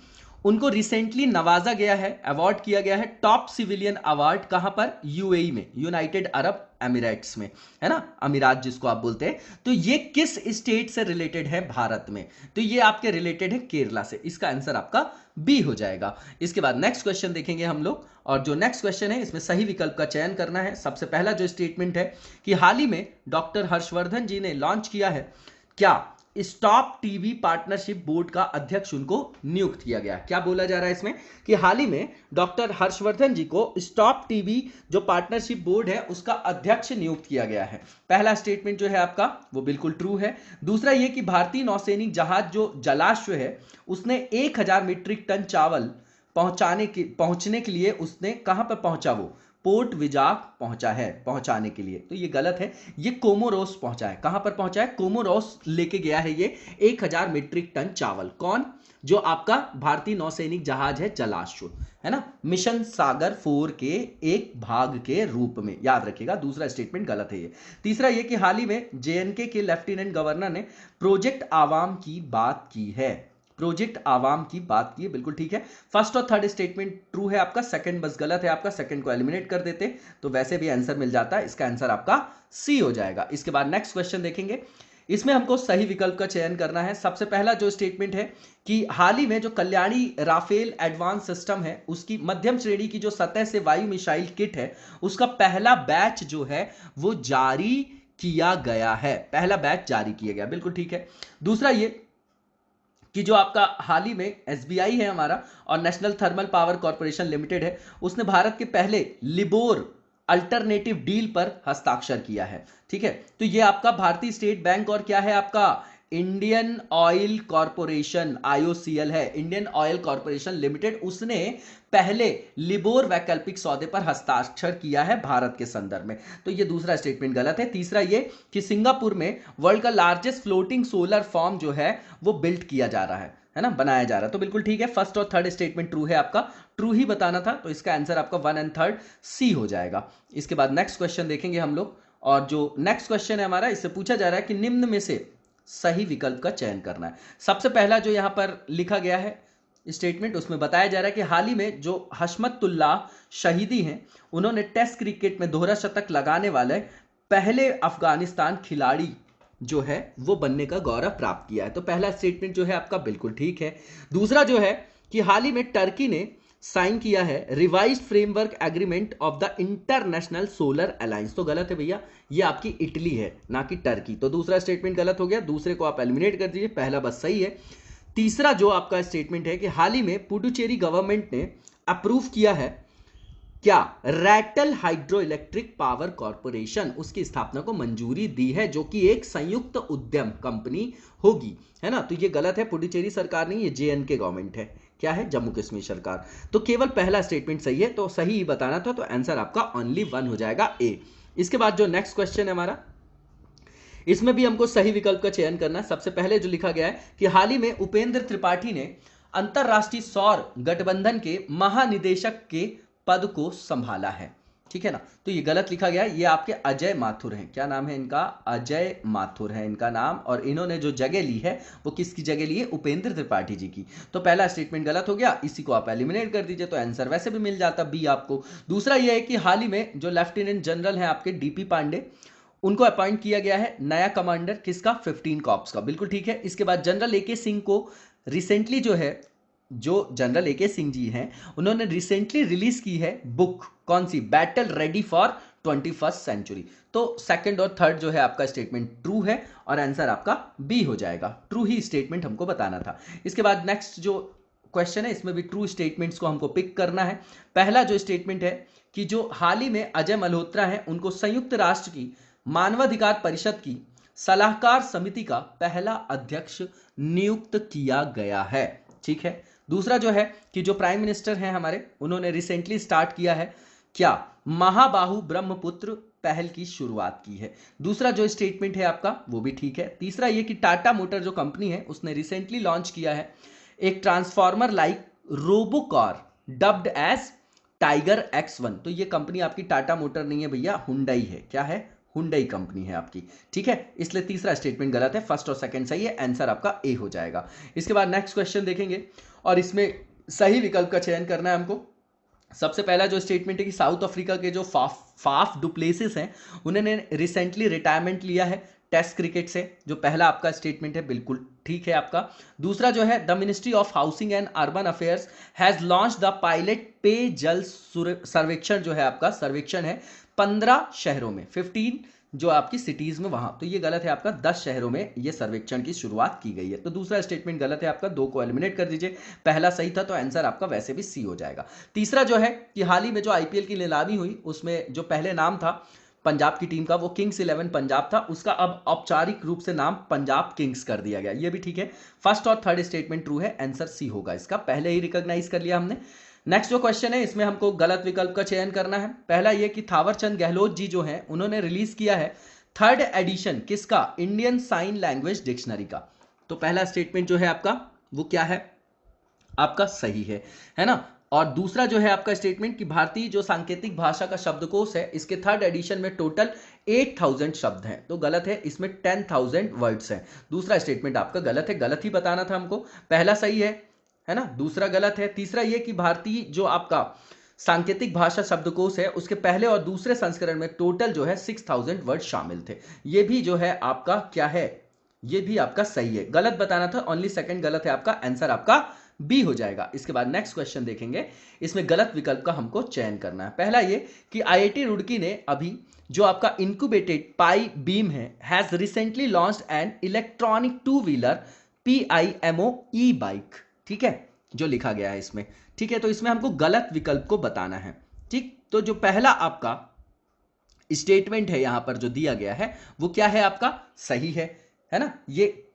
उनको रिसेंटली नवाजा गया है, अवार्ड किया गया है टॉप सिविलियन अवार्ड, कहां पर? यूएई में, यूनाइटेड अरब एमिरेट्स में, है ना, अमीरात जिसको आप बोलते हैं। तो ये किस स्टेट से रिलेटेड है? भारत में। तो ये आपके रिलेटेड है केरला से। इसका आंसर आपका बी हो जाएगा। इसके बाद नेक्स्ट क्वेश्चन देखेंगे हम लोग, और जो नेक्स्ट क्वेश्चन है इसमें सही विकल्प का चयन करना है। सबसे पहला जो स्टेटमेंट है कि हाल ही में डॉक्टर हर्षवर्धन जी ने लॉन्च किया है, क्या स्टॉप टीबी पार्टनरशिप बोर्ड का अध्यक्ष उनको नियुक्त किया गया। क्या बोला जा रहा है इसमें कि हाल ही में डॉक्टर हर्षवर्धन जी को स्टॉप टीबी जो पार्टनरशिप बोर्ड है उसका अध्यक्ष नियुक्त किया गया है। पहला स्टेटमेंट जो है आपका वो बिल्कुल ट्रू है। दूसरा ये कि भारतीय नौसैनिक जहाज जो जलाश्व है उसने 1000 मीट्रिक टन चावल पहुंचने के लिए उसने कहां पर पहुंचा? वो पोर्ट विजाक पहुंचा है पहुंचाने के लिए। तो ये गलत है, ये कोमोरोस पहुंचा है। कहां पर पहुंचा है? कोमोरोस लेके गया है ये 1000 मीट्रिक टन चावल। कौन? जो आपका भारतीय नौसैनिक जहाज है जलाश्व, है ना, मिशन सागर 4 के एक भाग के रूप में, याद रखिएगा। दूसरा स्टेटमेंट गलत है ये। तीसरा ये कि हाल ही में जेएनके के लेफ्टिनेंट गवर्नर ने प्रोजेक्ट आवाम की बात की है। प्रोजेक्ट आवाम की बात की है, बिल्कुल ठीक है। फर्स्ट और थर्ड स्टेटमेंट ट्रू है आपका, सेकंड बस गलत है आपका। सेकंड को एलिमिनेट कर देते तो वैसे भी आंसर मिल जाता है। इसका आंसर आपका सी हो जाएगा। इसके बाद नेक्स्ट क्वेश्चन देखेंगे, इसमें हमको सही विकल्प का चयन करना है। सबसे पहला जो स्टेटमेंट है कि हाल ही में जो कल्याणी राफेल एडवांस सिस्टम है उसकी मध्यम श्रेणी की जो सतह से वायु मिसाइल किट है उसका पहला बैच जो है वो जारी किया गया है। पहला बैच जारी किया गया, बिल्कुल ठीक है। दूसरा ये कि जो आपका हाल ही में एसबीआई है हमारा और national thermal power corporation limited है उसने भारत के पहले लिबोर अल्टरनेटिव डील पर हस्ताक्षर किया है। ठीक है, तो ये आपका भारतीय स्टेट बैंक और क्या है आपका इंडियन ऑयल कॉर्पोरेशन आईओसीएल है, इंडियन ऑयल कॉर्पोरेशन लिमिटेड, उसने पहले लिबोर वैकल्पिक सौदे पर हस्ताक्षर किया है भारत के संदर्भ में। तो ये दूसरा स्टेटमेंट गलत है। तीसरा ये कि सिंगापुर में वर्ल्ड का लार्जेस्ट फ्लोटिंग सोलर फॉर्म जो है वो बिल्ड किया जा रहा है ना, बनाया जा रहा है। तो बिल्कुल ठीक है, फर्स्ट और थर्ड स्टेटमेंट ट्रू है आपका, ट्रू ही बताना था। तो इसका आंसर आपका 1 एंड 3 सी हो जाएगा। इसके बाद नेक्स्ट क्वेश्चन देखेंगे हम लोग, और जो नेक्स्ट क्वेश्चन है हमारा इससे पूछा जा रहा है कि निम्न में से सही विकल्प का चयन करना है। सबसे पहला जो यहां पर लिखा गया है स्टेटमेंट उसमें बताया जा रहा है कि हाल ही में जो हशमतुल्लाह शहीदी हैं उन्होंने टेस्ट क्रिकेट में दोहरा शतक लगाने वाले पहले अफगानिस्तान खिलाड़ी जो है वो बनने का गौरव प्राप्त किया है। तो पहला स्टेटमेंट जो है आपका बिल्कुल ठीक है। दूसरा जो है कि हाल ही में टर्की ने साइन किया है revised framework agreement of the international solar alliance. तो गलत है भैया, ये आपकी इटली है ना कि टर्की। तो दूसरा स्टेटमेंट गलत हो गया, दूसरे को आप एलिमिनेट कर दीजिए, पहला बस सही है। तीसरा जो आपका स्टेटमेंट है कि हाल ही में पुडुचेरी गवर्नमेंट ने अप्रूव किया है क्या Ratle hydro electric power corporation, उसकी स्थापना को मंजूरी दी है जो कि एक संयुक्त उद्यम कंपनी होगी, है ना। तो ये गलत है, पुडुचेरी सरकार नहीं, ये जेएनके गवर्नमेंट है। क्या है? जम्मू कश्मीर सरकार। तो केवल पहला स्टेटमेंट सही है, तो सही ही बताना था। तो आंसर आपका ओनली 1 हो जाएगा ए। इसके बाद जो नेक्स्ट क्वेश्चन है हमारा इसमें भी हमको सही विकल्प का चयन करना है। सबसे पहले जो लिखा गया है कि हाल ही में उपेंद्र त्रिपाठी ने अंतरराष्ट्रीय सौर गठबंधन के महानिदेशक के पद को संभाला है। ठीक है ना, तो ये गलत लिखा गया है, ये आपके अजय माथुर हैं। क्या नाम है इनका? अजय माथुर है इनका नाम, और इन्होंने जो जगह ली है वो किसकी जगह ली है? उपेंद्र त्रिपाठी जी की। तो पहला स्टेटमेंट गलत हो गया, इसी को आप एलिमिनेट कर दीजिए तो आंसर वैसे भी मिल जाता बी आपको। दूसरा ये है कि हाल ही में जो लेफ्टिनेंट जनरल है आपके डीपी पांडे, उनको अपॉइंट किया गया है नया कमांडर किसका? 15 कॉर्प्स का, बिल्कुल ठीक है। इसके बाद जनरल एके सिंह को रिसेंटली जो जनरल एके सिंह जी हैं उन्होंने रिसेंटली रिलीज की है बुक, कौन सी? Battle ready for 21st century. तो सेकंड और थर्ड जो है आपका स्टेटमेंट ट्रू है और आंसर आपका बी हो जाएगा। ट्रू ही स्टेटमेंट हमको बताना था। इसके बाद नेक्स्ट जो क्वेश्चन है इसमें भी ट्रू स्टेटमेंट्स को हमको पिक करना है। पहला जो स्टेटमेंट है कि जो हाल ही में अजय मल्होत्रा है उनको संयुक्त राष्ट्र की मानवाधिकार परिषद की सलाहकार समिति का पहला अध्यक्ष नियुक्त किया गया है। ठीक है। दूसरा जो है कि जो प्राइम मिनिस्टर हैं हमारे उन्होंने रिसेंटली स्टार्ट किया है क्या? महाबाहु ब्रह्मपुत्र पहल की शुरुआत की है। दूसरा जो स्टेटमेंट है आपका वो भी ठीक है। तीसरा ये कि टाटा मोटर जो कंपनी है उसने रिसेंटली लॉन्च किया है एक transformer like robocar dubbed as tiger X1। तो ये कंपनी आपकी टाटा मोटर नहीं है भैया, हुंडई है। क्या है? हुंडई कंपनी है आपकी। ठीक है, इसलिए तीसरा स्टेटमेंट गलत है, फर्स्ट और सेकंड सही है, आंसर आपका ए हो जाएगा। इसके बाद नेक्स्ट क्वेश्चन देखेंगे और इसमें सही विकल्प का चयन करना है हमको। सबसे पहला जो स्टेटमेंट है कि साउथ अफ्रीका के जो फाफ डुप्लेसिस हैं उन्होंने रिसेंटली रिटायरमेंट लिया है टेस्ट क्रिकेट से। जो पहला आपका स्टेटमेंट है बिल्कुल ठीक है आपका। दूसरा जो है the ministry of housing and urban affairs has launch the pilot पे जल सर्वेक्षण जो है आपका सर्वेक्षण है 15 शहरों में, 15 जो आपकी सिटीज में वहां। तो ये गलत है आपका, 10 शहरों में ये सर्वेक्षण की शुरुआत की गई है। तो दूसरा स्टेटमेंट गलत है आपका, 2 को एलिमिनेट कर दीजिए। पहला सही था तो आंसर आपका वैसे भी सी हो जाएगा। तीसरा जो है कि हाल ही में जो आईपीएल की नीलामी हुई उसमें जो पहले नाम था पंजाब की टीम का वो किंग्स 11 पंजाब था, उसका अब औपचारिक रूप से नाम पंजाब किंग्स कर दिया गया। ये भी ठीक है। फर्स्ट और थर्ड स्टेटमेंट ट्रू है, आंसर सी होगा इसका, पहले ही रिकॉग्नाइज कर लिया हमने। नेक्स्ट जो क्वेश्चन है इसमें हमको गलत विकल्प का चयन करना है। पहला ये कि थावरचंद गहलोत जी जो हैं उन्होंने रिलीज किया है 3rd एडिशन किसका, इंडियन साइन लैंग्वेज डिक्शनरी का। तो पहला स्टेटमेंट जो है आपका वो क्या है आपका, सही है ना। और दूसरा जो है आपका स्टेटमेंट कि भारतीय जो सांकेतिक भाषा का शब्दकोश है इसके 3rd एडिशन में टोटल 8000 शब्द हैं, तो गलत है, इसमें 10,000 वर्ड्स हैं। दूसरा स्टेटमेंट आपका गलत है, गलत ही बताना था हमको। पहला सही है ना, दूसरा गलत है। तीसरा ये कि भारतीय जो आपका सांकेतिक भाषा शब्दकोश है उसके पहले और दूसरे संस्करण में टोटल जो है 6000 वर्ड शामिल थे। ये भी जो है आपका क्या है, ये भी आपका सही है। गलत बताना था, ओनली सेकंड गलत है आपका, आंसर आपका बी हो जाएगा। इसके बाद नेक्स्ट क्वेश्चन देखेंगे, इसमें गलत विकल्प का हमको चयन करना है। पहला ये कि आईआईटी रुड़की ने अभी जो आपका इंक्यूबेटेड पाई बीम है has recently launched an electronic two-wheeler PIMO E bike, ठीक है, जो लिखा गया है इसमें, ठीक है। तो इसमें हमको गलत विकल्प को बताना है, ठीक। तो जो पहला आपका स्टेटमेंट है यहां पर जो दिया गया है वो क्या है आपका, सही है ना। ये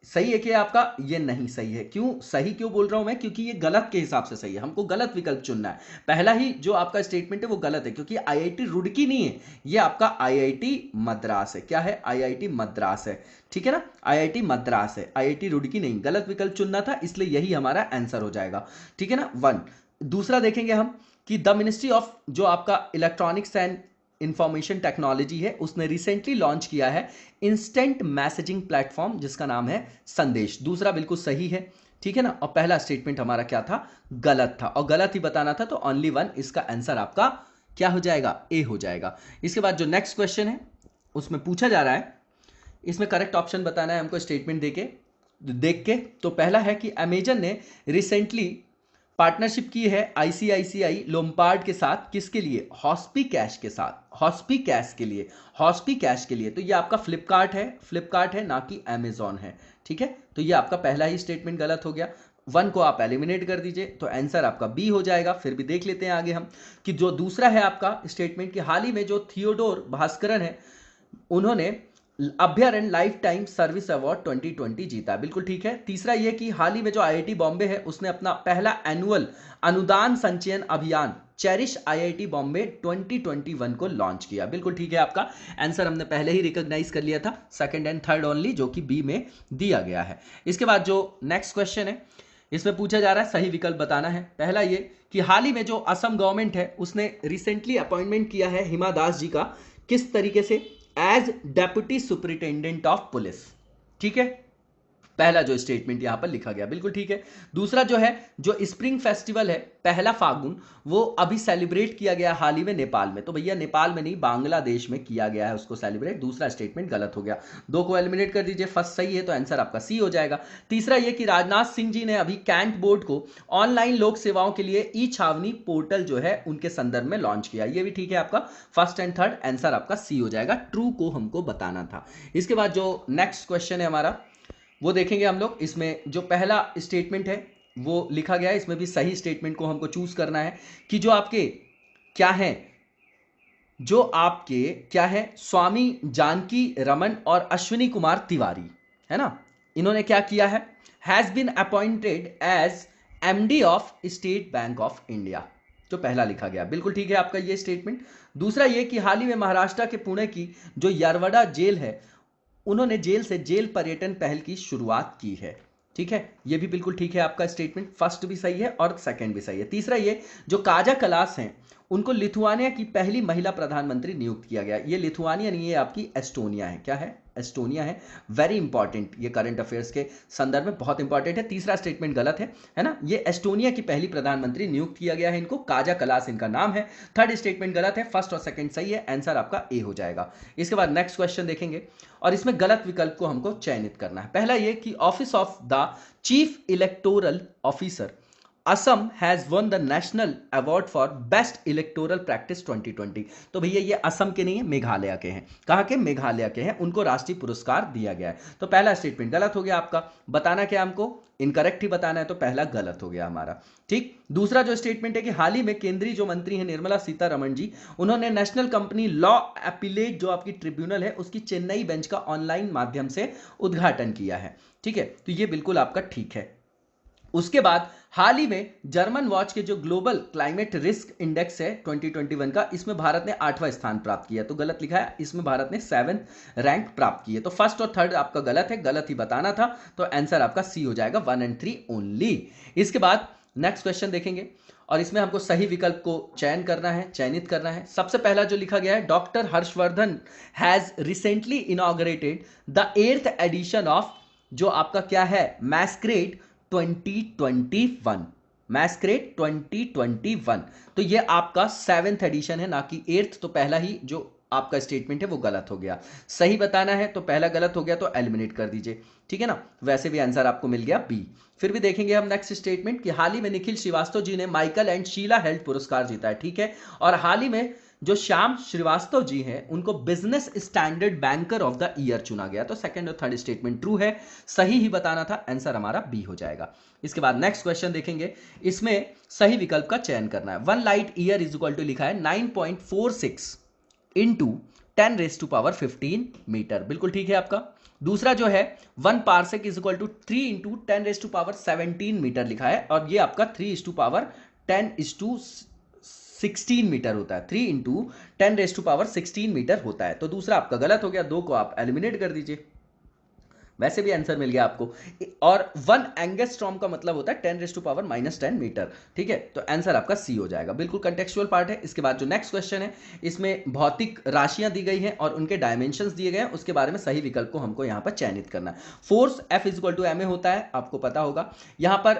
सही है कि आपका, ये नहीं सही है। क्यों सही क्यों बोल रहा हूं मैं, क्योंकि ये गलत के हिसाब से सही है, हमको गलत विकल्प चुनना है। पहला ही जो आपका स्टेटमेंट है वो गलत है क्योंकि आईआईटी रुड़की नहीं है, ये आपका आईआईटी मद्रास है। क्या है, आईआईटी मद्रास है, ठीक है ना, आईआईटी मद्रास है, आईआईटी रुड़की नहीं। गलत विकल्प चुनना था इसलिए यही हमारा आंसर हो जाएगा, ठीक है ना, 1। दूसरा देखेंगे हम कि द मिनिस्ट्री ऑफ जो आपका इलेक्ट्रॉनिक्स एंड इंफॉर्मेशन टेक्नोलॉजी है उसने रिसेंटली लॉन्च किया है इंस्टेंट मैसेजिंग प्लेटफॉर्म जिसका नाम है संदेश। दूसरा बिल्कुल सही है, ठीक है ना। और पहला स्टेटमेंट हमारा क्या था, गलत था, और गलत ही बताना था, तो ओनली 1 इसका आंसर आपका क्या हो जाएगा, ए हो जाएगा। इसके बाद जो नेक्स्ट क्वेश्चन है उसमें पूछा जा रहा है, इसमें करेक्ट ऑप्शन बताना है हमको स्टेटमेंट देख के। तो पहला है कि अमेजन ने रिसेंटली पार्टनरशिप की है ICICI लोम्बार्ड के साथ, किसके लिए, हॉस्पी कैश के साथ, हॉस्पी कैश के लिए, हॉस्पी कैश के लिए। तो ये आपका फ्लिपकार्ट है ना कि अमेजॉन है, ठीक है। तो ये आपका पहला ही स्टेटमेंट गलत हो गया, 1 को आप एलिमिनेट कर दीजिए, तो आंसर आपका बी हो जाएगा। फिर भी देख लेते हैं आगे हम कि जो दूसरा है आपका स्टेटमेंट कि हाल ही में जो थियोडोर भास्करन है उन्होंने अभ्यारण्य लाइफ टाइम सर्विस अवार्ड 2020 जीता, बिल्कुल ठीक है। तीसरा यह कि हाल ही में जो IIT बॉम्बे है उसने अपना पहला एनुअल अनुदान संचयन अभियान चेरिश IIT बॉम्बे 2021 को लॉन्च किया, बिल्कुल ठीक है आपका आंसर, हमने पहले ही रिकॉग्नाइज कर लिया था, सेकंड एंड थर्ड ओनली, जो कि बी में दिया गया है। इसके बाद जो नेक्स्ट क्वेश्चन है इसमें पूछा जा रहा है, सही विकल्प बताना है। पहला ये कि हाल ही में जो असम गवर्नमेंट है उसने रिसेंटली अपॉइंटमेंट किया है हिमा दास जी का, किस तरीके से, as deputy superintendent of police, ठीक है। पहला जो स्टेटमेंट यहां पर लिखा गया बिल्कुल ठीक है। दूसरा जो है जो स्प्रिंग फेस्टिवल है 1 फागुन वो अभी सेलिब्रेट किया गया हाल ही में नेपाल में, तो भैया नेपाल में नहीं बांग्लादेश में किया गया है उसको सेलिब्रेट। दूसरा स्टेटमेंट गलत हो गया, 2 को एलिमिनेट कर दीजिए, फर्स्ट सही है तो आंसर आपका सी हो जाएगा। तीसरा ये कि राजनाथ सिंह जी ने अभी कैंट बोर्ड को ऑनलाइन लोक सेवाओं के लिए ई छावनी पोर्टल जो है उनके संदर्भ में लॉन्च किया, ये भी ठीक है आपका, फर्स्ट एंड थर्ड आंसर आपका सी हो जाएगा, ट्रू को हमको बताना था। इसके बाद जो नेक्स्ट क्वेश्चन है हमारा वो देखेंगे हम लोग। इसमें जो पहला स्टेटमेंट है वो लिखा गया है, इसमें भी सही स्टेटमेंट को हमको चूज करना है कि जो आपके क्या है स्वामी जानकी रमन और अश्विनी कुमार तिवारी है ना, इन्होंने क्या किया है, has been appointed as MD of State Bank of India, जो पहला लिखा गया बिल्कुल ठीक है आपका ये स्टेटमेंट। दूसरा ये कि हाल ही में महाराष्ट्र के पुणे की जो यरवड़ा जेल है उन्होंने जेल से जेल पर्यटन पहल की शुरुआत की है, ठीक है, ये भी बिल्कुल ठीक है आपका स्टेटमेंट, फर्स्ट भी सही है और सेकंड भी सही है। तीसरा ये जो काजा कलास हैं उनको लिथुआनिया की पहली महिला प्रधानमंत्री नियुक्त किया गया। ये लिथुआनिया नहीं, ये आपकी एस्टोनिया है। क्या है? एस्टोनिया है। वेरी इंपॉर्टेंट, ये करंट अफेयर्स के संदर्भ में बहुत इंपॉर्टेंट है। तीसरा स्टेटमेंट गलत है ना? ये एस्टोनिया की पहली प्रधानमंत्री नियुक्त किया गया है इनको, काजा कलास इनका नाम है। थर्ड स्टेटमेंट गलत है, फर्स्ट और सेकंड सही है, आंसर आपका ए हो जाएगा। इसके बाद नेक्स्ट क्वेश्चन देखेंगे और इसमें गलत विकल्प को हमको चयनित करना है। पहला ये कि office of the chief electoral officer Assam has one the national award for best electoral practice 2020। तो भैया ये असम के नहीं है, मेघालय के हैं। कहां के? मेघालय के हैं, उनको राष्ट्रीय पुरस्कार दिया गया है। तो पहला स्टेटमेंट गलत हो गया आपका। बताना क्या हमको? इनकरेक्ट ही बताना है, तो पहला गलत हो गया हमारा। ठीक। दूसरा जो स्टेटमेंट है कि हाल ही में केंद्रीय जो मंत्री हैं निर्मला सीतारमण जी, उन्होंने नेशनल कंपनी लॉ अपीलेट जो आपकी ट्रिब्यूनल है उसकी चेन्नई बेंच का ऑनलाइन माध्यम से उद्घाटन किया है। ठीक है, तो ये बिल्कुल आपका ठीक है। उसके बाद हाल ही में जर्मन वॉच के जो ग्लोबल क्लाइमेट रिस्क इंडेक्स है 2021 का, इसमें भारत ने 8वां स्थान प्राप्त किया। तो गलत लिखा है, इसमें भारत ने 7th रैंक प्राप्त की है। तो फर्स्ट और थर्ड आपका गलत है, गलत ही बताना था। तो आंसर आपका सी हो जाएगा, 1 और 3 ओनली। इसके बाद नेक्स्ट क्वेश्चन देखेंगे और इसमें हमको सही विकल्प को चयनित करना है। सबसे पहला जो लिखा गया है, doctor Harshvardhan has recently inaugurated the 8th edition of जो आपका क्या है, मैस्क्रेड 2021। मैस्क्रेड 2021, तो ये आपका 7th एडिशन है, ना कि 8th। तो पहला ही जो आपका स्टेटमेंट है वो गलत हो गया। सही बताना है, तो पहला गलत हो गया तो एलिमिनेट कर दीजिए। ठीक है ना? वैसे भी आंसर आपको मिल गया बी। फिर भी देखेंगे हम नेक्स्ट स्टेटमेंट कि हाल ही में निखिल श्रीवास्तव जी ने माइकल एंड शीला हेल्थ पुरस्कार जीता है। ठीक है, और हाल ही में जो श्याम श्रीवास्तव जी हैं उनको business standard banker of the year चुना गया। तो सेकंड और थर्ड स्टेटमेंट ट्रू है, सही ही बताना था, आंसर हमारा बी हो जाएगा। इसके बाद नेक्स्ट क्वेश्चन देखेंगे, इसमें सही विकल्प का चयन करना है। 1 light year is equal to लिखा है 9.46 इंटू 10⁻15 मीटर, बिल्कुल ठीक है आपका। दूसरा जो है 1 parsec is equal to 3 into 10⁻17 metre लिखा है, और ये आपका 3:10⁻16 मीटर होता है। 3 इंटू 10⁻16 मीटर होता है। तो दूसरा आपका गलत हो गया, 2 को आप एलिमिनेट कर दीजिए। वैसे भी आंसर मिल गया आपको। और 1 एंगस्ट्रॉम का मतलब होता है 10⁻−10 मीटर। ठीक है, तो आंसर आपका सी हो जाएगा, बिल्कुल कंटेक्चुअल पार्ट है। इसके बाद जो नेक्स्ट क्वेश्चन है, इसमें भौतिक राशियां दी गई हैं और उनके डायमेंशंस दिए गए हैं, उसके बारे में सही विकल्प को हमको यहां पर चयनित करना है। Force F is equal to ma होता है, आपको पता होगा। यहां पर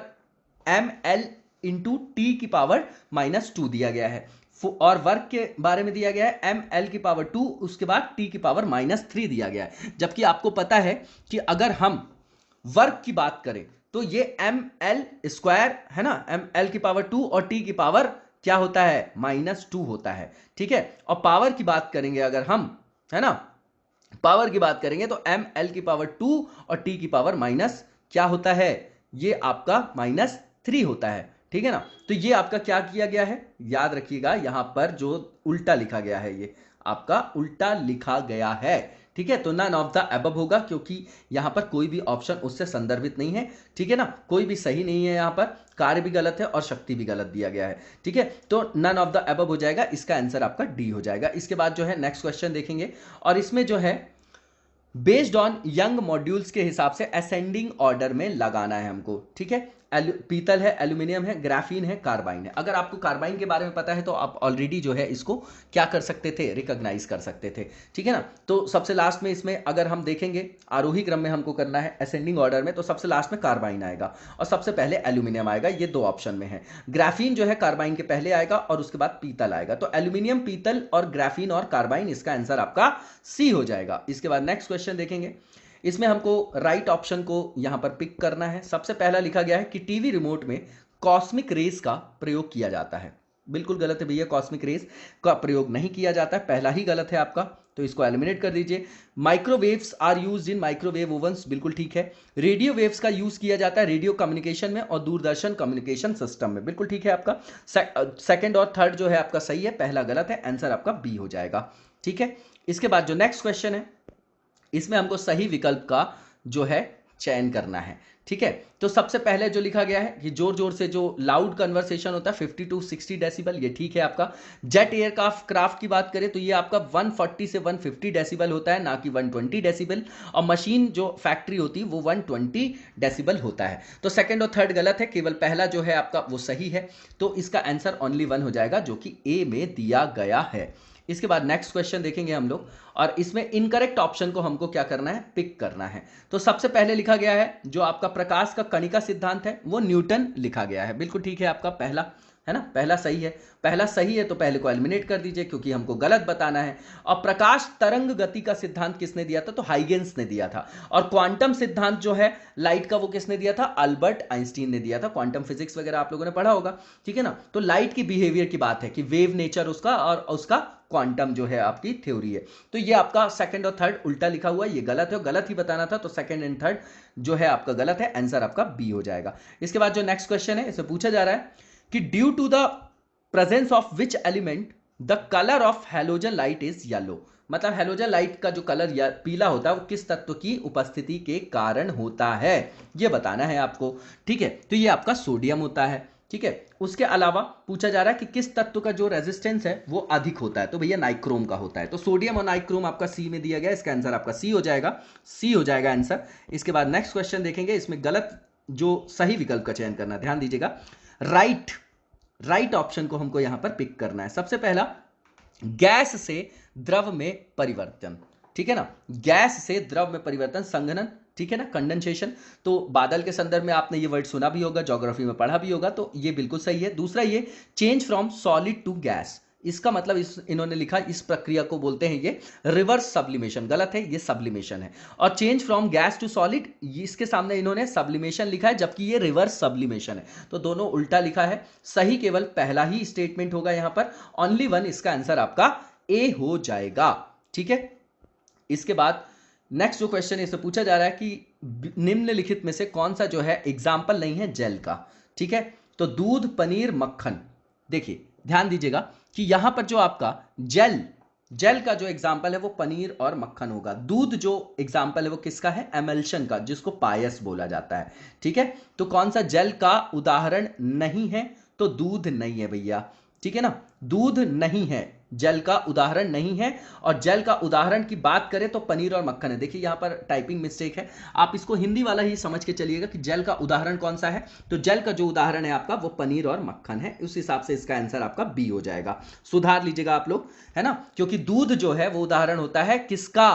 ml इंटू टी की पावर -2 दिया गया है, और वर्क के बारे में दिया गया है ml की पावर 2, उसके बाद t की पावर -3 दिया गया है। जबकि आपको पता है कि अगर हम वर्क की बात करें तो ये ml स्क्वायर है ना, ml की पावर 2 और t की पावर क्या होता है, -2 होता है। ठीक है, और पावर की बात करेंगे अगर हम, है ना, पावर की बात करेंगे तो ml की पावर 2 और t की पावर क्या होता है, ये आपका -3 होता है। ठीक है ना? तो ये आपका क्या किया गया है, याद रखिएगा, यहां पर जो उल्टा लिखा गया है ये आपका उल्टा लिखा गया है। ठीक है, तो नन ऑफ द अबव होगा, क्योंकि यहां पर कोई भी ऑप्शन उससे संदर्भित नहीं है। ठीक है ना? कोई भी सही नहीं है, यहां पर कार्य भी गलत है और शक्ति भी गलत दिया गया है। ठीक है, तो नन ऑफ द अबव हो जाएगा, इसका आंसर आपका डी हो जाएगा। इसके बाद जो है नेक्स्ट क्वेश्चन देखेंगे और इसमें जो है बेस्ड ऑन यंग मॉड्यूल्स के हिसाब से असेंडिंग ऑर्डर में लगाना है हमको। ठीक है, पीतल है, एल्यूमिनियम है, ग्राफीन है, कार्बाइन है। अगर आपको कार्बाइन के बारे में पता है तो आप ऑलरेडी जो है इसको क्या कर सकते थे, रिकॉग्नाइज कर सकते थे। ठीक है ना? तो सबसे लास्ट में इसमें अगर हम देखेंगे आरोही क्रम में हमको करना है असेंडिंग ऑर्डर में, तो सबसे लास्ट में कार्बाइन आएगा और सबसे पहले एल्यूमिनियम आएगा। ये 2 ऑप्शन में है। ग्राफीन जो है कार्बाइन के पहले आएगा और उसके बाद पीतल आएगा। तो एल्यूमिनियम, पीतल और ग्राफीन और कार्बाइन, इसका आंसर आपका सी हो जाएगा। इसके बाद नेक्स्ट क्वेश्चन देखेंगे, इसमें हमको राइट ऑप्शन को यहां पर पिक करना है। सबसे पहला लिखा गया है कि टीवी रिमोट में कॉस्मिक रेस का प्रयोग किया जाता है। बिल्कुल गलत है भैया, कॉस्मिक रेस का प्रयोग नहीं किया जाता है, पहला ही गलत है आपका, तो इसको एलिमिनेट कर दीजिए। Microwaves are used in microwave ovens, बिल्कुल ठीक है। रेडियो वेव्स का यूज किया जाता है रेडियो कम्युनिकेशन में और दूरदर्शन कम्युनिकेशन सिस्टम में, बिल्कुल ठीक है आपका। सेकंड और थर्ड जो है आपका सही है, पहला गलत है, आंसर आपका बी हो जाएगा। ठीक है, इसके बाद जो नेक्स्ट क्वेश्चन है, इसमें हमको सही विकल्प का जो है चयन करना है। ठीक है, तो सबसे पहले जो लिखा गया है कि जोर जोर से जो लाउड कन्वर्सेशन होता है 50 टू 60 डेसिबल, ये ठीक है आपका। जेट एयरक्राफ्ट की बात करें तो ये आपका 140 से 150 डेसिबल होता है, ना कि 120 डेसिबल। और मशीन जो फैक्ट्री होती है वो 120 डेसिबल होता है। तो सेकंड और थर्ड गलत है, केवल पहला जो है आपका वो सही है। तो इसका आंसर ओनली 1 हो जाएगा, जो कि ए में दिया गया है। इसके बाद नेक्स्ट क्वेश्चन देखेंगे हम लोग, और इसमें इनकरेक्ट ऑप्शन को हमको क्या करना है, पिक करना है। तो सबसे पहले लिखा गया है जो आपका प्रकाश का कणिका सिद्धांत है वो न्यूटन लिखा गया है, बिल्कुल ठीक है आपका पहला, है ना, पहला सही है। पहला सही है तो पहले को एलिमिनेट कर दीजिए क्योंकि हमको गलत बताना है। और प्रकाश तरंग गति का सिद्धांत किसने दिया था, तो हाइगेंस ने दिया था। और क्वांटम सिद्धांत जो है लाइट का वो किसने दिया था, अल्बर्ट आइंस्टीन ने दिया था। क्वांटम फिजिक्स वगैरह आप लोगों ने पढ़ा होगा, ठीक है ना। तो लाइट की बिहेवियर की बात है कि वेव नेचर उसका और उसका क्वांटम जो है आपकी थ्योरी है। तो ये आपका सेकंड और थर्ड उल्टा लिखा हुआ है, ये गलत है, गलत ही बताना था। तो सेकंड एंड थर्ड जो है आपका गलत है, आंसर आपका बी हो जाएगा। इसके बाद जो नेक्स्ट क्वेश्चन है, इसे पूछा जा रहा है कि due to the presence of which element the colour of halogen light is yellow. मतलब हैलोजन लाइट का जो कलर पीला होता है वो किस तत्व की उपस्थिति के कारण होता है, ये बताना है आपको, ठीक है। तो ये आपका सोडियम होता है, ठीक है। उसके अलावा पूछा जा रहा है कि किस तत्व का जो रेजिस्टेंस है वो अधिक होता है, तो भैया नाइक्रोम का होता है। तो सोडियम और नाइक्रोम आपका सी में दिया गया, इसका आंसर आपका सी हो जाएगा, सी हो जाएगा आंसर। इसके बाद नेक्स्ट क्वेश्चन देखेंगे, इसमें गलत जो सही विकल्प का चयन करना, ध्यान दीजिएगा। राइट ऑप्शन को हमको यहां पर पिक करना है। सबसे पहला, गैस से द्रव में परिवर्तन, ठीक है ना, गैस से द्रव में परिवर्तन, संघनन, ठीक है ना, कंडेंसेशन। तो बादल के संदर्भ में आपने ये वर्ड सुना भी होगा, ज्योग्राफी में पढ़ा भी होगा, तो ये बिल्कुल सही है। दूसरा, ये change from solid to gas, इसका मतलब इन्होंने लिखा, इस प्रक्रिया को बोलते हैं ये रिवर्स सब्लिमेशन, गलत है, ये सब्लिमेशन है। और change from gas to solid, इसके सामने इन्होंने सब्लिमेशन लिखा है, जबकि ये रिवर्स सब्लिमेशन है। तो दोनों उल्टा लिखा है, सही केवल पहला ही स्टेटमेंट होगा यहां पर, ओनली 1, इसका आंसर आपका ए हो जाएगा, ठीक है। इसके बाद नेक्स्ट जो क्वेश्चन है, इसे पूछा जा रहा है कि निम्नलिखित में से कौन सा जो है एग्जाम्पल नहीं है जेल का, ठीक है। तो दूध, पनीर, मक्खन, देखिए ध्यान दीजिएगा कि यहां पर जो आपका जेल का जो एग्जाम्पल है वो पनीर और मक्खन होगा। दूध जो एग्जाम्पल है वो किसका है, एमल्शन का, जिसको पायस बोला जाता है, ठीक है। तो कौन सा जेल का उदाहरण नहीं है, तो दूध नहीं है भैया, ठीक है ना, दूध नहीं है, जल का उदाहरण नहीं है। और जल का उदाहरण की बात करें तो पनीर और मक्खन है। देखिए यहां पर टाइपिंग मिस्टेक है, आप इसको हिंदी वाला ही समझ के चलिएगा कि जल का उदाहरण कौन सा है। तो जल का जो उदाहरण है आपका वो पनीर और मक्खन है, उस हिसाब से इसका आंसर आपका बी हो जाएगा। सुधार लीजिएगा आप लोग, है ना, क्योंकि दूध जो है वो उदाहरण होता है किसका,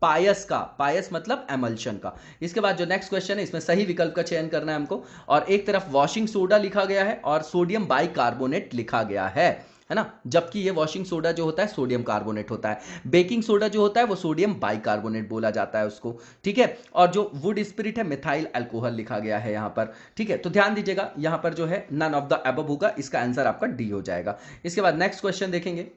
पायस का, पायस मतलब एमल्शन का। इसके बाद जो नेक्स्ट क्वेश्चन है, इसमें सही विकल्प का चयन करना है हमको। और एक तरफ वॉशिंग सोडा लिखा गया है और सोडियम बाइकार्बोनेट लिखा गया है ना, जबकि ये वॉशिंग सोडा जो होता है सोडियम कार्बोनेट होता है। बेकिंग सोडा जो होता है वो सोडियम बाइकार्बोनेट बोला जाता है उसको, ठीक है। और जो वुड स्पिरिट है मिथाइल अल्कोहल लिखा गया है यहां पर, ठीक है। तो ध्यान दीजिएगा यहां पर जो है नन ऑफ द अबव होगा, इसका आंसर आपका डी हो जाएगा। इसके बाद नेक्स्ट क्वेश्चन देखेंगे,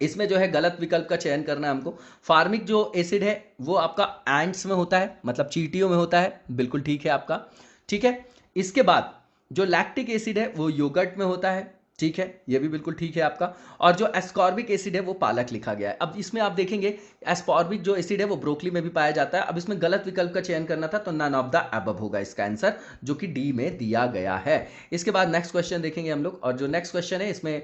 इसमें जो है गलत विकल्प का चयन करना है हमको। फार्मिक जो एसिड है वो आपका एंट्स में होता है, मतलब चींटियों में होता है, बिल्कुल ठीक है आपका, ठीक है। इसके बाद जो लैक्टिक एसिड है वो योगर्ट में होता है, ठीक है, ये भी बिल्कुल ठीक है आपका। और जो एस्कॉर्बिक एसिड है वो पालक लिखा गया है। अब इसमें आप देखेंगे एस्कॉर्बिक जो एसिड है वो ब्रोकली में भी पाया जाता है। अब इसमें गलत विकल्प का चयन करना था, तो नन ऑफ द अबव होगा इसका आंसर, जो कि डी में दिया गया है। इसके बाद नेक्स्ट क्वेश्चन देखेंगे हम लोग, और जो नेक्स्ट क्वेश्चन है इसमें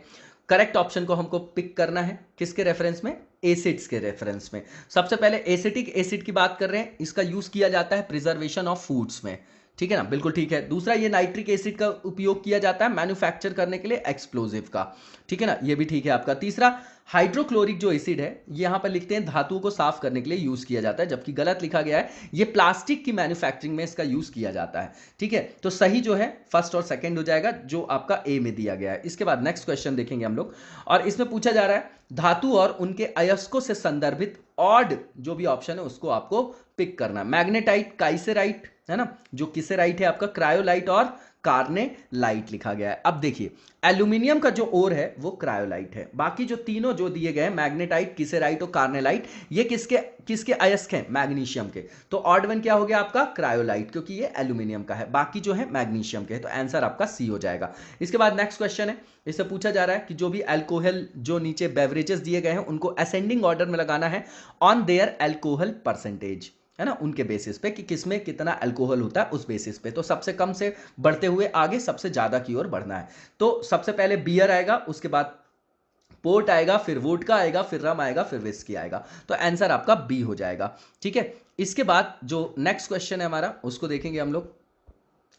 करेक्ट ऑप्शन को हमको पिक करना है, किसके रेफरेंस में, एसिड्स के रेफरेंस में। सबसे पहले एसिटिक एसिड की बात कर रहे हैं, इसका यूज किया जाता है प्रिजर्वेशन ऑफ फूड्स में, ठीक है ना, बिल्कुल ठीक है। दूसरा, ये नाइट्रिक एसिड का उपयोग किया जाता है मैन्युफैक्चर करने के लिए एक्सप्लोजिव का, ठीक है ना, ये भी ठीक है आपका। तीसरा, हाइड्रोक्लोरिक जो एसिड है यहां पर लिखते हैं धातुओं को साफ करने के लिए यूज किया जाता है, जबकि गलत लिखा गया है, ये प्लास्टिक की मैन्युफैक्चरिंग में इसका यूज किया जाता है, ठीक है। तो सही जो है फर्स्ट और सेकंड हो जाएगा, जो आपका ए में दिया गया है। इसके बाद नेक्स्ट क्वेश्चन देखेंगे हम लोग, और इसमें पूछा जा रहा है धातु और उनके अयस्कों से संदर्भित ऑड जो भी ऑप्शन है उसको आपको पिक करना है। मैग्नेटाइट, काइसेराइट, है ना, जो किसेराइट है आपका, क्रायोलाइट और कार्नेलाइट लिखा गया है। अब देखिए एल्यूमिनियम का जो ओर है वो क्रायोलाइट है, बाकी जो तीनों जो दिए गए हैं मैग्नेटाइट, किसेराइट और कार्नेलाइट, ये किसके अयस्क हैं, मैग्नीशियम के। तो ऑड वन क्या हो गया आपका, क्रायोलाइट, क्योंकि ये एल्यूमिनियम का है, बाकी जो है मैग्नीशियम के है। तो आंसर आपका सी हो जाएगा। इसके बाद नेक्स्ट क्वेश्चन है, इससे पूछा जा रहा है कि जो भी अल्कोहल जो नीचे बेवरेजेस दिए गए हैं उनको असेंडिंग ऑर्डर में लगाना है ऑन देयर अल्कोहल परसेंटेज, है ना, उनके बेसिस पे कि किसमें कितना अल्कोहल होता है उस बेसिस पे। तो सबसे कम से बढ़ते हुए आगे सबसे ज्यादा की ओर बढ़ना है। तो सबसे पहले बियर आएगा, उसके बाद पोर्ट आएगा, फिर वोडका आएगा, फिर रम आएगा, फिर विस्की आएगा। तो आंसर आपका बी हो जाएगा। ठीक है, इसके बाद जो नेक्स्ट क्वेश्चन है हमारा उसको देखेंगे हम लोग।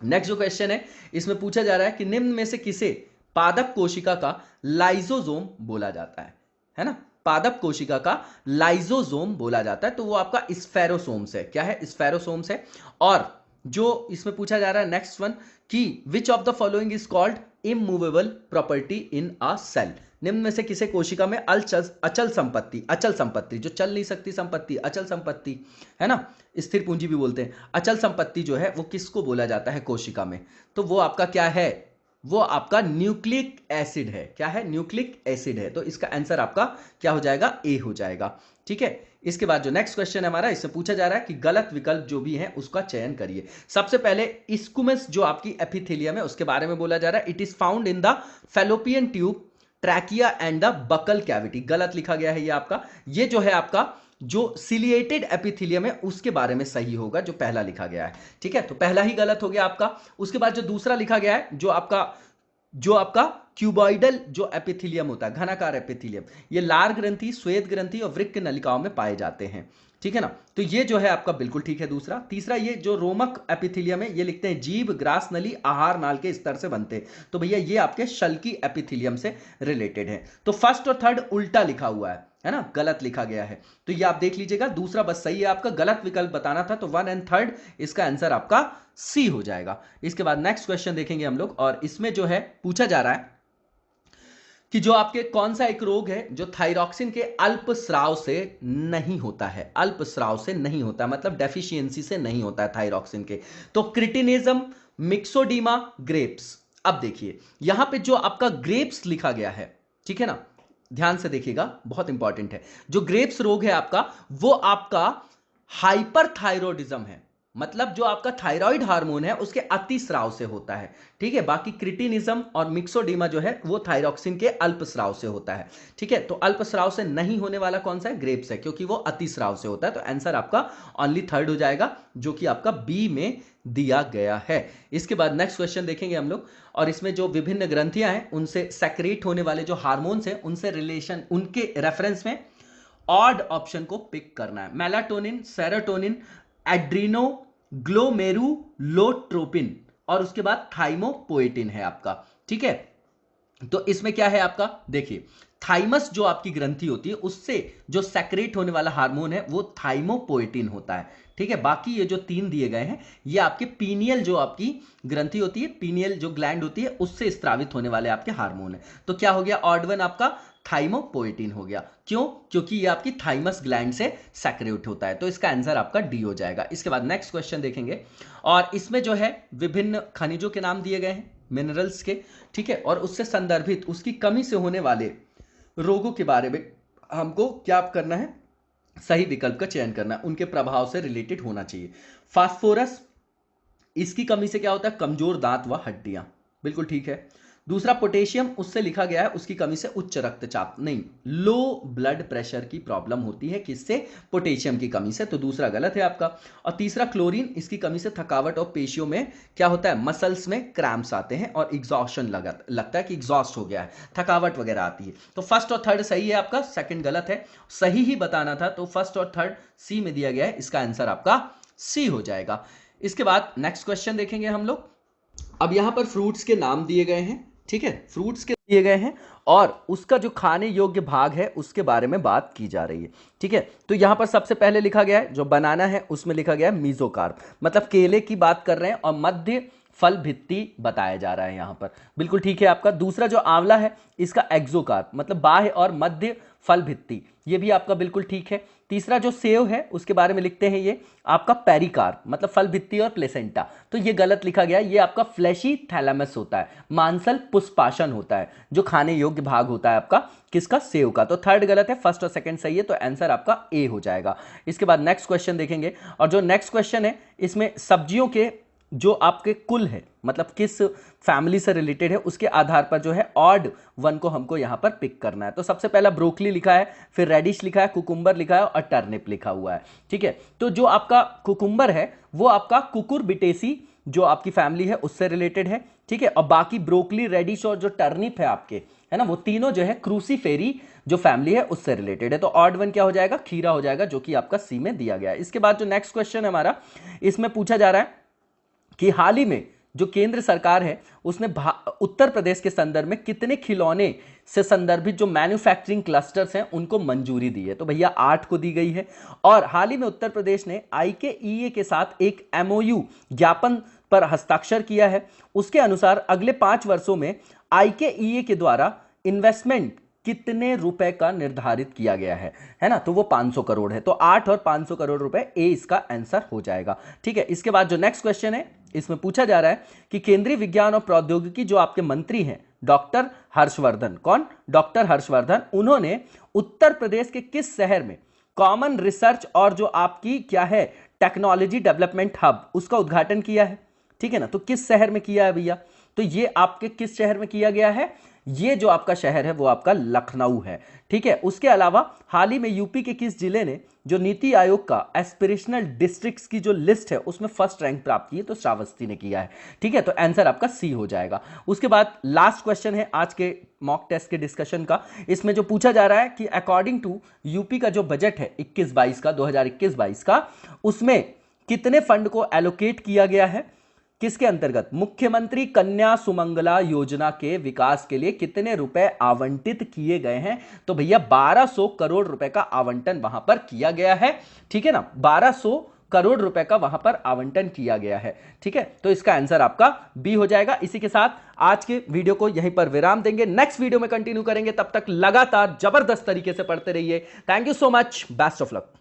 नेक्स्ट जो क्वेश्चन है इसमें पूछा जा रहा है कि निम्न में से किसे पादप कोशिका का लाइसोसोम बोला जाता है ना, पादप कोशिका का लाइसोसोम बोला जाता है। तो वो आपका स्फेरोसोम्स है। क्या है? स्फेरोसोम्स है। और जो इसमें पूछा जा रहा है नेक्स्ट वन कि which of the following is called immovable property in a sale. निम्न में से किसे कोशिका में अचल संपत्ति जो चल नहीं सकती संपत्ति, अचल संपत्ति है ना, स्थिर पूंजी भी बोलते हैं, अचल संपत्ति जो है वो किसको बोला जाता है कोशिका में? तो वो आपका क्या है? वो आपका न्यूक्लिक एसिड है। क्या है? न्यूक्लिक एसिड है। तो इसका आंसर आपका क्या हो जाएगा? ए हो जाएगा। ठीक है, इसके बाद जो नेक्स्ट क्वेश्चन है हमारा, इससे पूछा जा रहा है कि गलत विकल्प जो भी है उसका चयन करिए। सबसे पहले स्क्विमस जो आपकी एपिथेलियम है उसके बारे में बोला जा रहा है। It is found in the fallopian tube, trachea and the buccal cavity. गलत लिखा गया है ये आपका। ये जो है आपका जो सिलिएटेड एपिथेलियम है उसके बारे में सही होगा, जो पहला लिखा गया है। ठीक है, तो पहला ही गलत हो गया आपका। उसके बाद जो दूसरा लिखा गया है, जो आपका क्यूबॉइडल जो एपिथेलियम होता है, घनाकार एपिथेलियम, ये लार ग्रंथि, श्वेत ग्रंथि और वृक्क नलिकाओं में पाए जाते हैं। ठीक है ना, तो ये जो है आपका बिल्कुल ठीक है दूसरा। तीसरा, ये जो रोमक एपिथेलियम है ये लिखते हैं जीभ, ग्रास नली, आहार नाल के स्तर से बनते हैं। तो भैया ये आपके शल्की एपिथेलियम से रिलेटेड है। तो फर्स्ट और थर्ड उल्टा लिखा हुआ है ना, गलत लिखा गया है। तो ये आप देख लीजिएगा, दूसरा बस सही है आपका, गलत विकल्प बताना था। तो 1 एंड 3 इसका आंसर आपका सी हो जाएगा। इसके बाद नेक्स्ट क्वेश्चन देखेंगे हम लोग, और इसमें जो है पूछा जा रहा है कि जो आपके कौन सा एक रोग है जो थायरॉक्सिन के अल्प स्राव से नहीं होता है। अल्प स्राव से नहीं होता मतलब डेफिशिएंसी से नहीं होता है थायरॉक्सिन के। तो क्रिटिनिज्म, मिक्सोडीमा, ग्रेप्स। अब देखिए यहां पे जो आपका ग्रेप्स लिखा गया है, ठीक है ना, ध्यान से देखिएगा, बहुत इंपॉर्टेंट है। जो ग्रेप्स रोग है आपका, वो आपका हाइपरथायरॉयडिज्म है, मतलब जो आपका थायराइड हार्मोन है उसके अतिस्राव से होता है। ठीक है, बाकी क्रिटिनिज्म और मिक्सोडीमा जो है वो थायरॉक्सिन के अल्पस्राव से होता है। ठीक है, तो अल्पस्राव से नहीं होने वाला कौन सा है? ग्रेप्स है, क्योंकि वो अतिस्राव से होता है। तो आंसर आपका ओनली 3 हो जाएगा, जो कि आपका बी में दिया गया है। इसके बाद नेक्स्ट क्वेश्चन देखेंगे हम लोग, और इसमें जो विभिन्न ग्रंथियां हैं उनसे सेक्रेट होने वाले जो हार्मोन्स हैं उनसे रिलेशन, उनके रेफरेंस में ऑड ऑप्शन को पिक करना है। मेलाटोनिन, सेरोटोनिन, एड्रीनो ग्लोमेरुलोट्रोपिन और उसके बाद थाइमोपोएटिन है आपका। ठीक है, तो इसमें क्या है आपका, देखिए थाइमस जो आपकी ग्रंथि होती है उससे जो सेक्रेट होने वाला हार्मोन है वो थाइमोपोएटिन होता है। ठीक है, बाकी ये जो 3 दिए गए हैं ये आपके पीनियल जो आपकी ग्रंथि होती है, पीनियल जो ग्लैंड होती है उससे स्त्रावित होने वाले आपके हार्मोन है। तो क्या हो गया? ऑड वन आपका थाइमोपोएटिन हो गया। क्यों? क्योंकि ये आपकी थाइमस ग्लैंड से सेक्रेट होता है। तो इसका आंसर आपका डी हो जाएगा। इसके बाद नेक्स्ट क्वेश्चन देखेंगे, और इसमें जो है विभिन्न खनिजों के नाम दिए गए हैं, मिनरल्स के। ठीक है, और उससे संदर्भित उसकी कमी से होने वाले रोगों के बारे में हमको क्या करना है? सही विकल्प का चयन करना है, उनके प्रभाव से रिलेटेड होना चाहिए। फास्फोरस, इसकी कमी से क्या होता है? कमजोर दांत व हड्डियां, बिल्कुल ठीक है। दूसरा पोटेशियम, उससे लिखा गया है उसकी कमी से उच्च रक्तचाप, नहीं, लो ब्लड प्रेशर की प्रॉब्लम होती है, किससे? पोटेशियम की कमी से। तो दूसरा गलत है आपका। और तीसरा क्लोरीन, इसकी कमी से थकावट और पेशियों में क्या होता है? मसल्स में क्रैम्प्स आते हैं और एग्जॉस्शन लगता है कि एग्जॉस्ट हो गया है, थकावट वगैरह आती है। तो फर्स्ट और थर्ड सही है आपका, सेकंड गलत है। सही ही बताना था, तो फर्स्ट और थर्ड सी में दिया गया है, इसका आंसर आपका सी हो जाएगा। इसके बाद नेक्स्ट क्वेश्चन देखेंगे हम लोग। अब यहां पर फ्रूट्स के नाम दिए गए हैं, ठीक है, फ्रूट्स के दिए गए हैं और उसका जो खाने योग्य भाग है उसके बारे में बात की जा रही है। ठीक है, तो यहां पर सबसे पहले लिखा गया है जो बनाना है उसमें लिखा गया है मीजोकार्प, मतलब केले की बात कर रहे हैं, और मध्य फल भित्ति बताया जा रहा है यहां पर, बिल्कुल ठीक है आपका। दूसरा जो आंवला है इसका एक्सोकार्प, मतलब बाह्य और मध्य फल भित्ति, ये भी आपका बिल्कुल ठीक है। तीसरा जो सेव है उसके बारे में लिखते हैं ये आपका पेरिकार्प, मतलब फल भित्ति और प्लेसेंटा, तो ये गलत लिखा गया। ये आपका फ्लैशी थैलेमस होता है, मांसल पुष्पाशन होता है, जो खाने योग्य भाग होता है आपका किसका? सेव का। तो थर्ड गलत है, फर्स्ट और सेकंड सही है, तो आंसर आपका ए हो जाएगा। इसके बाद नेक्स्ट क्वेश्चन देखेंगे, और जो नेक्स्ट क्वेश्चन है इसमें सब्जियों के जो आपके कुल है, मतलब किस फैमिली से रिलेटेड है, उसके आधार पर जो है ऑड वन को हमको यहां पर पिक करना है। तो सबसे पहला ब्रोकली लिखा है, फिर रेडिश लिखा है, कुकुम्बर लिखा है और टर्निप लिखा हुआ है। ठीक है, तो जो आपका कुकुम्बर है वो आपका कुकुरबिटेसी जो आपकी फैमिली है उससे रिलेटेड है। ठीक है, और बाकी ब्रोकली, रेडिश और जो टर्निप है आपके, है ना, वो तीनों जो है क्रूसीफेरी जो फैमिली है उससे रिलेटेड है। तो ऑड वन क्या हो जाएगा, खीरा हो जाएगा, जो कि आपका सी में दिया गया है। इसके बाद जो नेक्स्ट क्वेश्चन है हमारा, इसमें पूछा जा रहा है कि हाल ही में जो केंद्र सरकार है उसने उत्तर प्रदेश के संदर्भ में कितने खिलौने से संदर्भित जो मैन्युफैक्चरिंग क्लस्टर्स हैं उनको मंजूरी दी है। तो भैया 8 को दी गई है। और हाल ही में उत्तर प्रदेश ने IKEA के साथ एक MOU ज्ञापन पर हस्ताक्षर किया है। उसके अनुसार अगले 5 वर्षों में IKEA के द्वारा इन्वेस्टमेंट कितने रुपए का निर्धारित किया गया है ना, तो वो 500 करोड़ है। तो 8 और 500 करोड़ रुपए, ए इसका आंसर हो जाएगा। ठीक है, इसके बाद जो नेक्स्ट क्वेश्चन है इसमें पूछा जा रहा है कि केंद्रीय विज्ञान और प्रौद्योगिकी जो आपके मंत्री हैं डॉक्टर हर्षवर्धन, कौन, डॉक्टर हर्षवर्धन, उन्होंने उत्तर प्रदेश के किस शहर में कॉमन रिसर्च और जो आपकी क्या है टेक्नोलॉजी डेवलपमेंट हब उसका उद्घाटन किया है। ठीक है ना, तो किस शहर में किया है भैया, तो ये आपके किस शहर में किया गया है, ये जो आपका शहर है वो आपका लखनऊ है। ठीक है, उसके अलावा हाल ही में यूपी के किस जिले ने जो नीति आयोग का एस्पिरेशनल डिस्ट्रिक्ट्स की जो लिस्ट है उसमें फर्स्ट रैंक प्राप्त की है, तो श्रावस्ती ने किया है। ठीक है, तो आंसर आपका सी हो जाएगा। उसके बाद लास्ट क्वेश्चन है आज के मॉक टेस्ट के डिस्कशन का। इसमें जो पूछा जा रहा है कि अकॉर्डिंग टू यूपी का जो बजट है 21-22 का, 2021-22 का, उसमें कितने फंड को एलोकेट किया गया है, किसके अंतर्गत, मुख्यमंत्री कन्या सुमंगला योजना के विकास के लिए कितने रुपए आवंटित किए गए हैं। तो भैया 1200 करोड़ रुपए का आवंटन वहां पर किया गया है। ठीक है ना, 1200 करोड़ रुपए का वहां पर आवंटन किया गया है। ठीक है, तो इसका आंसर आपका बी हो जाएगा। इसी के साथ आज के वीडियो को यहीं पर विराम देंगे, नेक्स्ट वीडियो में कंटिन्यू करेंगे। तब तक लगातार जबरदस्त तरीके से पढ़ते रहिए। Thank you so much, best of luck.